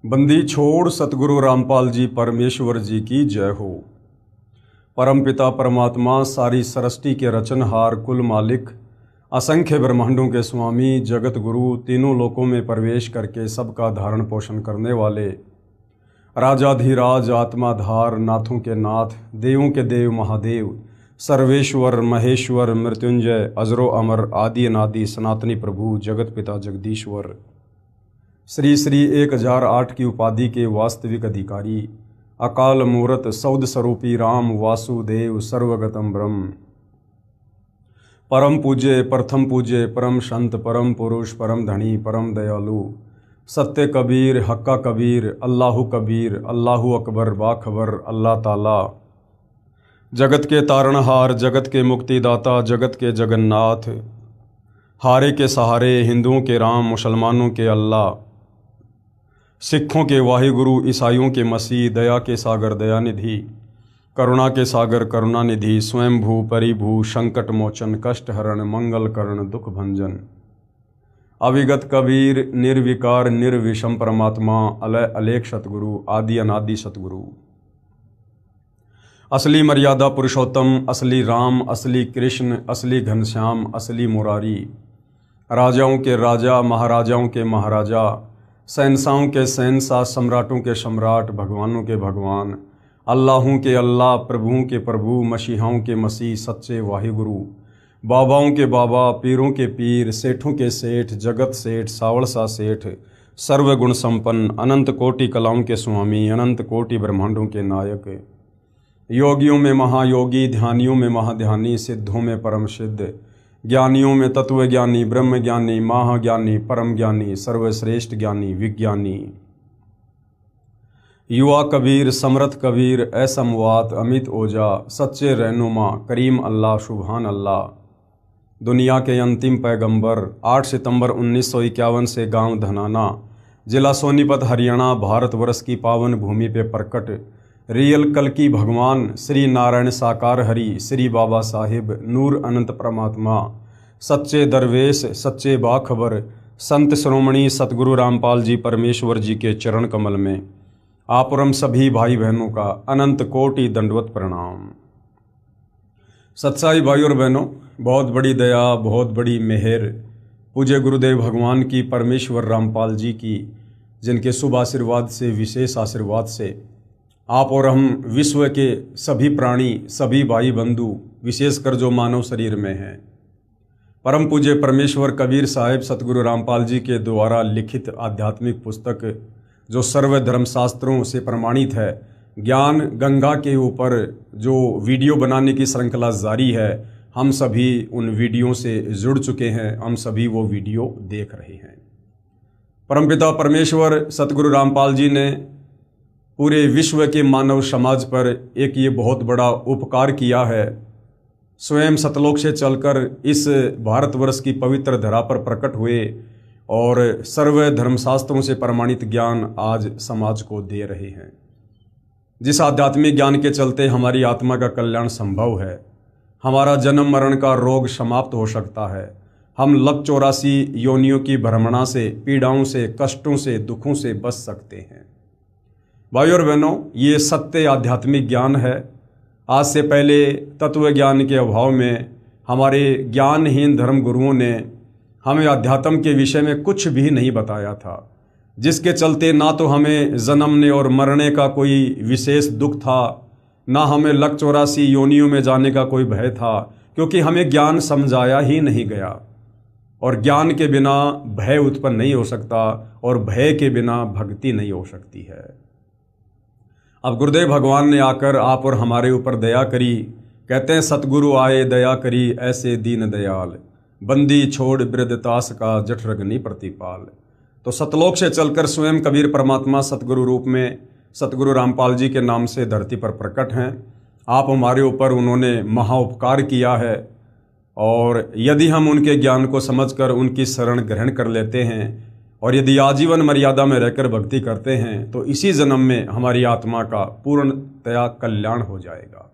बंदी छोड़ सतगुरु रामपाल जी परमेश्वर जी की जय हो। परमपिता परमात्मा सारी सृष्टि के रचनहार कुल मालिक असंख्य ब्रह्मांडों के स्वामी जगत गुरु तीनों लोकों में प्रवेश करके सबका धारण पोषण करने वाले राजाधिराज आत्माधार नाथों के नाथ देवों के देव महादेव सर्वेश्वर महेश्वर मृत्युंजय अजरो अमर आदि अनादि सनातनी प्रभु जगत पिता जगदीश्वर श्री श्री 1008 की उपाधि के वास्तविक अधिकारी अकाल मूरत सौद स्वरूपी राम वासुदेव सर्वगतम ब्रह्म परम पूज्य प्रथम पूज्य परम संत परम पुरुष परम धनी परम दयालु सत्य कबीर हक्का कबीर अल्लाहु कबीर अल्लाहु अकबर बाखबर अल्लाह ताला जगत के तारणहार जगत के मुक्तिदाता जगत के जगन्नाथ हारे के सहारे हिंदुओं के राम मुसलमानों के अल्लाह सिखों के वाहिगुरु ईसाइयों के मसीह दया के सागर दयानिधि करुणा के सागर करुणानिधि स्वयंभू परिभू संकट मोचन कष्ट हरण मंगल करण दुख भंजन अविगत कबीर निर्विकार निर्विषम परमात्मा अलय अलेख सतगुरु आदि अनादि सतगुरु असली मर्यादा पुरुषोत्तम असली राम असली कृष्ण असली घनश्याम असली मुरारी राजाओं के राजा महाराजाओं के महाराजा शहंशाहों के शहंशाह सम्राटों के सम्राट भगवानों के भगवान अल्लाहों के अल्लाह प्रभुओं के प्रभु मसीहाओं के मसीह सच्चे वाहिगुरु बाबाओं के बाबा पीरों के पीर सेठों के सेठ जगत सेठ सावड़सा सेठ सर्वगुण संपन्न अनंत कोटि कलाओं के स्वामी अनंत कोटि ब्रह्मांडों के नायक योगियों में महायोगी ध्यानियों में महाध्यानी सिद्धों में परम सिद्ध ज्ञानियों में तत्व ज्ञानी ब्रह्म ज्ञानी महाज्ञानी परम ज्ञानी सर्वश्रेष्ठ ज्ञानी विज्ञानी युवा कबीर समर्थ कबीर असमवात अमित ओजा सच्चे रहनुमा करीम अल्लाह सुभान अल्लाह दुनिया के अंतिम पैगंबर 8 सितंबर 1951 से गांव धनाना जिला सोनीपत हरियाणा भारतवर्ष की पावन भूमि पे प्रकट रियल कल्कि भगवान श्री नारायण साकार हरि श्री बाबा साहिब नूर अनंत परमात्मा सच्चे दरवेश सच्चे बाखबर संत श्रोमणी सतगुरु रामपाल जी परमेश्वर जी के चरण कमल में आप और हम सभी भाई बहनों का अनंत कोटि दंडवत प्रणाम। सत्साई भाई और बहनों, बहुत बड़ी दया बहुत बड़ी मेहर पूज्य गुरुदेव भगवान की परमेश्वर रामपाल जी की जिनके शुभ आशीर्वाद से विशेष आशीर्वाद से आप और हम विश्व के सभी प्राणी सभी भाई बंधु विशेषकर जो मानव शरीर में हैं परम पूज्य परमेश्वर कबीर साहिब सतगुरु रामपाल जी के द्वारा लिखित आध्यात्मिक पुस्तक जो सर्व धर्मशास्त्रों से प्रमाणित है ज्ञान गंगा के ऊपर जो वीडियो बनाने की श्रृंखला जारी है, हम सभी उन वीडियो से जुड़ चुके हैं, हम सभी वो वीडियो देख रहे हैं। परमपिता परमेश्वर सतगुरु रामपाल जी ने पूरे विश्व के मानव समाज पर एक ये बहुत बड़ा उपकार किया है। स्वयं सतलोक से चलकर इस भारतवर्ष की पवित्र धरा पर प्रकट हुए और सर्व धर्मशास्त्रों से प्रमाणित ज्ञान आज समाज को दे रहे हैं। जिस आध्यात्मिक ज्ञान के चलते हमारी आत्मा का कल्याण संभव है, हमारा जन्म मरण का रोग समाप्त हो सकता है, हम 184 योनियों की भ्रमणा से पीड़ाओं से कष्टों से दुखों से बच सकते हैं। भाई और बहनों, ये सत्य आध्यात्मिक ज्ञान है। आज से पहले तत्व ज्ञान के अभाव में हमारे ज्ञानहीन धर्म गुरुओं ने हमें अध्यात्म के विषय में कुछ भी नहीं बताया था, जिसके चलते ना तो हमें जन्मने और मरने का कोई विशेष दुख था, ना हमें 184 योनियों में जाने का कोई भय था, क्योंकि हमें ज्ञान समझाया ही नहीं गया। और ज्ञान के बिना भय उत्पन्न नहीं हो सकता और भय के बिना भक्ति नहीं हो सकती है। अब गुरुदेव भगवान ने आकर आप और हमारे ऊपर दया करी। कहते हैं सतगुरु आए दया करी ऐसे दीन दयाल बंदी छोड़ वृद्धतास का जठरग्नि प्रतिपाल। तो सतलोक से चलकर स्वयं कबीर परमात्मा सतगुरु रूप में सतगुरु रामपाल जी के नाम से धरती पर प्रकट हैं। आप हमारे ऊपर उन्होंने महाउपकार किया है और यदि हम उनके ज्ञान को समझकर उनकी शरण ग्रहण कर लेते हैं और यदि आजीवन मर्यादा में रहकर भक्ति करते हैं तो इसी जन्म में हमारी आत्मा का पूर्णतया कल्याण हो जाएगा।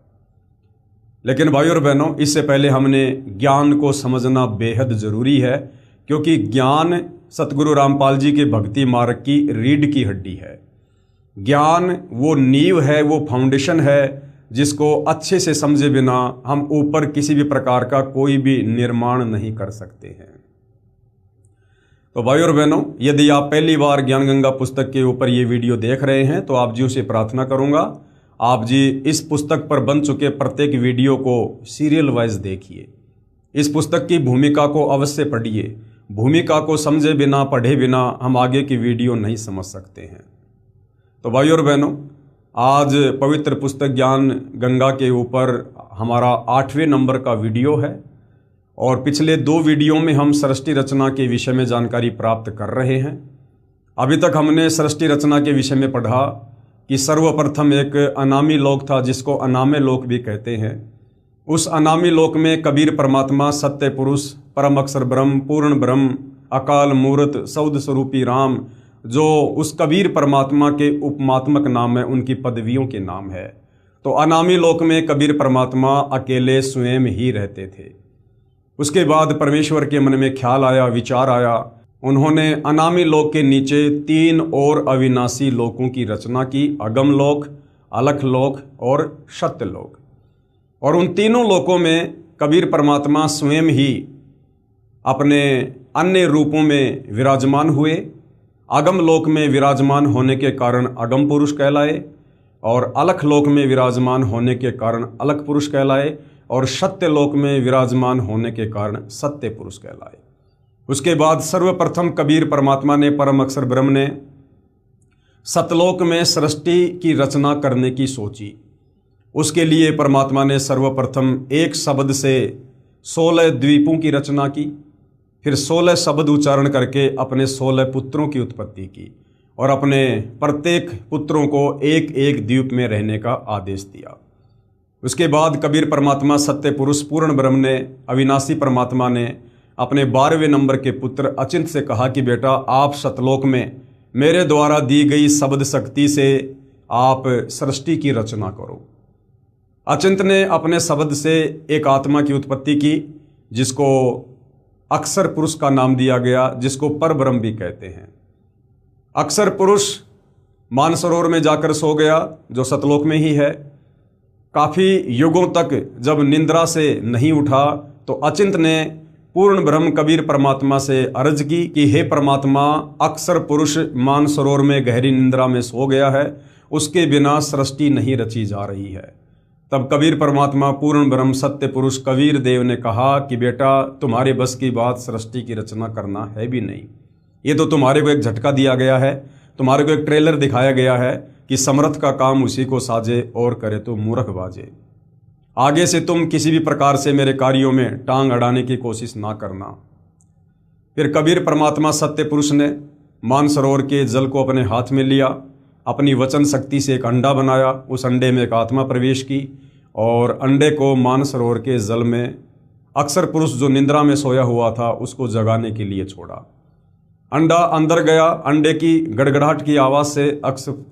लेकिन भाई और बहनों, इससे पहले हमने ज्ञान को समझना बेहद ज़रूरी है, क्योंकि ज्ञान सतगुरु रामपाल जी के भक्ति मार्ग की रीढ़ की हड्डी है। ज्ञान वो नींव है, वो फाउंडेशन है जिसको अच्छे से समझे बिना हम ऊपर किसी भी प्रकार का कोई भी निर्माण नहीं कर सकते हैं। तो भाई और बहनों, यदि आप पहली बार ज्ञान गंगा पुस्तक के ऊपर ये वीडियो देख रहे हैं तो आप जी से प्रार्थना करूंगा, आप जी इस पुस्तक पर बन चुके प्रत्येक वीडियो को सीरियल वाइज देखिए। इस पुस्तक की भूमिका को अवश्य पढ़िए। भूमिका को समझे बिना, पढ़े बिना हम आगे की वीडियो नहीं समझ सकते हैं। तो भाई और बहनों, आज पवित्र पुस्तक ज्ञान गंगा के ऊपर हमारा 8वें नंबर का वीडियो है और पिछले 2 वीडियो में हम सृष्टि रचना के विषय में जानकारी प्राप्त कर रहे हैं। अभी तक हमने सृष्टि रचना के विषय में पढ़ा कि सर्वप्रथम एक अनामी लोक था जिसको अनामे लोक भी कहते हैं। उस अनामी लोक में कबीर परमात्मा, सत्य पुरुष, परम अक्षर ब्रह्म, पूर्ण ब्रह्म, अकाल मूर्त, सौद स्वरूपी राम, जो उस कबीर परमात्मा के उपमात्मक नाम है, उनकी पदवियों के नाम है। तो अनामी लोक में कबीर परमात्मा अकेले स्वयं ही रहते थे। उसके बाद परमेश्वर के मन में ख्याल आया, विचार आया। उन्होंने अनामी लोक के नीचे 3 और अविनाशी लोकों की रचना की, अगम लोक, अलख लोक और सत्य लोक। और उन तीनों लोकों में कबीर परमात्मा स्वयं ही अपने अन्य रूपों में विराजमान हुए। अगम लोक में विराजमान होने के कारण अगम पुरुष कहलाए और अलख लोक में विराजमान होने के कारण अलख पुरुष कहलाए और सत्य लोक में विराजमान होने के कारण सत्य पुरुष कहलाए। उसके बाद सर्वप्रथम कबीर परमात्मा ने, परम अक्षर ब्रह्म ने सतलोक में सृष्टि की रचना करने की सोची। उसके लिए परमात्मा ने सर्वप्रथम एक शब्द से 16 द्वीपों की रचना की, फिर 16 शब्द उच्चारण करके अपने 16 पुत्रों की उत्पत्ति की और अपने प्रत्येक पुत्रों को एक एक द्वीप में रहने का आदेश दिया। उसके बाद कबीर परमात्मा, सत्य पुरुष, पूर्ण ब्रह्म ने, अविनाशी परमात्मा ने अपने 12वें नंबर के पुत्र अचिंत से कहा कि बेटा, आप सतलोक में मेरे द्वारा दी गई शब्द शक्ति से आप सृष्टि की रचना करो। अचिंत ने अपने शब्द से एक आत्मा की उत्पत्ति की जिसको अक्षर पुरुष का नाम दिया गया, जिसको पर ब्रह्म भी कहते हैं। अक्षर पुरुष मानसरोवर में जाकर सो गया, जो सतलोक में ही है। काफ़ी युगों तक जब निंद्रा से नहीं उठा तो अचिंत ने पूर्ण ब्रह्म कबीर परमात्मा से अर्ज की कि हे परमात्मा, अक्षर पुरुष मानसरोवर में गहरी निंद्रा में सो गया है, उसके बिना सृष्टि नहीं रची जा रही है। तब कबीर परमात्मा, पूर्ण ब्रह्म, सत्य पुरुष कबीर देव ने कहा कि बेटा, तुम्हारे बस की बात सृष्टि की रचना करना है भी नहीं। ये तो तुम्हारे को एक झटका दिया गया है, तुम्हारे को एक ट्रेलर दिखाया गया है कि समर्थ का काम उसी को साजे और करे तो मूर्ख बाजे। आगे से तुम किसी भी प्रकार से मेरे कार्यों में टांग अड़ाने की कोशिश ना करना। फिर कबीर परमात्मा, सत्य पुरुष ने मानसरोवर के जल को अपने हाथ में लिया, अपनी वचन शक्ति से एक अंडा बनाया, उस अंडे में एक आत्मा प्रवेश की और अंडे को मानसरोवर के जल में अक्षर पुरुष जो निंद्रा में सोया हुआ था उसको जगाने के लिए छोड़ा। अंडा अंदर गया, अंडे की गड़गड़ाहट की आवाज़ से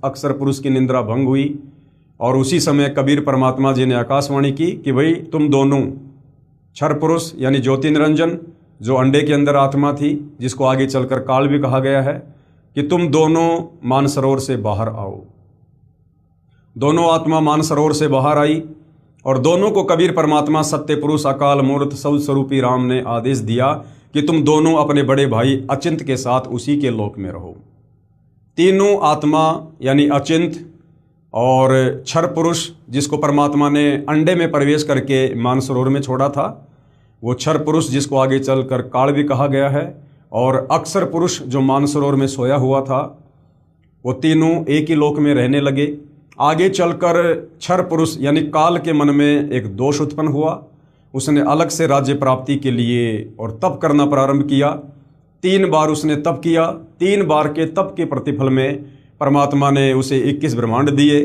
अक्षर पुरुष की निंद्रा भंग हुई और उसी समय कबीर परमात्मा जी ने आकाशवाणी की कि भाई, तुम दोनों क्षर पुरुष यानी ज्योति निरंजन, जो अंडे के अंदर आत्मा थी, जिसको आगे चलकर काल भी कहा गया है, कि तुम दोनों मानसरोवर से बाहर आओ। दोनों आत्मा मानसरोवर से बाहर आई और दोनों को कबीर परमात्मा, सत्य पुरुष, अकाल मूर्त, सौद स्वरूपी राम ने आदेश दिया कि तुम दोनों अपने बड़े भाई अचिंत के साथ उसी के लोक में रहो। तीनों आत्मा यानी अचिंत और क्षर पुरुष, जिसको परमात्मा ने अंडे में प्रवेश करके मानसरोवर में छोड़ा था, वो क्षर पुरुष जिसको आगे चलकर काल भी कहा गया है, और अक्षर पुरुष जो मानसरोवर में सोया हुआ था, वो तीनों एक ही लोक में रहने लगे। आगे चलकर क्षर पुरुष यानी काल के मन में एक दोष उत्पन्न हुआ। उसने अलग से राज्य प्राप्ति के लिए और तप करना प्रारंभ किया। 3 बार उसने तप किया। 3 बार के तप के प्रतिफल में परमात्मा ने उसे 21 ब्रह्मांड दिए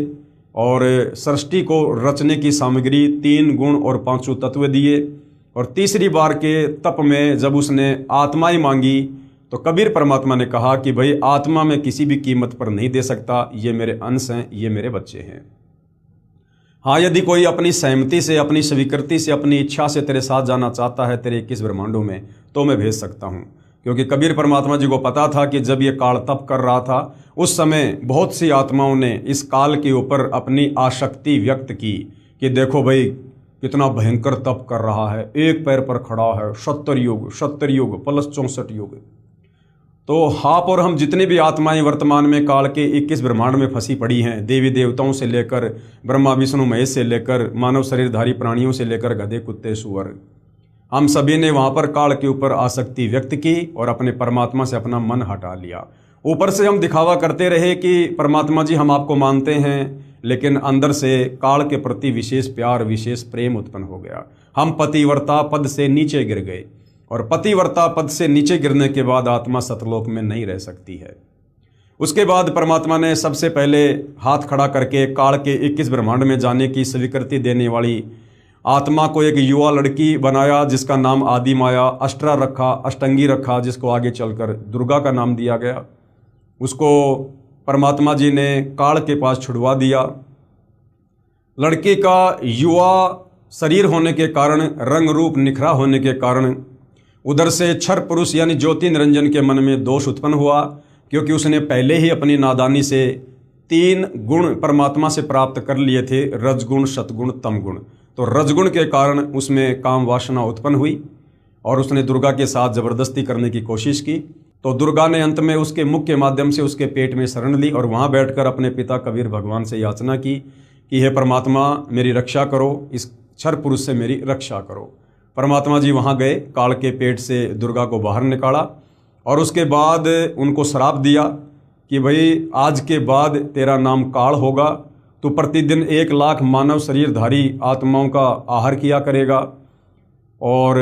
और सृष्टि को रचने की सामग्री 3 गुण और 5 तत्व दिए। और तीसरी बार के तप में जब उसने आत्माएं मांगी तो कबीर परमात्मा ने कहा कि भाई, आत्मा में किसी भी कीमत पर नहीं दे सकता, ये मेरे अंश हैं, ये मेरे बच्चे हैं। हाँ, यदि कोई अपनी सहमति से, अपनी स्वीकृति से, अपनी इच्छा से तेरे साथ जाना चाहता है तेरे 21 ब्रह्मांडों में, तो मैं भेज सकता हूँ। क्योंकि कबीर परमात्मा जी को पता था कि जब ये काल तप कर रहा था उस समय बहुत सी आत्माओं ने इस काल के ऊपर अपनी आसक्ति व्यक्त की कि देखो भाई कितना भयंकर तप कर रहा है, एक पैर पर खड़ा है, 70 युग प्लस 64 युग। तो आप और हम जितनी भी आत्माएं वर्तमान में काल के 21 ब्रह्मांड में फंसी पड़ी हैं, देवी देवताओं से लेकर ब्रह्मा विष्णु महेश से लेकर मानव शरीरधारी प्राणियों से लेकर गधे कुत्ते सूअर, हम सभी ने वहाँ पर काल के ऊपर आसक्ति व्यक्त की और अपने परमात्मा से अपना मन हटा लिया। ऊपर से हम दिखावा करते रहे कि परमात्मा जी हम आपको मानते हैं, लेकिन अंदर से काल के प्रति विशेष प्यार विशेष प्रेम उत्पन्न हो गया। हम पतिव्रता पद से नीचे गिर गए और पतिव्रता पद से नीचे गिरने के बाद आत्मा सतलोक में नहीं रह सकती है। उसके बाद परमात्मा ने सबसे पहले हाथ खड़ा करके काल के 21 ब्रह्मांड में जाने की स्वीकृति देने वाली आत्मा को एक युवा लड़की बनाया जिसका नाम आदि माया, अष्टरा रखा, अष्टंगी रखा, जिसको आगे चलकर दुर्गा का नाम दिया गया। उसको परमात्मा जी ने काल के पास छुड़वा दिया। लड़की का युवा शरीर होने के कारण, रंग रूप निखरा होने के कारण उधर से क्षर पुरुष यानी ज्योति निरंजन के मन में दोष उत्पन्न हुआ, क्योंकि उसने पहले ही अपनी नादानी से 3 गुण परमात्मा से प्राप्त कर लिए थे, रजगुण सतगुण तम गुण। तो रजगुण के कारण उसमें काम वासना उत्पन्न हुई और उसने दुर्गा के साथ जबरदस्ती करने की कोशिश की। तो दुर्गा ने अंत में उसके मुख के माध्यम से उसके पेट में शरण ली और वहाँ बैठकर अपने पिता कबीर भगवान से याचना की कि हे परमात्मा मेरी रक्षा करो, इस क्षर पुरुष से मेरी रक्षा करो। परमात्मा जी वहाँ गए, काल के पेट से दुर्गा को बाहर निकाला और उसके बाद उनको श्राप दिया कि भाई आज के बाद तेरा नाम काल होगा, तू प्रतिदिन 1 लाख मानव शरीरधारी आत्माओं का आहार किया करेगा और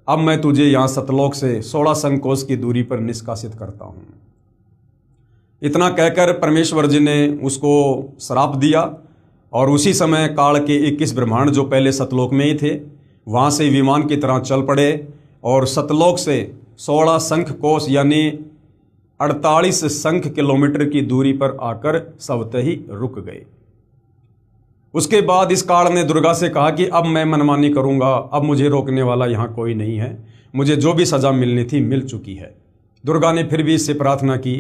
अब मैं तुझे यहाँ सतलोक से 16 संकोश की दूरी पर निष्कासित करता हूँ। इतना कहकर परमेश्वर जी ने उसको श्राप दिया और उसी समय काल के 21 ब्रह्मांड जो पहले सतलोक में ही थे वहाँ से विमान की तरह चल पड़े और सतलोक से 16 शंख कोश यानी 48 शंख किलोमीटर की दूरी पर आकर स्वतः ही रुक गए। उसके बाद इस काल ने दुर्गा से कहा कि अब मैं मनमानी करूंगा, अब मुझे रोकने वाला यहाँ कोई नहीं है, मुझे जो भी सज़ा मिलनी थी मिल चुकी है। दुर्गा ने फिर भी इससे प्रार्थना की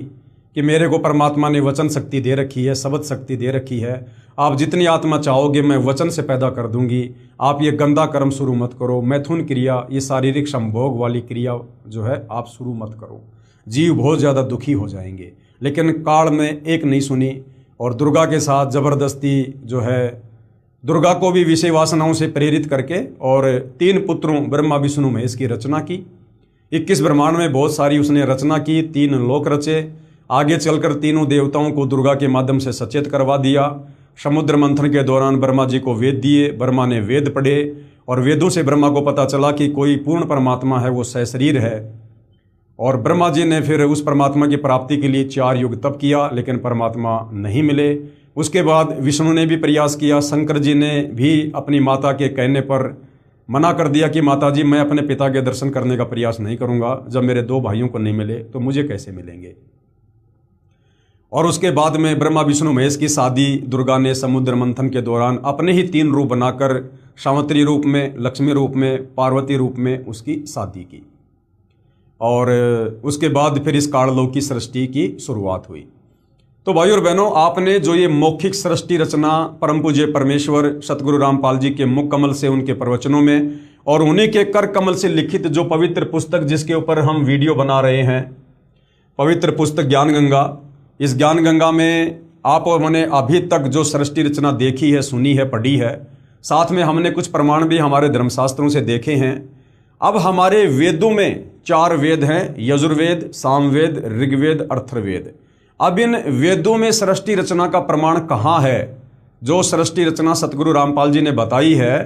कि मेरे को परमात्मा ने वचन शक्ति दे रखी है, शब्द शक्ति दे रखी है, आप जितनी आत्मा चाहोगे मैं वचन से पैदा कर दूंगी, आप ये गंदा कर्म शुरू मत करो, मैथुन क्रिया, ये शारीरिक संभोग वाली क्रिया जो है आप शुरू मत करो, जीव बहुत ज़्यादा दुखी हो जाएंगे। लेकिन काल ने एक नहीं सुनी और दुर्गा के साथ ज़बरदस्ती जो है दुर्गा को भी विषय वासनाओं से प्रेरित करके और 3 पुत्रों ब्रह्मा विष्णु महेश की रचना की। 21 ब्रह्मांड में बहुत सारी उसने रचना की, 3 लोक रचे। आगे चलकर तीनों देवताओं को दुर्गा के माध्यम से सचेत करवा दिया। समुद्र मंथन के दौरान ब्रह्मा जी को वेद दिए, ब्रह्मा ने वेद पढ़े और वेदों से ब्रह्मा को पता चला कि कोई पूर्ण परमात्मा है, वो सशरीर है। और ब्रह्मा जी ने फिर उस परमात्मा की प्राप्ति के लिए 4 युग तप किया, लेकिन परमात्मा नहीं मिले। उसके बाद विष्णु ने भी प्रयास किया, शंकर जी ने भी अपनी माता के कहने पर मना कर दिया कि माता जी मैं अपने पिता के दर्शन करने का प्रयास नहीं करूंगा, जब मेरे 2 भाइयों को नहीं मिले तो मुझे कैसे मिलेंगे। और उसके बाद में ब्रह्मा विष्णु महेश की शादी दुर्गा ने समुद्र मंथन के दौरान अपने ही 3 रूप बनाकर सावित्री रूप में, लक्ष्मी रूप में, पार्वती रूप में उसकी शादी की। और उसके बाद फिर इस काललोक की सृष्टि की शुरुआत हुई। तो भाई और बहनों, आपने जो ये मौखिक सृष्टि रचना परम पूज्य परमेश्वर सतगुरु रामपाल जी के मुख कमल से, उनके प्रवचनों में और उन्हीं के कर कमल से लिखित जो पवित्र पुस्तक जिसके ऊपर हम वीडियो बना रहे हैं, पवित्र पुस्तक ज्ञान गंगा, इस ज्ञान गंगा में आप और मैंने अभी तक जो सृष्टि रचना देखी है, सुनी है, पढ़ी है, साथ में हमने कुछ प्रमाण भी हमारे धर्मशास्त्रों से देखे हैं। अब हमारे वेदों में 4 वेद हैं, यजुर्वेद, सामवेद, ऋग्वेद, अथर्ववेद। अब इन वेदों में सृष्टि रचना का प्रमाण कहाँ है? जो सृष्टि रचना सतगुरु रामपाल जी ने बताई है,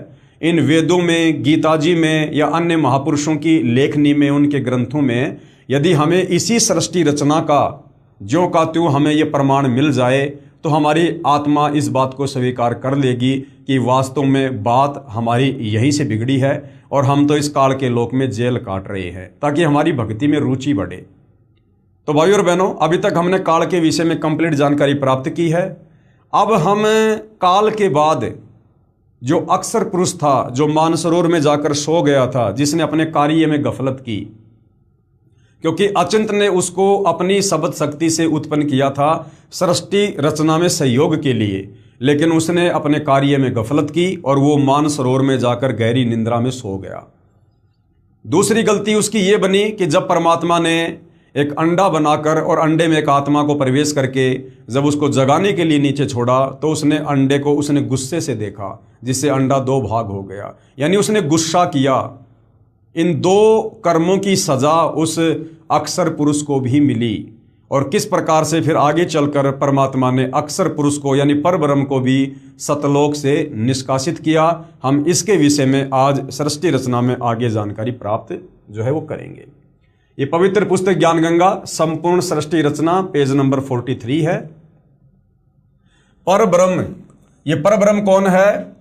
इन वेदों में, गीता जी में या अन्य महापुरुषों की लेखनी में, उनके ग्रंथों में यदि हमें इसी सृष्टि रचना का ज्यों का त्यों हमें ये प्रमाण मिल जाए तो हमारी आत्मा इस बात को स्वीकार कर लेगी कि वास्तव में बात हमारी यहीं से बिगड़ी है और हम तो इस काल के लोक में जेल काट रहे हैं, ताकि हमारी भक्ति में रुचि बढ़े। तो भाइयों और बहनों, अभी तक हमने काल के विषय में कंप्लीट जानकारी प्राप्त की है। अब हम काल के बाद जो अक्षर पुरुष था, जो मानसरोवर में जाकर सो गया था, जिसने अपने कार्य में गफलत की, क्योंकि अचिंत ने उसको अपनी शब्द शक्ति से उत्पन्न किया था सृष्टि रचना में सहयोग के लिए, लेकिन उसने अपने कार्य में गफलत की और वो मानसरोवर में जाकर गहरी निंद्रा में सो गया। दूसरी गलती उसकी ये बनी कि जब परमात्मा ने एक अंडा बनाकर और अंडे में एक आत्मा को प्रवेश करके जब उसको जगाने के लिए नीचे छोड़ा तो उसने अंडे को उसने गुस्से से देखा, जिससे अंडा दो भाग हो गया। यानी उसने गुस्सा किया। इन दो कर्मों की सजा उस अक्षर पुरुष को भी मिली। और किस प्रकार से फिर आगे चलकर परमात्मा ने अक्षर पुरुष को यानी परब्रह्म को भी सतलोक से निष्कासित किया, हम इसके विषय में आज सृष्टि रचना में आगे जानकारी प्राप्त जो है वो करेंगे। ये पवित्र पुस्तक ज्ञान गंगा संपूर्ण सृष्टि रचना पेज नंबर 43 है। परब्रह्म, ये परब्रह्म कौन है?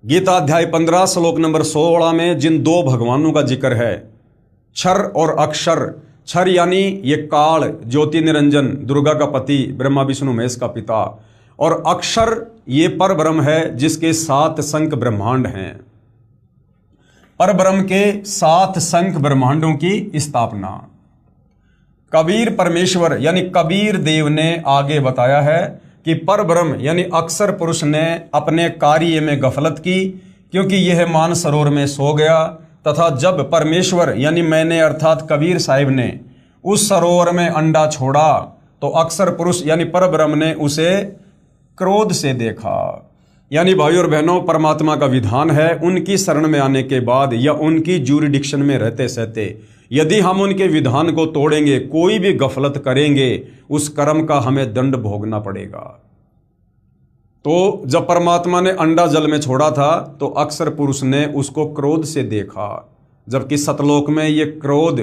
गीता अध्याय 15 श्लोक नंबर 16 में जिन दो भगवानों का जिक्र है, क्षर और अक्षर। क्षर यानी ये काल ज्योति निरंजन दुर्गा का पति ब्रह्मा विष्णु महेश का पिता, और अक्षर ये परब्रह्म है जिसके 7 शंख ब्रह्मांड हैं। परब्रह्म के 7 शंख ब्रह्मांडों की स्थापना कबीर परमेश्वर यानी कबीर देव ने आगे बताया है कि परब्रह्म यानी अक्षर पुरुष ने अपने कार्य में गफलत की, क्योंकि यह मानसरोवर में सो गया। तथा जब परमेश्वर यानी मैंने अर्थात कबीर साहिब ने उस सरोवर में अंडा छोड़ा तो अक्षर पुरुष यानी परब्रह्म ने उसे क्रोध से देखा। यानी भाई और बहनों, परमात्मा का विधान है उनकी शरण में आने के बाद या उनकी ज्यूरिडिक्शन में रहते सहते यदि हम उनके विधान को तोड़ेंगे, कोई भी गफलत करेंगे, उस कर्म का हमें दंड भोगना पड़ेगा। तो जब परमात्मा ने अंडा जल में छोड़ा था तो अक्षर पुरुष ने उसको क्रोध से देखा, जबकि सतलोक में ये क्रोध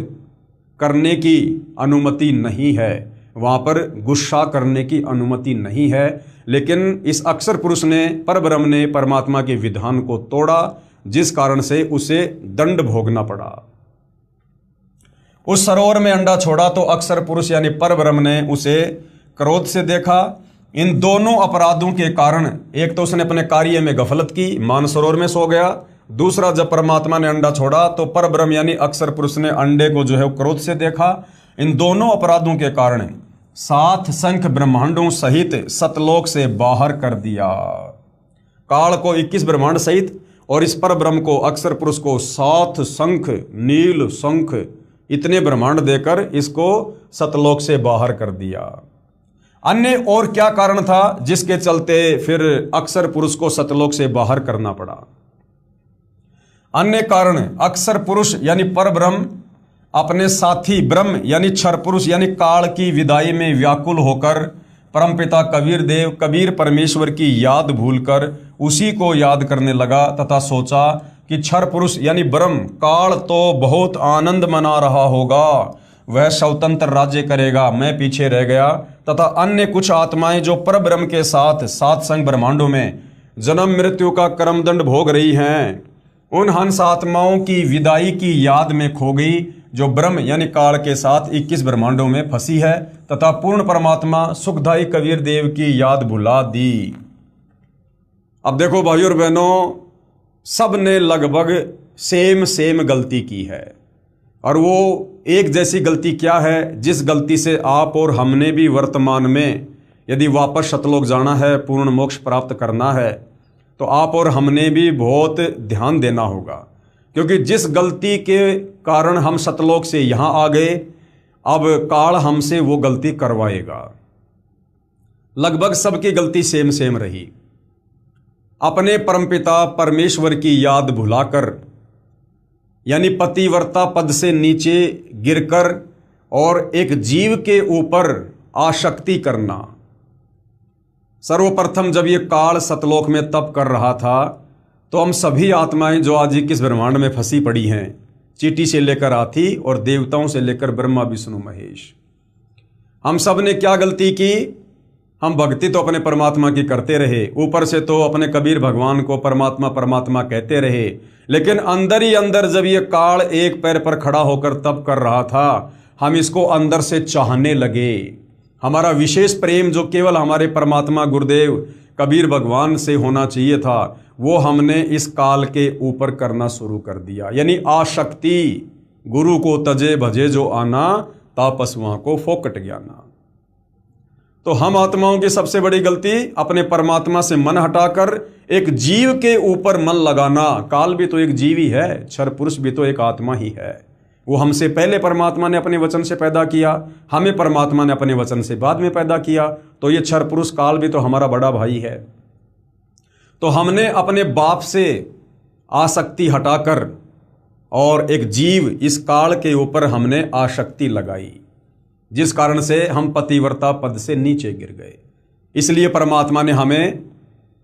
करने की अनुमति नहीं है, वहाँ पर गुस्सा करने की अनुमति नहीं है। लेकिन इस अक्षर पुरुष ने परब्रह्म ने परमात्मा के विधान को तोड़ा, जिस कारण से उसे दंड भोगना पड़ा। उस सरोवर में अंडा छोड़ा तो अक्षर पुरुष यानी परब्रह्म ने उसे क्रोध से देखा। इन दोनों अपराधों के कारण, एक तो उसने अपने कार्य में गफलत की, मानसरोवर में सो गया। दूसरा, जब परमात्मा ने अंडा छोड़ा तो परब्रह्म यानी अक्षर पुरुष ने अंडे को जो है क्रोध से देखा। इन दोनों अपराधों के कारण 7 शंख ब्रह्मांडों सहित सतलोक से बाहर कर दिया। काल को 21 ब्रह्मांड सहित और इस परब्रह्म को अक्षर पुरुष को 7 शंख, नील शंख, इतने ब्रह्मांड देकर इसको सतलोक से बाहर कर दिया। अन्य और क्या कारण था जिसके चलते फिर अक्षर पुरुष को सतलोक से बाहर करना पड़ा? अन्य कारण, अक्षर पुरुष यानी परब्रह्म अपने साथी ब्रह्म यानी क्षर पुरुष यानी काल की विदाई में व्याकुल होकर परमपिता कबीर देव कबीर परमेश्वर की याद भूलकर उसी को याद करने लगा तथा सोचा कि क्षर पुरुष यानी ब्रह्म काल तो बहुत आनंद मना रहा होगा, वह स्वतंत्र राज्य करेगा, मैं पीछे रह गया। तथा अन्य कुछ आत्माएं जो परब्रह्म के साथ 7 शंख ब्रह्मांडों में जन्म मृत्यु का कर्मदंड भोग रही हैं, उन हंस आत्माओं की विदाई की याद में खो गई, जो ब्रह्म यानी काल के साथ 21 ब्रह्मांडों में फंसी है, तथा पूर्ण परमात्मा सुखदाई कबीर देव की याद भुला दी। अब देखो भाई और बहनों, सब ने लगभग सेम गलती की है, और वो एक जैसी गलती क्या है, जिस गलती से आप और हमने भी वर्तमान में यदि वापस सतलोक जाना है, पूर्ण मोक्ष प्राप्त करना है, तो आप और हमने भी बहुत ध्यान देना होगा। क्योंकि जिस गलती के कारण हम सतलोक से यहाँ आ गए, अब काल हमसे वो गलती करवाएगा। लगभग सबकी गलती सेम रही। अपने परमपिता परमेश्वर की याद भुलाकर यानी पतिव्रता पद से नीचे गिरकर और एक जीव के ऊपर आसक्ति करना। सर्वप्रथम जब ये काल सतलोक में तप कर रहा था तो हम सभी आत्माएं जो आज 21 ब्रह्मांड में फंसी पड़ी हैं, चींटी से लेकर हाथी और देवताओं से लेकर ब्रह्मा विष्णु महेश, हम सब ने क्या गलती की? हम भक्ति तो अपने परमात्मा की करते रहे, ऊपर से तो अपने कबीर भगवान को परमात्मा परमात्मा कहते रहे, लेकिन अंदर ही अंदर जब ये काल एक पैर पर खड़ा होकर तप कर रहा था, हम इसको अंदर से चाहने लगे। हमारा विशेष प्रेम जो केवल हमारे परमात्मा गुरुदेव कबीर भगवान से होना चाहिए था, वो हमने इस काल के ऊपर करना शुरू कर दिया। यानी आसक्ति गुरु को तजे भजे जो आना, तापस वहाँ को फोकट ज्ञाना। तो हम आत्माओं की सबसे बड़ी गलती अपने परमात्मा से मन हटाकर एक जीव के ऊपर मन लगाना। काल भी तो एक जीव ही है, क्षर पुरुष भी तो एक आत्मा ही है। वो हमसे पहले परमात्मा ने अपने वचन से पैदा किया, हमें परमात्मा ने अपने वचन से बाद में पैदा किया। तो ये क्षर पुरुष काल भी तो हमारा बड़ा भाई है। तो हमने अपने बाप से आसक्ति हटाकर और एक जीव इस काल के ऊपर हमने आसक्ति लगाई, जिस कारण से हम पतिव्रता पद से नीचे गिर गए। इसलिए परमात्मा ने हमें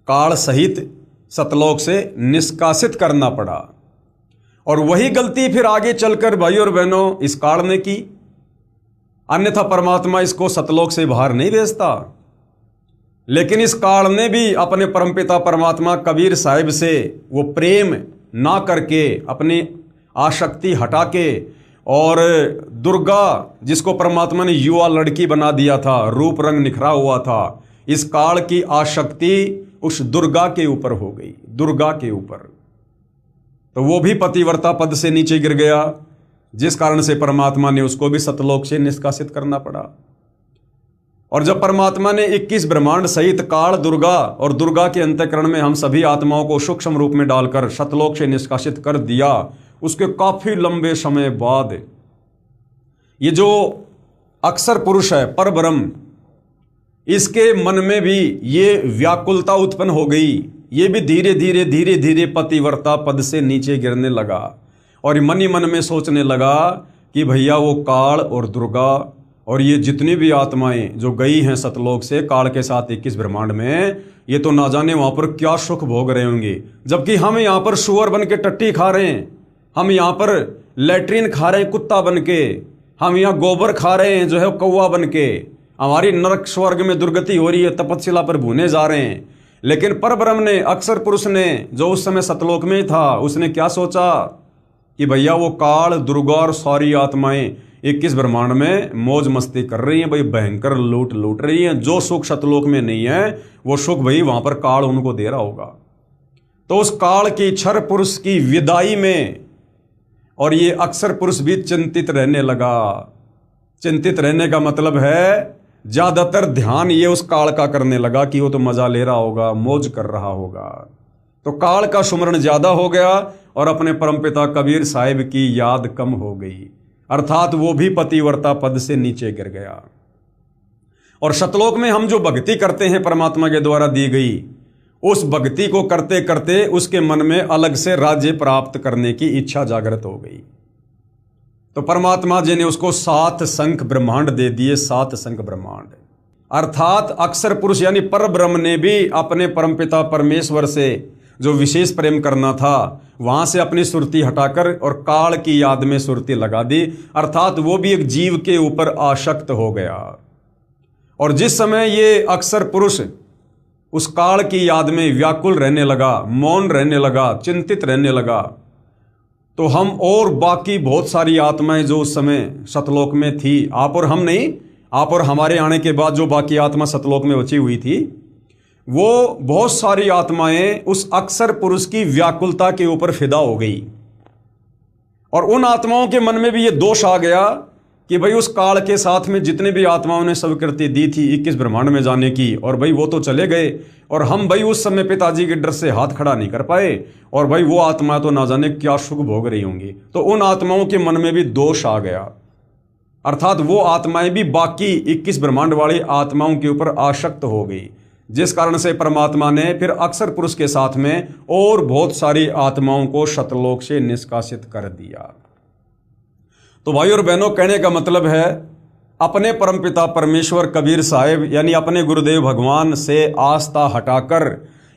काल सहित सतलोक से निष्कासित करना पड़ा। और वही गलती फिर आगे चलकर भाई और बहनों इस काल ने की। अन्यथा परमात्मा इसको सतलोक से बाहर नहीं भेजता। लेकिन इस काल ने भी अपने परमपिता परमात्मा कबीर साहिब से वो प्रेम ना करके, अपनी आसक्ति हटा के, और दुर्गा जिसको परमात्मा ने युवा लड़की बना दिया था, रूप रंग निखरा हुआ था, इस काल की आसक्ति उस दुर्गा के ऊपर हो गई, दुर्गा के ऊपर। तो वो भी पतिव्रता पद से नीचे गिर गया, जिस कारण से परमात्मा ने उसको भी सतलोक से निष्कासित करना पड़ा। और जब परमात्मा ने 21 ब्रह्मांड सहित काल, दुर्गा और दुर्गा के अंतःकरण में हम सभी आत्माओं को सूक्ष्म रूप में डालकर सतलोक से निष्कासित कर दिया, उसके काफी लंबे समय बाद ये जो अक्षर पुरुष है, परब्रह्म, इसके मन में भी ये व्याकुलता उत्पन्न हो गई। ये भी धीरे धीरे पतिव्रता पद से नीचे गिरने लगा और मन ही मन में सोचने लगा कि भैया वो काल और दुर्गा और ये जितनी भी आत्माएं जो गई हैं सतलोक से काल के साथ 21 ब्रह्मांड में, ये तो ना जाने वहां पर क्या सुख भोग रहे होंगे, जबकि हम यहाँ पर सुअर बन के टट्टी खा रहे हैं, हम यहाँ पर लैट्रिन खा रहे हैं कुत्ता बन के, हम यहाँ गोबर खा रहे हैं जो है कौवा बन के, हमारी नरक स्वर्ग में दुर्गति हो रही है, तपस्या पर भूने जा रहे हैं। लेकिन परब्रह्म ने, अक्षर पुरुष ने, जो उस समय सतलोक में था, उसने क्या सोचा कि भैया वो काल, दुर्गा और सारी आत्माएं 21 ब्रह्मांड में मौज मस्ती कर रही हैं, भाई भयंकर लूट रही हैं। जो सुख सतलोक में नहीं है वो सुख भाई वहां पर काल उनको दे रहा होगा। तो उस काल की, क्षर पुरुष की विदाई में और ये अक्षर पुरुष भी चिंतित रहने लगा। चिंतित रहने का मतलब है ज्यादातर ध्यान ये उस काल का करने लगा कि वो तो मजा ले रहा होगा, मौज कर रहा होगा। तो काल का सुमरण ज्यादा हो गया और अपने परमपिता कबीर साहिब की याद कम हो गई, अर्थात वो भी पतिव्रता पद से नीचे गिर गया। और सतलोक में हम जो भक्ति करते हैं परमात्मा के द्वारा दी गई, उस भक्ति को करते करते उसके मन में अलग से राज्य प्राप्त करने की इच्छा जागृत हो गई। तो परमात्मा जी ने उसको 7 शंख ब्रह्मांड दे दिए, 7 शंख ब्रह्मांड। अर्थात अक्षर पुरुष यानी परब्रह्म ने भी अपने परमपिता परमेश्वर से जो विशेष प्रेम करना था, वहां से अपनी सुरती हटाकर और काल की याद में सुरती लगा दी। अर्थात वो भी एक जीव के ऊपर आसक्त हो गया। और जिस समय ये अक्षर पुरुष उस काल की याद में व्याकुल रहने लगा, मौन रहने लगा, चिंतित रहने लगा, तो हम और बाकी बहुत सारी आत्माएं जो उस समय सतलोक में थी, आप और हम नहीं, आप और हमारे आने के बाद जो बाकी आत्मा सतलोक में बची हुई थी, वो बहुत सारी आत्माएं उस अक्षर पुरुष की व्याकुलता के ऊपर फिदा हो गई। और उन आत्माओं के मन में भी ये दोष आ गया कि भाई उस काल के साथ में जितने भी आत्माओं ने स्वीकृति दी थी 21 ब्रह्मांड में जाने की, और भाई वो तो चले गए और हम भाई उस समय पिताजी के डर से हाथ खड़ा नहीं कर पाए, और भाई वो आत्मा तो ना जाने क्या सुख भोग रही होंगी। तो उन आत्माओं के मन में भी दोष आ गया, अर्थात वो आत्माएं भी बाकी 21 ब्रह्मांड वाली आत्माओं के ऊपर आसक्त हो गई, जिस कारण से परमात्मा ने फिर अक्षर पुरुष के साथ में और बहुत सारी आत्माओं को सतलोक से निष्कासित कर दिया। तो भाई और बहनों, कहने का मतलब है अपने परमपिता परमेश्वर कबीर साहिब यानी अपने गुरुदेव भगवान से आस्था हटाकर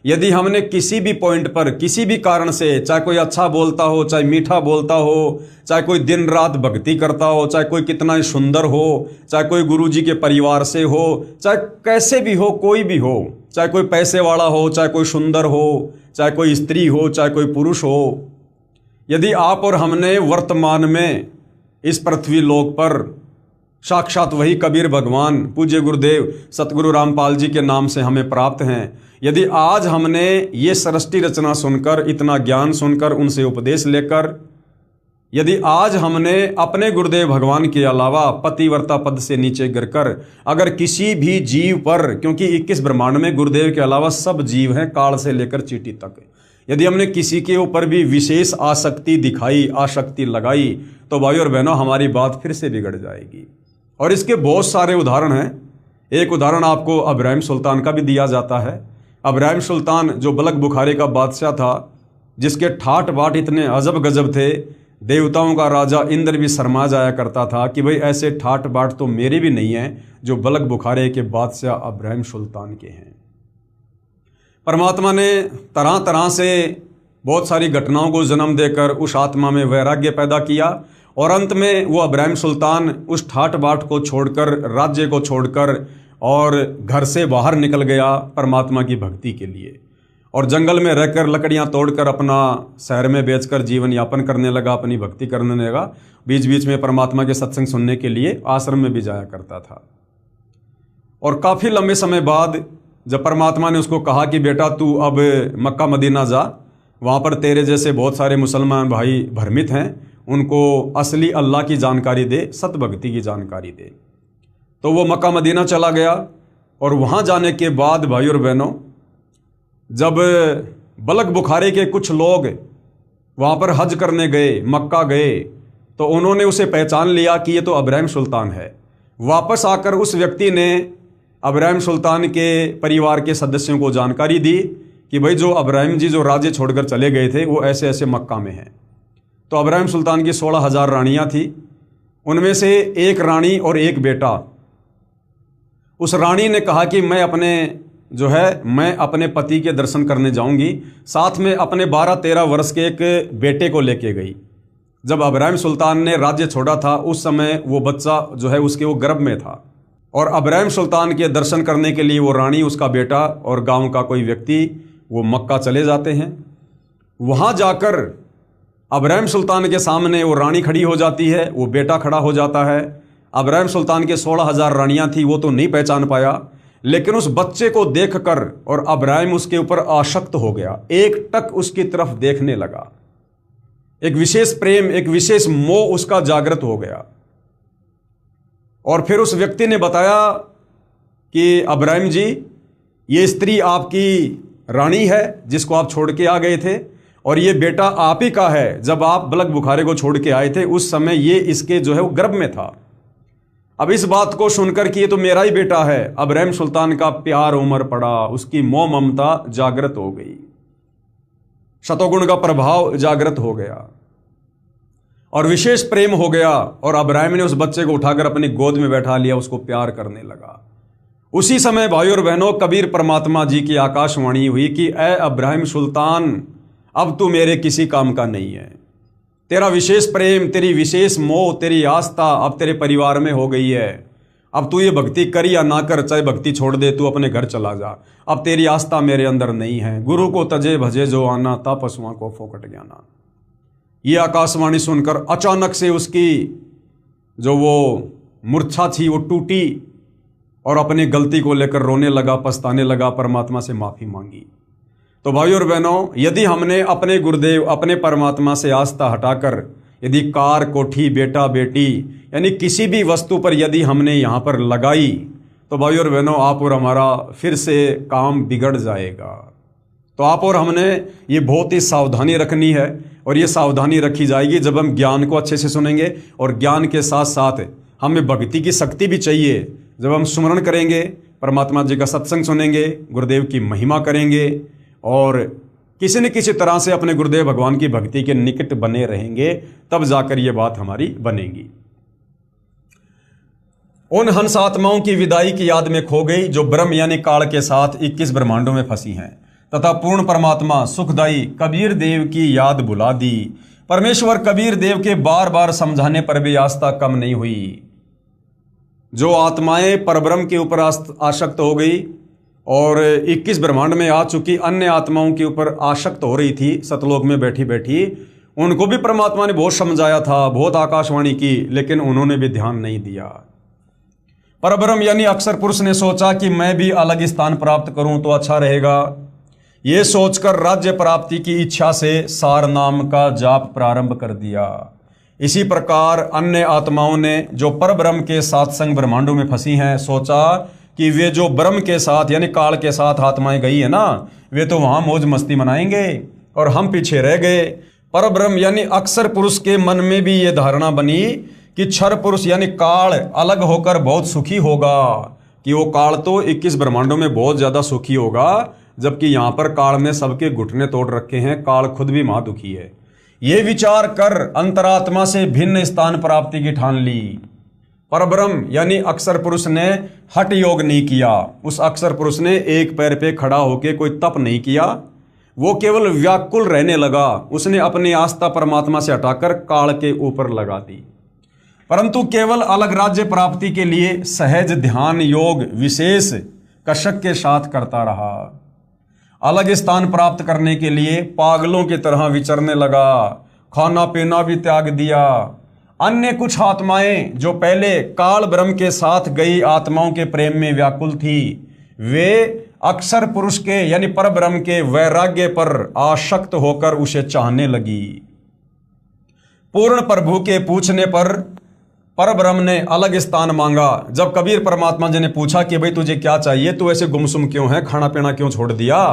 यदि हमने किसी भी पॉइंट पर किसी भी कारण से, चाहे कोई अच्छा बोलता हो, चाहे मीठा बोलता हो, चाहे कोई दिन रात भक्ति करता हो, चाहे कोई कितना ही सुंदर हो, चाहे कोई गुरुजी के परिवार से हो, चाहे कैसे भी हो, कोई भी हो, चाहे कोई पैसे वाला हो, चाहे कोई सुंदर हो, चाहे कोई स्त्री हो, चाहे कोई पुरुष हो, यदि आप और हमने वर्तमान में इस पृथ्वी लोक पर साक्षात वही कबीर भगवान पूज्य गुरुदेव सतगुरु रामपाल जी के नाम से हमें प्राप्त हैं, यदि आज हमने ये सृष्टि रचना सुनकर, इतना ज्ञान सुनकर, उनसे उपदेश लेकर यदि आज हमने अपने गुरुदेव भगवान के अलावा पतिव्रता पद से नीचे गिरकर अगर किसी भी जीव पर, क्योंकि 21 ब्रह्मांड में गुरुदेव के अलावा सब जीव हैं काल से लेकर चींटी तक, यदि हमने किसी के ऊपर भी विशेष आसक्ति दिखाई, आसक्ति लगाई, तो भाई और बहनों हमारी बात फिर से बिगड़ जाएगी। और इसके बहुत सारे उदाहरण हैं। एक उदाहरण आपको अब्राहिम सुल्तान का भी दिया जाता है। अब्राहिम सुल्तान जो बलक बुखारे का बादशाह था, जिसके ठाट बाट इतने अजब गजब थे, देवताओं का राजा इंद्र भी शर्मा जाया करता था कि भाई ऐसे ठाट बाट तो मेरे भी नहीं हैं जो बलक बुखारे के बादशाह अब्राहिम सुल्तान के हैं। परमात्मा ने तरह तरह से बहुत सारी घटनाओं को जन्म देकर उस आत्मा में वैराग्य पैदा किया और अंत में वो अब्राहिम सुल्तान उस ठाट बाट को छोड़कर, राज्य को छोड़कर और घर से बाहर निकल गया परमात्मा की भक्ति के लिए, और जंगल में रहकर लकड़ियां तोड़कर अपना शहर में बेचकर जीवन यापन करने लगा, अपनी भक्ति करने लगा। बीच बीच में परमात्मा के सत्संग सुनने के लिए आश्रम में भी जाया करता था। और काफ़ी लंबे समय बाद जब परमात्मा ने उसको कहा कि बेटा तू अब मक्का मदीना जा, वहाँ पर तेरे जैसे बहुत सारे मुसलमान भाई भ्रमित हैं, उनको असली अल्लाह की जानकारी दे, सतभक्ति की जानकारी दे। तो वो मक्का मदीना चला गया और वहाँ जाने के बाद भाई और बहनों, जब बलक बुखारे के कुछ लोग वहाँ पर हज करने गए, मक्का गए, तो उन्होंने उसे पहचान लिया कि ये तो अब्राहिम सुल्तान है। वापस आकर उस व्यक्ति ने अब्राहिम सुल्तान के परिवार के सदस्यों को जानकारी दी कि भाई जो अब्राहिम जी जो राज्य छोड़कर चले गए थे वो ऐसे ऐसे मक्का में हैं। तो अब्राहिम सुल्तान की 16,000 रानियाँ थी, उनमें से एक रानी और एक बेटा। उस रानी ने कहा कि मैं अपने पति के दर्शन करने जाऊंगी, साथ में अपने 12-13 वर्ष के एक बेटे को लेके गई। जब अब्राहिम सुल्तान ने राज्य छोड़ा था उस समय वो बच्चा जो है उसके वो गर्भ में था, और अब्राहिम सुल्तान के दर्शन करने के लिए वो रानी, उसका बेटा और गांव का कोई व्यक्ति वो मक्का चले जाते हैं। वहाँ जाकर अब्राहिम सुल्तान के सामने वो रानी खड़ी हो जाती है, वो बेटा खड़ा हो जाता है। अब्राहिम सुल्तान के 16,000 रानियाँ थी, वो तो नहीं पहचान पाया, लेकिन उस बच्चे को देखकर और अब्राहिम उसके ऊपर आसक्त हो गया, एक टक उसकी तरफ देखने लगा। एक विशेष प्रेम, एक विशेष मोह उसका जागृत हो गया। और फिर उस व्यक्ति ने बताया कि अब्राहिम जी, ये स्त्री आपकी रानी है जिसको आप छोड़ के आ गए थे, और ये बेटा आप ही का है। जब आप बलक बुखारे को छोड़ के आए थे उस समय ये इसके जो है वो गर्भ में था। अब इस बात को सुनकर कि ये तो मेरा ही बेटा है, अब्राहिम सुल्तान का प्यार उमड़ पड़ा, उसकी मोह ममता जागृत हो गई, शतोगुण का प्रभाव जागृत हो गया और विशेष प्रेम हो गया। और अब्राहिम ने उस बच्चे को उठाकर अपनी गोद में बैठा लिया, उसको प्यार करने लगा। उसी समय भाई और बहनों, कबीर परमात्मा जी की आकाशवाणी हुई कि ऐ अब्राहिम सुल्तान, अब तू मेरे किसी काम का नहीं है। तेरा विशेष प्रेम, तेरी विशेष मोह, तेरी आस्था अब तेरे परिवार में हो गई है। अब तू ये भक्ति कर या ना कर, चाहे भक्ति छोड़ दे, तू अपने घर चला जा। अब तेरी आस्था मेरे अंदर नहीं है। गुरु को तजे भजे जो आना, ता पशुओं को फोकट ज्ञाना। ये आकाशवाणी सुनकर अचानक से उसकी जो वो मूर्छा थी वो टूटी और अपनी गलती को लेकर रोने लगा, पछताने लगा, परमात्मा से माफ़ी मांगी। तो भाई और बहनों, यदि हमने अपने गुरुदेव, अपने परमात्मा से आस्था हटाकर यदि कार, कोठी, बेटा, बेटी यानी किसी भी वस्तु पर यदि हमने यहाँ पर लगाई, तो भाई और बहनों, आप और हमारा फिर से काम बिगड़ जाएगा। तो आप और हमने ये बहुत ही सावधानी रखनी है, और ये सावधानी रखी जाएगी जब हम ज्ञान को अच्छे से सुनेंगे, और ज्ञान के साथ साथ हमें भक्ति की शक्ति भी चाहिए। जब हम सुमरण करेंगे, परमात्मा जी का सत्संग सुनेंगे, गुरुदेव की महिमा करेंगे और किसी न किसी तरह से अपने गुरुदेव भगवान की भक्ति के निकट बने रहेंगे, तब जाकर ये बात हमारी बनेगी। उन हंस आत्माओं की विदाई की याद में खो गई जो ब्रह्म यानी काल के साथ 21 ब्रह्मांडों में फंसी हैं, तथा पूर्ण परमात्मा सुखदाई कबीर देव की याद बुला दी। परमेश्वर कबीर देव के बार बार समझाने पर भी आस्था कम नहीं हुई। जो आत्माएं परब्रह्म के ऊपर आसक्त हो गई और 21 ब्रह्मांड में आ चुकी अन्य आत्माओं के ऊपर आसक्त हो रही थी सतलोक में बैठी बैठी, उनको भी परमात्मा ने बहुत समझाया था, बहुत आकाशवाणी की, लेकिन उन्होंने भी ध्यान नहीं दिया। परब्रह्म यानी अक्षर पुरुष ने सोचा कि मैं भी अलग स्थान प्राप्त करूं तो अच्छा रहेगा। ये सोचकर राज्य प्राप्ति की इच्छा से सार नाम का जाप प्रारंभ कर दिया। इसी प्रकार अन्य आत्माओं ने जो परब्रह्म के सात्संग ब्रह्मांडों में फंसी हैं, सोचा कि वे जो ब्रह्म के साथ यानी काल के साथ आत्माएं गई है ना, वे तो वहां मौज मस्ती मनाएंगे और हम पीछे रह गए। परब्रह्म यानी अक्षर पुरुष के मन में भी ये धारणा बनी कि क्षर पुरुष यानी काल अलग होकर बहुत सुखी होगा, कि वो काल तो 21 ब्रह्मांडों में बहुत ज्यादा सुखी होगा, जबकि यहां पर काल ने सबके घुटने तोड़ रखे हैं, काल खुद भी महादुखी है। ये विचार कर अंतरात्मा से भिन्न स्थान प्राप्ति की ठान ली। परब्रह्म यानी अक्षर पुरुष ने हठ योग नहीं किया। उस अक्षर पुरुष ने एक पैर पे खड़ा होकर कोई तप नहीं किया, वो केवल व्याकुल रहने लगा। उसने अपनी आस्था परमात्मा से हटाकर काल के ऊपर लगा दी, परंतु केवल अलग राज्य प्राप्ति के लिए सहज ध्यान योग विशेष कषक के साथ करता रहा। अलग स्थान प्राप्त करने के लिए पागलों की तरह विचरने लगा, खाना पीना भी त्याग दिया। अन्य कुछ आत्माएं जो पहले काल ब्रह्म के साथ गई आत्माओं के प्रेम में व्याकुल थी, वे अक्षर पुरुष के यानी परब्रह्म के वैराग्य पर आसक्त होकर उसे चाहने लगी। पूर्ण प्रभु के पूछने पर परब्रह्म ने अलग स्थान मांगा। जब कबीर परमात्मा जी ने पूछा कि भाई तुझे क्या चाहिए, तू ऐसे गुमसुम क्यों है, खाना पीना क्यों छोड़ दिया,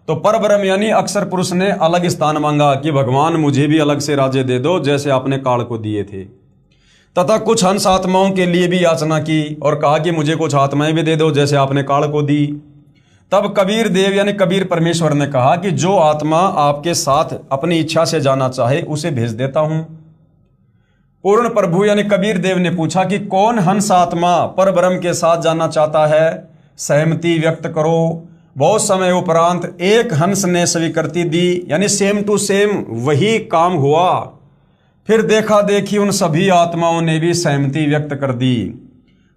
तो परब्रह्म यानी अक्षर पुरुष ने अलग स्थान मांगा कि भगवान मुझे भी अलग से राज्य दे दो जैसे आपने काल को दिए थे। तथा कुछ हंस आत्माओं के लिए भी याचना की और कहा कि मुझे कुछ आत्माएं भी दे दो जैसे आपने काल को दी। तब कबीर देव यानी कबीर परमेश्वर ने कहा कि जो आत्मा आपके साथ अपनी इच्छा से जाना चाहे उसे भेज देता हूं। पूर्ण प्रभु यानी कबीर देव ने पूछा कि कौन हंस आत्मा परब्रह्म के साथ जाना चाहता है, सहमति व्यक्त करो। बहुत समय उपरांत एक हंस ने स्वीकृति दी, यानी सेम टू सेम वही काम हुआ। फिर देखा देखी उन सभी आत्माओं ने भी सहमति व्यक्त कर दी।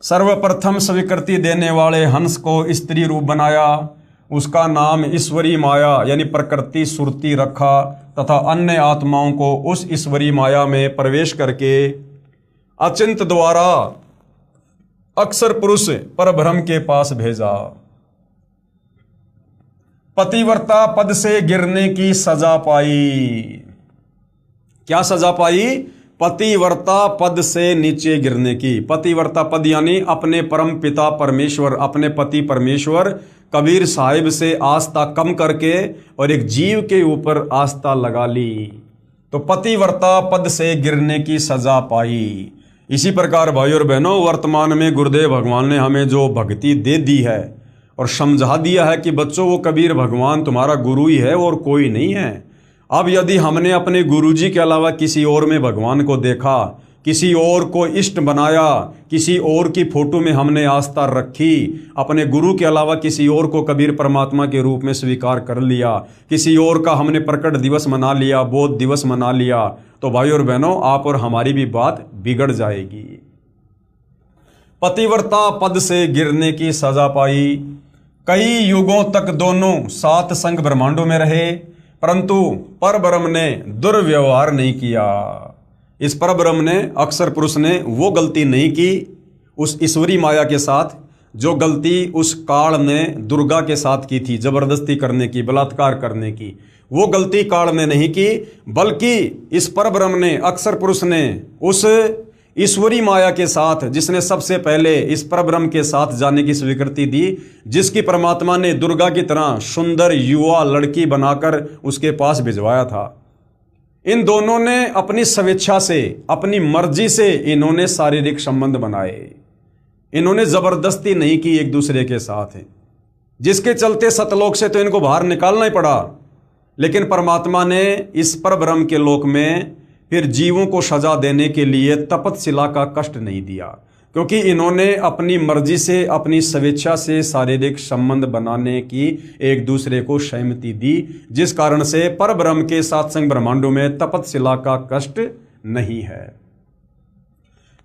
सर्वप्रथम स्वीकृति देने वाले हंस को स्त्री रूप बनाया, उसका नाम ईश्वरी माया यानी प्रकृति सुरती रखा, तथा अन्य आत्माओं को उस ईश्वरी माया में प्रवेश करके अचिंत द्वारा अक्षर पुरुष परब्रह्म के पास भेजा। पतिव्रता पद से गिरने की सजा पाई। क्या सजा पाई? पतिव्रता पद से नीचे गिरने की। पतिव्रता पद यानी अपने परम पिता परमेश्वर, अपने पति परमेश्वर कबीर साहिब से आस्था कम करके और एक जीव के ऊपर आस्था लगा ली, तो पतिव्रता पद से गिरने की सजा पाई। इसी प्रकार भाइयों और बहनों, वर्तमान में गुरुदेव भगवान ने हमें जो भक्ति दे दी है और समझा दिया है कि बच्चों वो कबीर भगवान तुम्हारा गुरु ही है और कोई नहीं है। अब यदि हमने अपने गुरुजी के अलावा किसी और में भगवान को देखा, किसी और को इष्ट बनाया, किसी और की फोटो में हमने आस्था रखी, अपने गुरु के अलावा किसी और को कबीर परमात्मा के रूप में स्वीकार कर लिया, किसी और का हमने प्रकट दिवस मना लिया, बोध दिवस मना लिया, तो भाई और बहनों आप और हमारी भी बात बिगड़ जाएगी। पतिव्रता पद से गिरने की सजा पाई। कई युगों तक दोनों सात संग ब्रह्मांडों में रहे, परंतु परब्रह्म ने दुर्व्यवहार नहीं किया। इस परब्रह्म ने, अक्षर पुरुष ने वो गलती नहीं की उस ईश्वरी माया के साथ जो गलती उस काल ने दुर्गा के साथ की थी, जबरदस्ती करने की, बलात्कार करने की। वो गलती काल ने नहीं की, बल्कि इस परब्रह्म ने, अक्षर पुरुष ने उस ईश्वरी माया के साथ, जिसने सबसे पहले इस परब्रह्म के साथ जाने की स्वीकृति दी, जिसकी परमात्मा ने दुर्गा की तरह सुंदर युवा लड़की बनाकर उसके पास भिजवाया था, इन दोनों ने अपनी स्वेच्छा से, अपनी मर्जी से इन्होंने शारीरिक संबंध बनाए। इन्होंने जबरदस्ती नहीं की एक दूसरे के साथ, जिसके चलते सतलोक से तो इनको बाहर निकालना ही पड़ा। लेकिन परमात्मा ने इस परब्रह्म के लोक में फिर जीवों को सजा देने के लिए तपतशिला का कष्ट नहीं दिया, क्योंकि इन्होंने अपनी मर्जी से, अपनी स्वेच्छा से शारीरिक संबंध बनाने की एक दूसरे को सहमति दी, जिस कारण से परब्रह्म के सात्संग ब्रह्मांडों में तपतशिला का कष्ट नहीं है।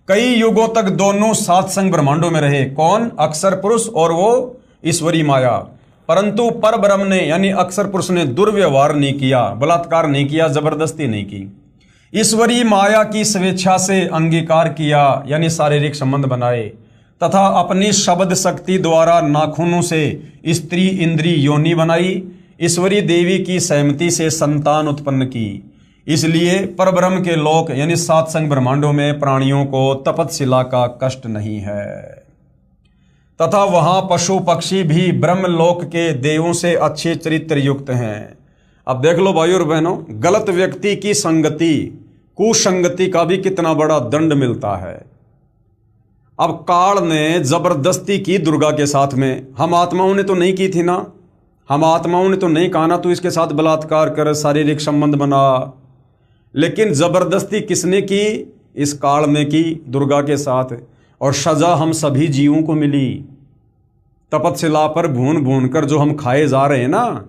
कई युगों तक दोनों सात्संग ब्रह्मांडों में रहे। कौन? अक्षर पुरुष और वो ईश्वरी माया। परंतु परब्रह्म ने यानी अक्षर पुरुष ने दुर्व्यवहार नहीं किया, बलात्कार नहीं किया, जबरदस्ती नहीं की। ईश्वरी माया की स्वेच्छा से अंगीकार किया, यानी शारीरिक संबंध बनाए, तथा अपनी शब्द शक्ति द्वारा नाखूनों से स्त्री इंद्री योनि बनाई। ईश्वरी देवी की सहमति से संतान उत्पन्न की। इसलिए परब्रह्म के लोक यानी सात संग ब्रह्मांडों में प्राणियों को तपतशिला का कष्ट नहीं है, तथा वहां पशु पक्षी भी ब्रह्मलोक के देवों से अच्छे चरित्र युक्त हैं। अब देख लो भाइयों और बहनों, गलत व्यक्ति की संगति, कुसंगति का भी कितना बड़ा दंड मिलता है। अब काल ने जबरदस्ती की दुर्गा के साथ में, हम आत्माओं ने तो नहीं की थी ना, हम आत्माओं ने तो नहीं कहा ना तू इसके साथ बलात्कार कर, शारीरिक संबंध बना, लेकिन जबरदस्ती किसने की? इस काल ने की दुर्गा के साथ, और सजा हम सभी जीवों को मिली। तपतशिला पर भून भून कर जो हम खाए जा रहे हैं ना,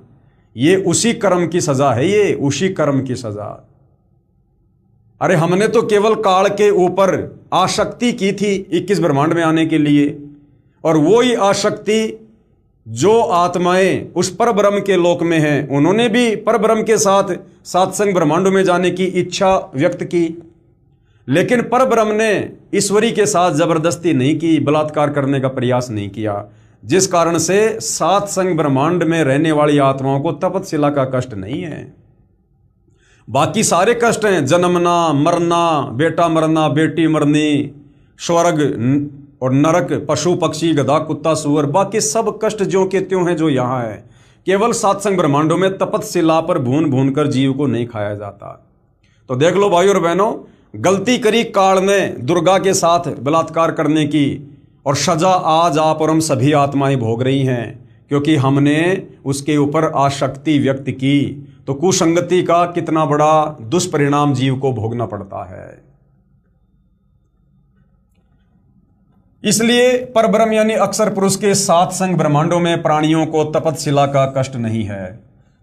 ये उसी कर्म की सजा है, ये उसी कर्म की सजा। अरे हमने तो केवल काल के ऊपर आसक्ति की थी 21 ब्रह्मांड में आने के लिए, और वो ही आसक्ति जो आत्माएं उस परब्रह्म के लोक में हैं, उन्होंने भी परब्रह्म के साथ सातसंग ब्रह्मांडों में जाने की इच्छा व्यक्त की, लेकिन परब्रह्म ने ईश्वरी के साथ जबरदस्ती नहीं की, बलात्कार करने का प्रयास नहीं किया, जिस कारण से सात संग ब्रह्मांड में रहने वाली आत्माओं को तपतशिला का कष्ट नहीं है। बाकी सारे कष्ट हैं, जन्मना, मरना, बेटा मरना, बेटी मरनी, स्वर्ग और नरक, पशु पक्षी, गधा कुत्ता सूअर, बाकी सब कष्ट ज्यों के त्यों हैं जो यहाँ है। केवल सात संग ब्रह्मांडों में तपतशिला पर भून भून कर जीव को नहीं खाया जाता। तो देख लो भाइयों और बहनों, गलती करी काल ने दुर्गा के साथ बलात्कार करने की, और सजा आज आप और हम सभी आत्माएं भोग रही हैं, क्योंकि हमने उसके ऊपर आसक्ति व्यक्त की। तो कुसंगति का कितना बड़ा दुष्परिणाम जीव को भोगना पड़ता है। इसलिए परब्रह्म यानी अक्षर पुरुष के सात संग ब्रह्मांडों में प्राणियों को तपतशिला का कष्ट नहीं है,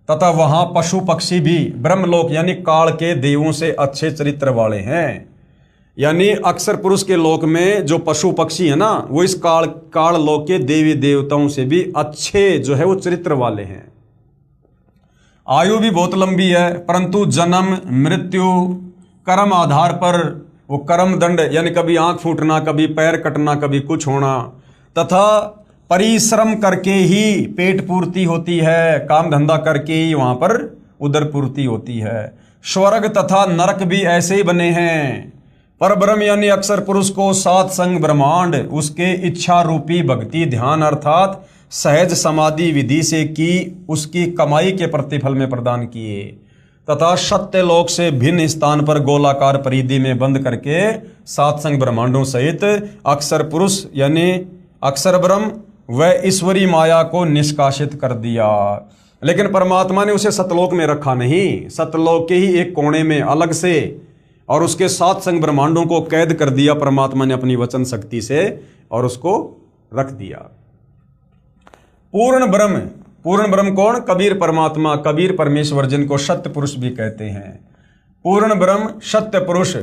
तथा वहां पशु पक्षी भी ब्रह्मलोक यानी काल के देवों से अच्छे चरित्र वाले हैं। यानी अक्षर पुरुष के लोक में जो पशु पक्षी है ना, वो इस काल लोक के देवी देवताओं से भी अच्छे जो है वो चरित्र वाले हैं। आयु भी बहुत लंबी है, परंतु जन्म मृत्यु कर्म आधार पर वो कर्म दंड, यानी कभी आंख फूटना, कभी पैर कटना, कभी कुछ होना, तथा परिश्रम करके ही पेट पूर्ति होती है, काम धंधा करके ही वहां पर उदर पूर्ति होती है। स्वर्ग तथा नरक भी ऐसे ही बने हैं। परब्रह्म यानी अक्षर पुरुष को सात संग ब्रह्मांड उसके इच्छा रूपी भक्ति ध्यान अर्थात सहज समाधि विधि से की उसकी कमाई के प्रतिफल में प्रदान किए, तथा सत्य लोक से भिन्न स्थान पर गोलाकार परिधि में बंद करके सात संग ब्रह्मांडों सहित अक्षर पुरुष यानी अक्षर ब्रह्म व ईश्वरी माया को निष्कासित कर दिया। लेकिन परमात्मा ने उसे सतलोक में रखा नहीं, सतलोक के ही एक कोने में अलग से, और उसके सात संग ब्रह्मांडों को कैद कर दिया परमात्मा ने अपनी वचन शक्ति से, और उसको रख दिया। पूर्ण ब्रह्म कौन? कबीर परमात्मा, कबीर परमेश्वर, जिनको सत्य पुरुष भी कहते हैं। पूर्ण ब्रह्म सत्य पुरुष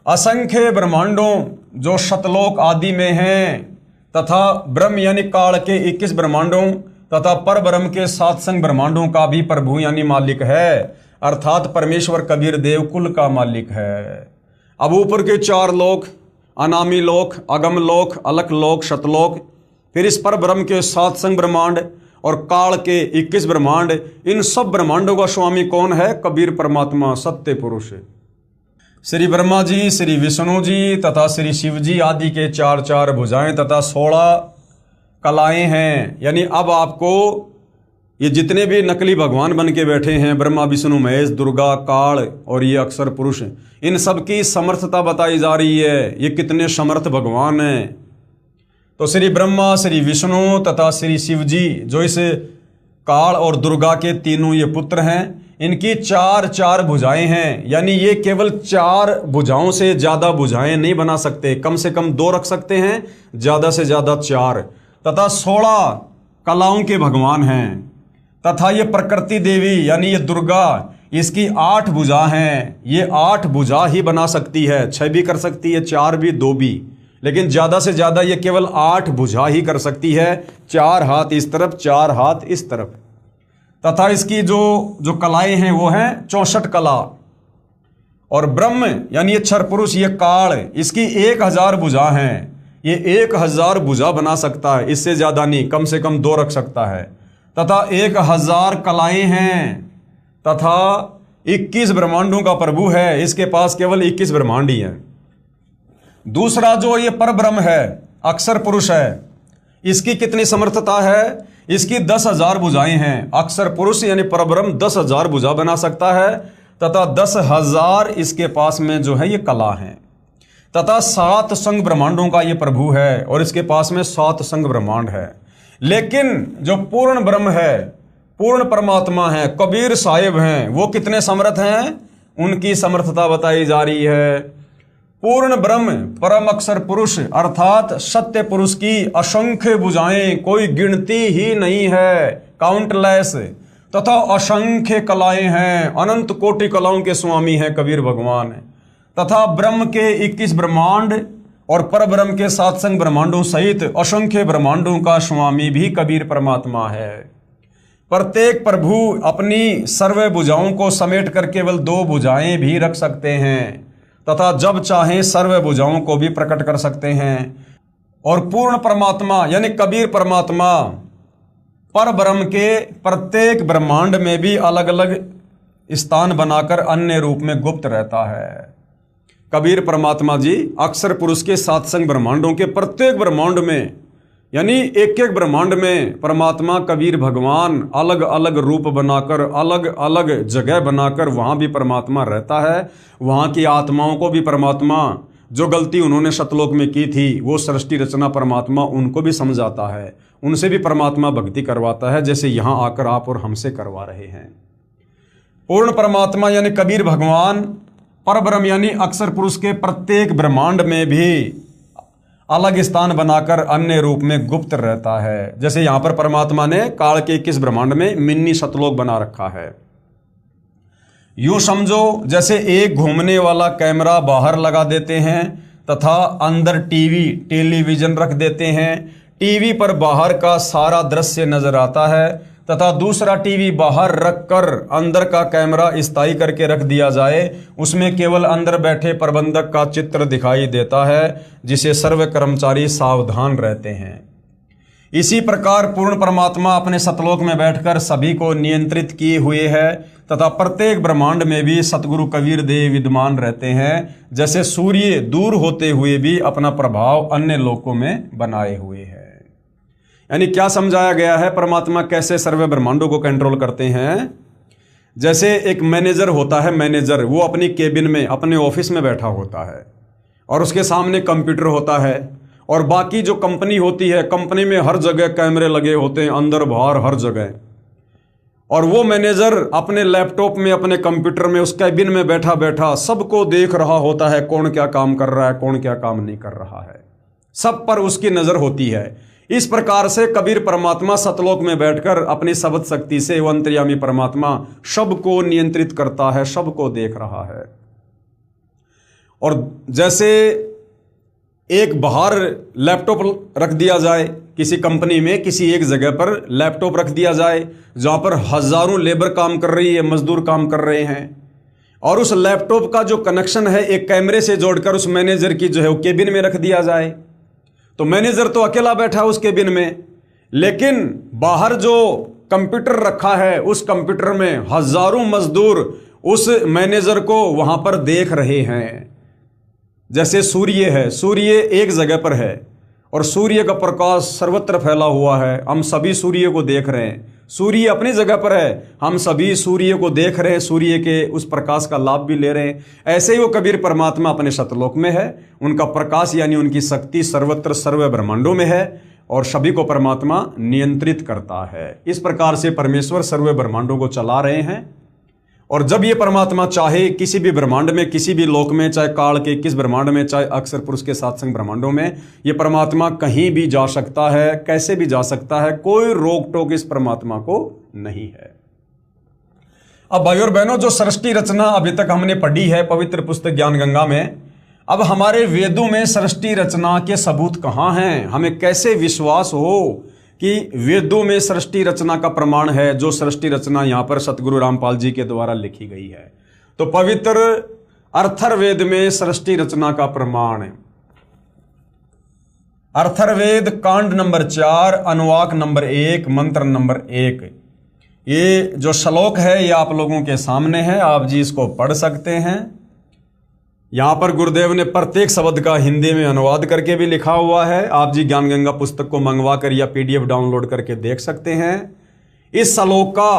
असंख्य ब्रह्मांडों जो सतलोक आदि में हैं, तथा ब्रह्म यानी काल के 21 ब्रह्मांडों तथा पर ब्रह्म के सात संग ब्रह्मांडों का भी प्रभु यानी मालिक है, अर्थात परमेश्वर कबीर देव कुल का मालिक है। अब ऊपर के चार लोक, अनामी लोक, अगम लोक, अलक लोक, शतलोक, फिर इस पर ब्रह्म के सात संग ब्रह्मांड और काल के 21 ब्रह्मांड, इन सब ब्रह्मांडों का स्वामी कौन है? कबीर परमात्मा, सत्य पुरुष। श्री ब्रह्मा जी, श्री विष्णु जी तथा श्री शिव जी आदि के चार चार भुजाएं तथा 16 कलाएं हैं। यानी अब आपको ये जितने भी नकली भगवान बन के बैठे हैं, ब्रह्मा विष्णु महेश दुर्गा काल और ये अक्षर पुरुष, इन सब की समर्थता बताई जा रही है, ये कितने समर्थ भगवान हैं। तो श्री ब्रह्मा, श्री विष्णु तथा श्री शिव जी जो इस काल और दुर्गा के तीनों ये पुत्र हैं, इनकी चार चार भुजाएं हैं। यानी ये केवल 4 भुजाओं से ज़्यादा भुजाएं नहीं बना सकते, कम से कम 2 रख सकते हैं, ज़्यादा से ज़्यादा 4, तथा 16 कलाओं के भगवान हैं। तथा ये प्रकृति देवी यानी ये दुर्गा, इसकी 8 भुजा हैं। ये 8 भुजा ही बना सकती है, 6 भी कर सकती है, 4 भी, 2 भी, लेकिन ज़्यादा से ज़्यादा ये केवल 8 भुजा ही कर सकती है। 4 हाथ इस तरफ, 4 हाथ इस तरफ। तथा इसकी जो कलाएं हैं वो हैं 64 कला। और ब्रह्म यानी ये क्षर पुरुष, ये काल, इसकी 1000 भुजा हैं। ये 1000 भुजा बना सकता है, इससे ज़्यादा नहीं, कम से कम 2 रख सकता है। तथा 1000 कलाएं हैं। तथा 21 ब्रह्मांडों का प्रभु है, इसके पास केवल 21 ब्रह्मांड ही हैं। दूसरा जो ये परब्रह्म है, अक्षर पुरुष है, इसकी कितनी समर्थता है? इसकी 10,000 भुजाएं हैं। अक्षर पुरुष यानी परब्रह्म 10,000 भुजा बना सकता है तथा 10,000 इसके पास में जो है ये कला है, तथा 7 संग ब्रह्मांडों का ये प्रभु है और इसके पास में 7 संग ब्रह्मांड है। लेकिन जो पूर्ण ब्रह्म है, पूर्ण परमात्मा है, कबीर साहिब हैं, वो कितने समर्थ हैं? उनकी समर्थता बताई जा रही है। पूर्ण ब्रह्म परम अक्षर पुरुष अर्थात सत्य पुरुष की असंख्य भुजाएं, कोई गिनती ही नहीं है, काउंटलेस, तथा असंख्य कलाएं हैं, अनंत कोटि कलाओं के स्वामी हैं कबीर भगवान, तथा ब्रह्म के 21 ब्रह्मांड और परब्रह्म के 7 संग ब्रह्मांडों सहित असंख्य ब्रह्मांडों का स्वामी भी कबीर परमात्मा है। प्रत्येक प्रभु अपनी सर्व भुजाओं को समेट कर केवल 2 भुजाएं भी रख सकते हैं तथा जब चाहें सर्व भुजाओं को भी प्रकट कर सकते हैं। और पूर्ण परमात्मा यानी कबीर परमात्मा पर ब्रह्म के प्रत्येक ब्रह्मांड में भी अलग अलग स्थान बनाकर अन्य रूप में गुप्त रहता है। कबीर परमात्मा जी अक्षर पुरुष के 7 संग ब्रह्मांडों के प्रत्येक ब्रह्मांड में यानी एक एक ब्रह्मांड में परमात्मा कबीर भगवान अलग अलग रूप बनाकर, अलग अलग जगह बनाकर वहाँ भी परमात्मा रहता है। वहाँ की आत्माओं को भी परमात्मा, जो गलती उन्होंने सतलोक में की थी वो सृष्टि रचना परमात्मा उनको भी समझाता है, उनसे भी परमात्मा भक्ति करवाता है, जैसे यहाँ आकर आप और हमसे करवा रहे हैं। पूर्ण परमात्मा यानी कबीर भगवान परब्रह्म यानी अक्षर पुरुष के प्रत्येक ब्रह्मांड में भी अलग स्थान बनाकर अन्य रूप में गुप्त रहता है। जैसे यहां पर परमात्मा ने काल के 21 ब्रह्मांड में मिनी सतलोक बना रखा है। यूं समझो जैसे एक घूमने वाला कैमरा बाहर लगा देते हैं तथा अंदर टेलीविजन रख देते हैं। टीवी पर बाहर का सारा दृश्य नजर आता है तथा दूसरा टीवी बाहर रखकर अंदर का कैमरा स्थायी करके रख दिया जाए, उसमें केवल अंदर बैठे प्रबंधक का चित्र दिखाई देता है, जिसे सर्व कर्मचारी सावधान रहते हैं। इसी प्रकार पूर्ण परमात्मा अपने सतलोक में बैठकर सभी को नियंत्रित किए हुए है तथा प्रत्येक ब्रह्मांड में भी सतगुरु कबीर देव विद्यमान रहते हैं, जैसे सूर्य दूर होते हुए भी अपना प्रभाव अन्य लोकों में बनाए हुए है। यानी क्या समझाया गया है, परमात्मा कैसे सर्व ब्रह्मांडों को कंट्रोल करते हैं। जैसे एक मैनेजर होता है, मैनेजर वो अपनी केबिन में अपने ऑफिस में बैठा होता है और उसके सामने कंप्यूटर होता है और बाकी जो कंपनी होती है, कंपनी में हर जगह कैमरे लगे होते हैं, अंदर बाहर हर जगह, और वो मैनेजर अपने लैपटॉप में अपने कंप्यूटर में उस कैबिन में बैठा बैठा सबको देख रहा होता है, कौन क्या काम कर रहा है, कौन क्या काम नहीं कर रहा है, सब पर उसकी नजर होती है। इस प्रकार से कबीर परमात्मा सतलोक में बैठकर अपनी शब्द शक्ति से वो अंतर्यामी परमात्मा सबको नियंत्रित करता है, सबको देख रहा है। और जैसे एक बाहर लैपटॉप रख दिया जाए, किसी कंपनी में किसी एक जगह पर लैपटॉप रख दिया जाए जहां पर हजारों लेबर काम कर रही है, मजदूर काम कर रहे हैं, और उस लैपटॉप का जो कनेक्शन है एक कैमरे से जोड़कर उस मैनेजर की जो है वो केबिन में रख दिया जाए, तो मैनेजर तो अकेला बैठा है उस केबिन में, लेकिन बाहर जो कंप्यूटर रखा है उस कंप्यूटर में हजारों मजदूर उस मैनेजर को वहां पर देख रहे हैं। जैसे सूर्य है, सूर्य एक जगह पर है और सूर्य का प्रकाश सर्वत्र फैला हुआ है, हम सभी सूर्य को देख रहे हैं। सूर्य अपनी जगह पर है, हम सभी सूर्य को देख रहे हैं, सूर्य के उस प्रकाश का लाभ भी ले रहे हैं। ऐसे ही वो कबीर परमात्मा अपने सतलोक में है, उनका प्रकाश यानी उनकी शक्ति सर्वत्र सर्व ब्रह्मांडों में है और सभी को परमात्मा नियंत्रित करता है। इस प्रकार से परमेश्वर सर्व ब्रह्मांडों को चला रहे हैं। और जब ये परमात्मा चाहे किसी भी ब्रह्मांड में, किसी भी लोक में, चाहे काल के किस ब्रह्मांड में, चाहे अक्षर पुरुष के 7 संग ब्रह्मांडों में, ये परमात्मा कहीं भी जा सकता है, कैसे भी जा सकता है, कोई रोक टोक इस परमात्मा को नहीं है। अब भाई और बहनों, जो सृष्टि रचना अभी तक हमने पढ़ी है पवित्र पुस्तक ज्ञान गंगा में, अब हमारे वेदों में सृष्टि रचना के सबूत कहाँ हैं? हमें कैसे विश्वास हो कि वेदों में सृष्टि रचना का प्रमाण है, जो सृष्टि रचना यहां पर सतगुरु रामपाल जी के द्वारा लिखी गई है? तो पवित्र अर्थर्वेद में सृष्टि रचना का प्रमाण है। अर्थर्वेद कांड नंबर 4 अनुवाक नंबर 1 मंत्र नंबर 1, ये जो श्लोक है ये आप लोगों के सामने है, आप जी इसको पढ़ सकते हैं। यहाँ पर गुरुदेव ने प्रत्येक शब्द का हिंदी में अनुवाद करके भी लिखा हुआ है। आप जी ज्ञान गंगा पुस्तक को मंगवा कर या PDF डाउनलोड करके देख सकते हैं। इस श्लोक का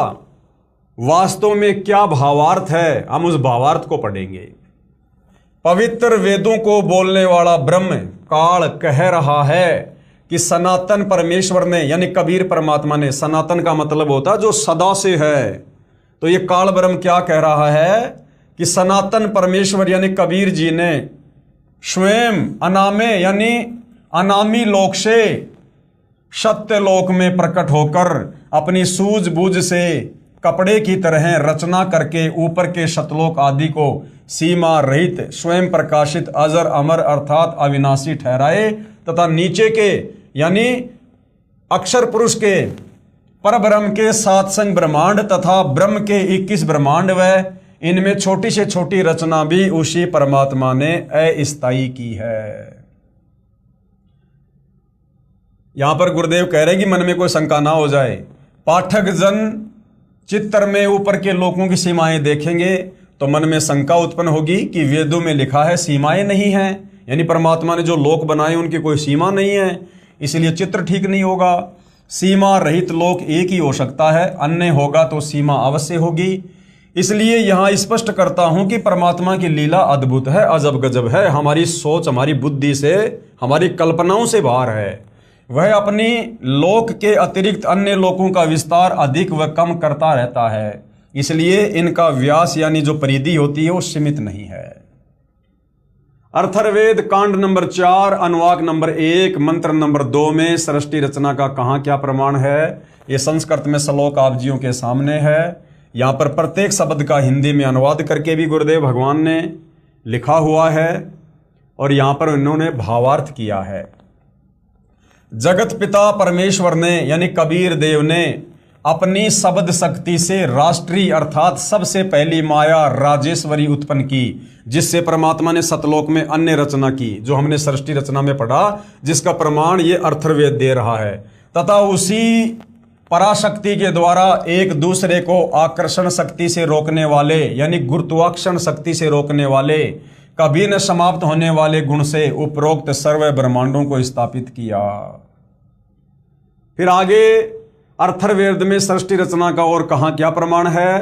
वास्तव में क्या भावार्थ है, हम उस भावार्थ को पढ़ेंगे। पवित्र वेदों को बोलने वाला ब्रह्म काल कह रहा है कि सनातन परमेश्वर ने, यानी कबीर परमात्मा ने, सनातन का मतलब होता है जो सदा से है, तो ये काल ब्रह्म क्या कह रहा है कि सनातन परमेश्वर यानी कबीर जी ने स्वयं अनामे यानी अनामी लोक से सत्य लोक में प्रकट होकर अपनी सूझबूझ से कपड़े की तरह रचना करके ऊपर के शतलोक आदि को सीमा रहित स्वयं प्रकाशित अजर अमर अर्थात अविनाशी ठहराए तथा नीचे के यानी अक्षर पुरुष के परब्रह्म के 7 संग ब्रह्मांड तथा ब्रह्म के 21 ब्रह्मांड व इनमें छोटी से छोटी रचना भी उसी परमात्मा ने अस्थायी की है। यहां पर गुरुदेव कह रहे हैं कि मन में कोई शंका ना हो जाए। पाठक जन चित्तर में ऊपर के लोकों की सीमाएं देखेंगे तो मन में शंका उत्पन्न होगी कि वेदों में लिखा है सीमाएं नहीं हैं, यानी परमात्मा ने जो लोक बनाए उनकी कोई सीमा नहीं है, इसलिए चित्र ठीक नहीं होगा। सीमा रहित लोक एक ही हो सकता है, अन्य होगा तो सीमा अवश्य होगी। इसलिए यहां स्पष्ट करता हूं कि परमात्मा की लीला अद्भुत है, अजब गजब है, हमारी सोच हमारी बुद्धि से हमारी कल्पनाओं से बाहर है। वह अपनी लोक के अतिरिक्त अन्य लोकों का विस्तार अधिक व कम करता रहता है, इसलिए इनका व्यास यानी जो परिधि होती है वो सीमित नहीं है। अथर्ववेद कांड नंबर 4 अनुवाक नंबर 1 मंत्र नंबर 2 में सृष्टि रचना का कहाँ क्या प्रमाण है, ये संस्कृत में श्लोक आप जियों के सामने है। यहाँ पर प्रत्येक शब्द का हिंदी में अनुवाद करके भी गुरुदेव भगवान ने लिखा हुआ है और यहाँ पर इन्होंने भावार्थ किया है। जगत पिता परमेश्वर ने यानी कबीर देव ने अपनी शब्द शक्ति से राष्ट्रीय अर्थात सबसे पहली माया राजेश्वरी उत्पन्न की, जिससे परमात्मा ने सतलोक में अन्य रचना की, जो हमने सृष्टि रचना में पढ़ा, जिसका प्रमाण ये अथर्ववेद दे रहा है। तथा उसी पराशक्ति के द्वारा एक दूसरे को आकर्षण शक्ति से रोकने वाले यानी गुरुत्वाकर्षण शक्ति से रोकने वाले कभी न समाप्त होने वाले गुण से उपरोक्त सर्व ब्रह्मांडों को स्थापित किया। फिर आगे अथर्ववेद में सृष्टि रचना का और कहाँ क्या प्रमाण है।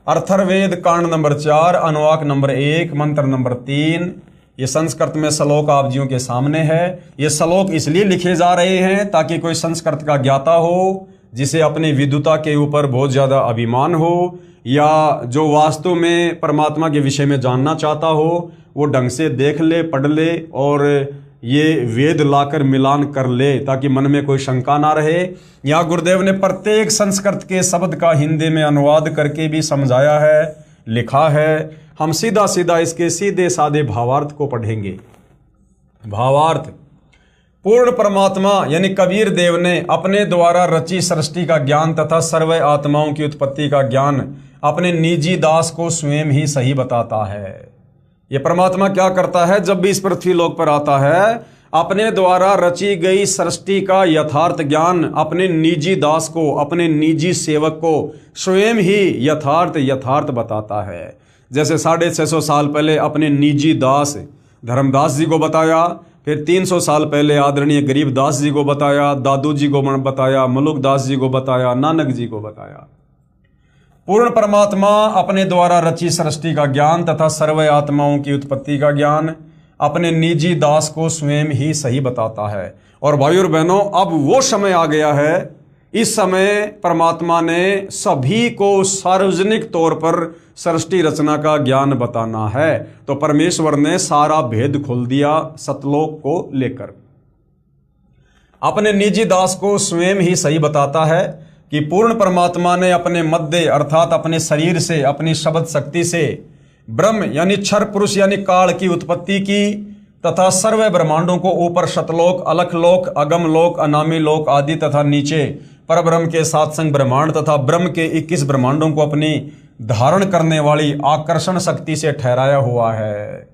अथर्ववेद कांड नंबर 4 अनुवाक नंबर 1 मंत्र नंबर 3, ये संस्कृत में श्लोक आप जियों के सामने है। ये श्लोक इसलिए लिखे जा रहे हैं ताकि कोई संस्कृत का ज्ञाता हो जिसे अपनी विद्वता के ऊपर बहुत ज़्यादा अभिमान हो या जो वास्तव में परमात्मा के विषय में जानना चाहता हो, वो ढंग से देख ले, पढ़ ले और ये वेद लाकर मिलान कर ले ताकि मन में कोई शंका ना रहे। यहाँ गुरुदेव ने प्रत्येक संस्कृत के शब्द का हिंदी में अनुवाद करके भी समझाया है, लिखा है। हम सीधा सीधा इसके सीधे साधे भावार्थ को पढ़ेंगे। भावार्थ, पूर्ण परमात्मा यानी कबीर देव ने अपने द्वारा रची सृष्टि का ज्ञान तथा सर्व आत्माओं की उत्पत्ति का ज्ञान अपने निजी दास को स्वयं ही सही बताता है। ये परमात्मा क्या करता है, जब भी इस पृथ्वी लोक पर आता है, अपने द्वारा रची गई सृष्टि का यथार्थ ज्ञान अपने निजी दास को, अपने निजी सेवक को स्वयं ही यथार्थ बताता है। जैसे 650 साल पहले अपने निजी दास धर्मदास जी को बताया, फिर 300 साल पहले आदरणीय गरीबदास जी को बताया, दादू जी को बताया, मलुकदास जी को बताया, नानक जी को बताया। पूर्ण परमात्मा अपने द्वारा रची सृष्टि का ज्ञान तथा सर्व आत्माओं की उत्पत्ति का ज्ञान अपने निजी दास को स्वयं ही सही बताता है। और भाइयों और बहनों, अब वो समय आ गया है, इस समय परमात्मा ने सभी को सार्वजनिक तौर पर सृष्टि रचना का ज्ञान बताना है। तो परमेश्वर ने सारा भेद खोल दिया सतलोक को लेकर। अपने निजी दास को स्वयं ही सही बताता है कि पूर्ण परमात्मा ने अपने मध्य अर्थात अपने शरीर से, अपनी शब्द शक्ति से ब्रह्म यानी क्षर पुरुष यानी काल की उत्पत्ति की तथा सर्व ब्रह्मांडों को ऊपर शतलोक, अलख लोक, अगम लोक, अनामी लोक आदि तथा नीचे परब्रह्म के 7 संग ब्रह्मांड तथा ब्रह्म के 21 ब्रह्मांडों को अपनी धारण करने वाली आकर्षण शक्ति से ठहराया हुआ है।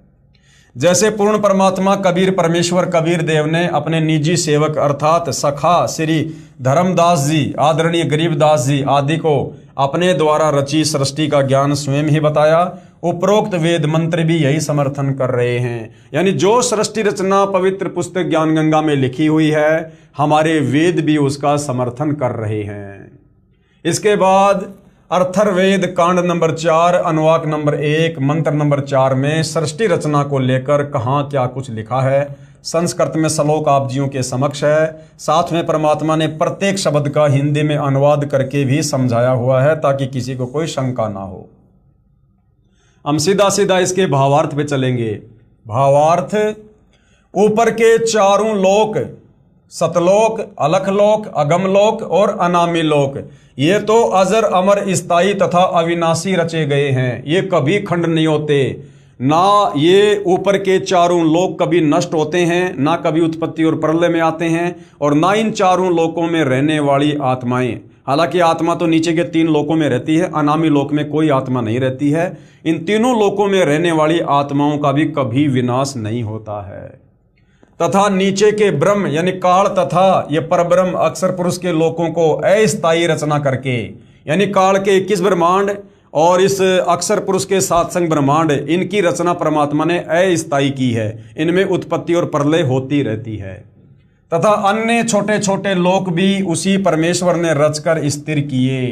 जैसे पूर्ण परमात्मा कबीर परमेश्वर कबीर देव ने अपने निजी सेवक अर्थात सखा श्री धर्मदास जी, आदरणीय गरीबदास जी आदि को अपने द्वारा रची सृष्टि का ज्ञान स्वयं ही बताया, उपरोक्त वेद मंत्र भी यही समर्थन कर रहे हैं। यानी जो सृष्टि रचना पवित्र पुस्तक ज्ञान गंगा में लिखी हुई है, हमारे वेद भी उसका समर्थन कर रहे हैं। इसके बाद अर्थर्वेद कांड नंबर 4 अनुवाक नंबर 1 मंत्र नंबर 4 में सृष्टि रचना को लेकर कहाँ क्या कुछ लिखा है, संस्कृत में श्लोक आप जियों के समक्ष है। साथ में परमात्मा ने प्रत्येक शब्द का हिंदी में अनुवाद करके भी समझाया हुआ है ताकि किसी को कोई शंका ना हो। हम सीधा सीधा इसके भावार्थ पे चलेंगे। भावार्थ, ऊपर के चारों लोक, सतलोक, अलखलोक, अगमलोक और अनामी लोक, ये तो अजर अमर स्थायी तथा अविनाशी रचे गए हैं। ये कभी खंड नहीं होते, ना ये ऊपर के चारों लोक कभी नष्ट होते हैं, ना कभी उत्पत्ति और प्रलय में आते हैं, और ना इन चारों लोकों में रहने वाली आत्माएं। हालांकि आत्मा तो नीचे के 3 लोकों में रहती है, अनामी लोक में कोई आत्मा नहीं रहती है। इन तीनों लोकों में रहने वाली आत्माओं का भी कभी विनाश नहीं होता है। तथा नीचे के ब्रह्म यानी काल तथा ये परब्रह्म अक्षर पुरुष के लोकों को अस्थायी रचना करके, यानी काल के 21 ब्रह्मांड और इस अक्षर पुरुष के 7 संग ब्रह्मांड, इनकी रचना परमात्मा ने अस्थायी की है। इनमें उत्पत्ति और प्रलय होती रहती है। तथा अन्य छोटे छोटे लोक भी उसी परमेश्वर ने रचकर स्थिर किए।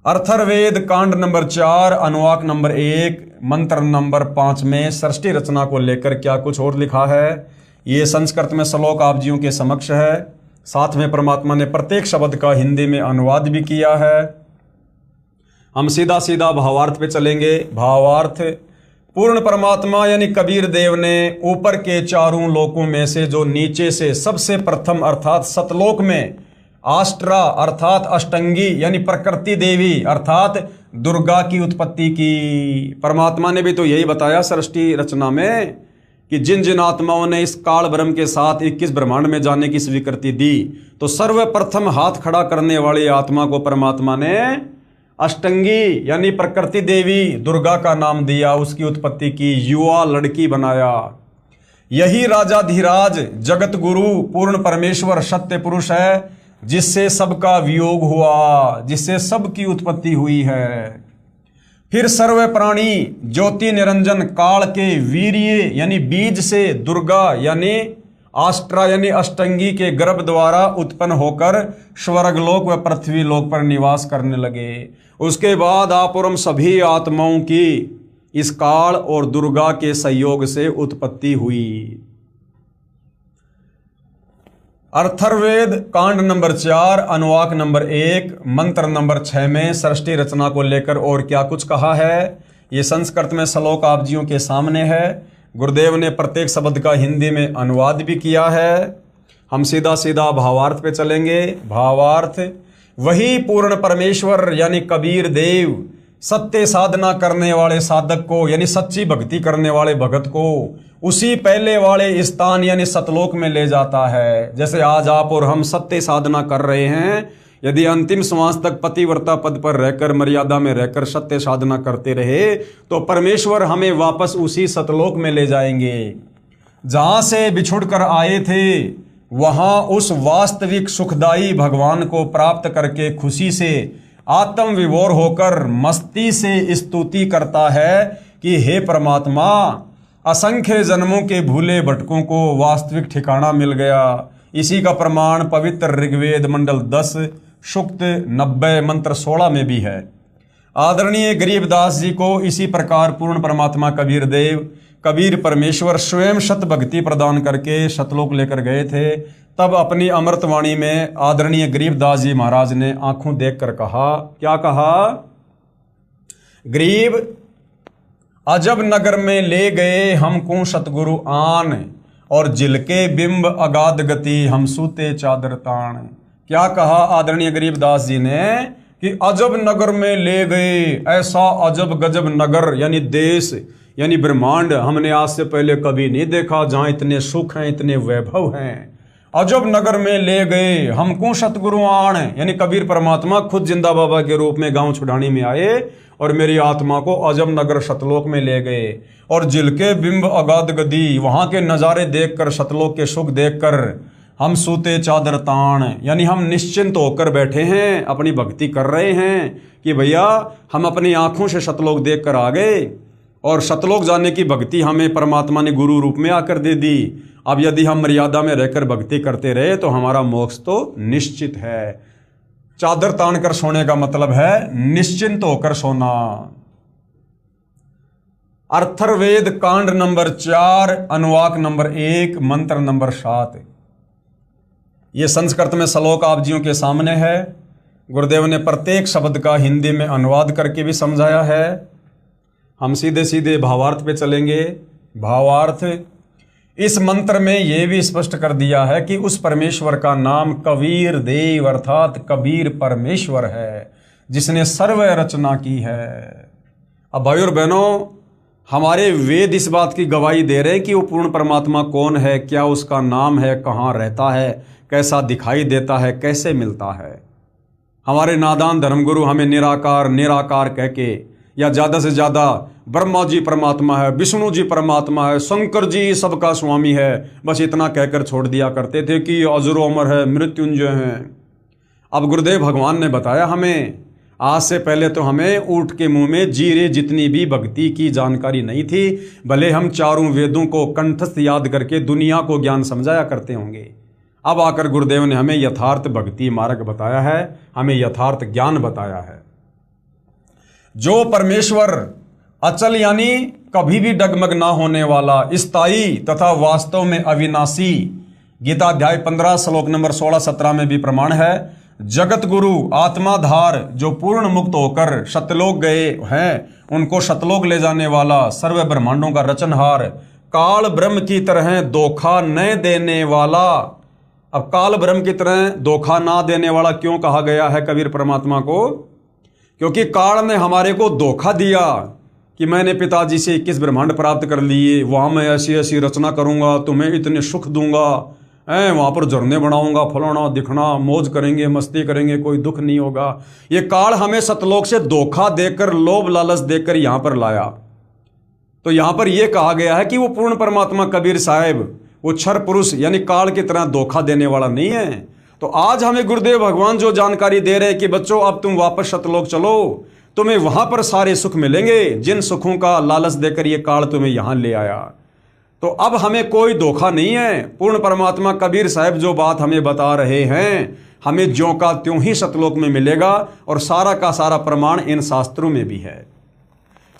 अर्थर्वेद कांड नंबर 4 अनुवाक नंबर 1 मंत्र नंबर 5 में सृष्टि रचना को लेकर क्या कुछ और लिखा है, ये संस्कृत में श्लोक आप जियों के समक्ष है। साथ में परमात्मा ने प्रत्येक शब्द का हिंदी में अनुवाद भी किया है। हम सीधा सीधा भावार्थ पे चलेंगे। भावार्थ, पूर्ण परमात्मा यानी कबीर देव ने ऊपर के चारों लोकों में से जो नीचे से सबसे प्रथम अर्थात सतलोक में आष्ट्रा अर्थात अष्टंगी यानी प्रकृति देवी अर्थात दुर्गा की उत्पत्ति की। परमात्मा ने भी तो यही बताया सृष्टि रचना में कि जिन जिन आत्माओं ने इस काल ब्रह्म के साथ 21 ब्रह्मांड में जाने की स्वीकृति दी, तो सर्वप्रथम हाथ खड़ा करने वाली आत्मा को परमात्मा ने अष्टंगी यानी प्रकृति देवी दुर्गा का नाम दिया, उसकी उत्पत्ति की, युवा लड़की बनाया। यही राजाधिराज जगत गुरु पूर्ण परमेश्वर सत्य पुरुष है, जिससे सबका वियोग हुआ, जिससे सबकी उत्पत्ति हुई है। फिर सर्व प्राणी ज्योति निरंजन काल के वीर्य यानी बीज से दुर्गा यानी आष्ट्रा यानी अष्टंगी के गर्भ द्वारा उत्पन्न होकर स्वर्गलोक व पृथ्वी लोक पर निवास करने लगे। उसके बाद आप और हम सभी आत्माओं की इस काल और दुर्गा के सहयोग से उत्पत्ति हुई। अर्थर्वेद कांड नंबर 4 अनुवाक नंबर 1 मंत्र नंबर 6 में सृष्टि रचना को लेकर और क्या कुछ कहा है, ये संस्कृत में श्लोक आप जियों के सामने है। गुरुदेव ने प्रत्येक शब्द का हिंदी में अनुवाद भी किया है। हम सीधा सीधा भावार्थ पे चलेंगे। भावार्थ, वही पूर्ण परमेश्वर यानी कबीर देव सत्य साधना करने वाले साधक को यानी सच्ची भक्ति करने वाले भगत को उसी पहले वाले स्थान यानी सतलोक में ले जाता है। जैसे आज आप और हम सत्य साधना कर रहे हैं, यदि अंतिम श्वास तक पतिव्रता पद पर रहकर मर्यादा में रहकर सत्य साधना करते रहे तो परमेश्वर हमें वापस उसी सतलोक में ले जाएंगे जहां से बिछुड़ कर आए थे। वहां उस वास्तविक सुखदाई भगवान को प्राप्त करके खुशी से आत्म विभोर होकर मस्ती से स्तुति करता है कि हे परमात्मा, असंख्य जन्मों के भूले भटकों को वास्तविक ठिकाना मिल गया। इसी का प्रमाण पवित्र ऋग्वेद मंडल 10 सूक्त 90 मंत्र 16 में भी है। आदरणीय गरीबदास जी को इसी प्रकार पूर्ण परमात्मा कबीर देव कबीर परमेश्वर स्वयं शत भक्ति प्रदान करके सतलोक लेकर गए थे। तब अपनी अमृतवाणी में आदरणीय गरीबदास जी महाराज ने आंखों देखकर कहा, क्या कहा? गरीब अजब नगर में ले गए हमको सतगुरु आन, और जिलके बिंब अगाध गति हम सूते चादर तान। क्या कहा आदरणीय गरीबदास जी ने कि अजब नगर में ले गए, ऐसा अजब गजब नगर यानी देश यानी ब्रह्मांड हमने आज से पहले कभी नहीं देखा, जहां इतने सुख हैं, इतने वैभव हैं। अजब नगर में ले गए हमको सतगुरु आन, यानी कबीर परमात्मा खुद जिंदा बाबा के रूप में गांव छुड़ानी में आए और मेरी आत्मा को अजम नगर सतलोक में ले गए। और जिलके बिंब अगाध गदी, वहाँ के नज़ारे देखकर, सतलोक के सुख देखकर हम सूते चादर ताण, यानी हम निश्चिंत होकर बैठे हैं, अपनी भक्ति कर रहे हैं कि भैया हम अपनी आँखों से सतलोक देख कर आ गए और सतलोक जाने की भक्ति हमें परमात्मा ने गुरु रूप में आकर दे दी। अब यदि हम मर्यादा में रहकर भक्ति करते रहे तो हमारा मोक्ष तो निश्चित है। चादर तान कर सोने का मतलब है निश्चिंत होकर सोना। अथर्ववेद कांड नंबर 4 अनुवाक नंबर 1 मंत्र नंबर 7। ये संस्कृत में श्लोक आप जियों के सामने है। गुरुदेव ने प्रत्येक शब्द का हिंदी में अनुवाद करके भी समझाया है। हम सीधे सीधे भावार्थ पे चलेंगे। भावार्थ, इस मंत्र में यह भी स्पष्ट कर दिया है कि उस परमेश्वर का नाम कबीर देव अर्थात कबीर परमेश्वर है, जिसने सर्व रचना की है। अब भाई और बहनों, हमारे वेद इस बात की गवाही दे रहे हैं कि वो पूर्ण परमात्मा कौन है, क्या उसका नाम है, कहाँ रहता है, कैसा दिखाई देता है, कैसे मिलता है। हमारे नादान धर्मगुरु हमें निराकार निराकार कह के, या ज़्यादा से ज़्यादा ब्रह्मा जी परमात्मा है, विष्णु जी परमात्मा है, शंकर जी सबका स्वामी है, बस इतना कहकर छोड़ दिया करते थे कि अजरो अमर है, मृत्युंजय हैं। अब गुरुदेव भगवान ने बताया हमें, आज से पहले तो हमें ऊँट के मुंह में जीरे जितनी भी भक्ति की जानकारी नहीं थी, भले हम चारों वेदों को कंठस्थ याद करके दुनिया को ज्ञान समझाया करते होंगे। अब आकर गुरुदेव ने हमें यथार्थ भक्ति मार्ग बताया है, हमें यथार्थ ज्ञान बताया है। जो परमेश्वर अचल यानी कभी भी डगमग ना होने वाला, स्थायी तथा वास्तव में अविनाशी, गीता अध्याय 15 श्लोक नंबर 16-17 में भी प्रमाण है। जगत गुरु आत्माधार, जो पूर्ण मुक्त होकर सतलोक गए हैं, उनको सतलोक ले जाने वाला, सर्व ब्रह्मांडों का रचनहार, काल ब्रह्म की तरह धोखा न देने वाला। अब काल ब्रह्म की तरह धोखा ना देने वाला क्यों कहा गया है कबीर परमात्मा को? क्योंकि काल ने हमारे को धोखा दिया कि मैंने पिताजी से 21 ब्रह्मांड प्राप्त कर लिए, वहाँ मैं ऐसी ऐसी रचना करूँगा, तुम्हें इतने सुख दूंगा, वहाँ पर झरने बनाऊंगा, फलाना दिखना, मौज करेंगे, मस्ती करेंगे, कोई दुख नहीं होगा। ये काल हमें सतलोक से धोखा देकर, लोभ लालच देकर यहाँ पर लाया। तो यहाँ पर यह कहा गया है कि वो पूर्ण परमात्मा कबीर साहब वो क्षर पुरुष यानी काल की तरह धोखा देने वाला नहीं है। तो आज हमें गुरुदेव भगवान जो जानकारी दे रहे हैं कि बच्चों अब तुम वापस सतलोक चलो, तुम्हें वहां पर सारे सुख मिलेंगे, जिन सुखों का लालच देकर ये काल तुम्हें यहां ले आया। तो अब हमें कोई धोखा नहीं है। पूर्ण परमात्मा कबीर साहब जो बात हमें बता रहे हैं, हमें ज्यों का त्यों ही सतलोक में मिलेगा, और सारा का सारा प्रमाण इन शास्त्रों में भी है।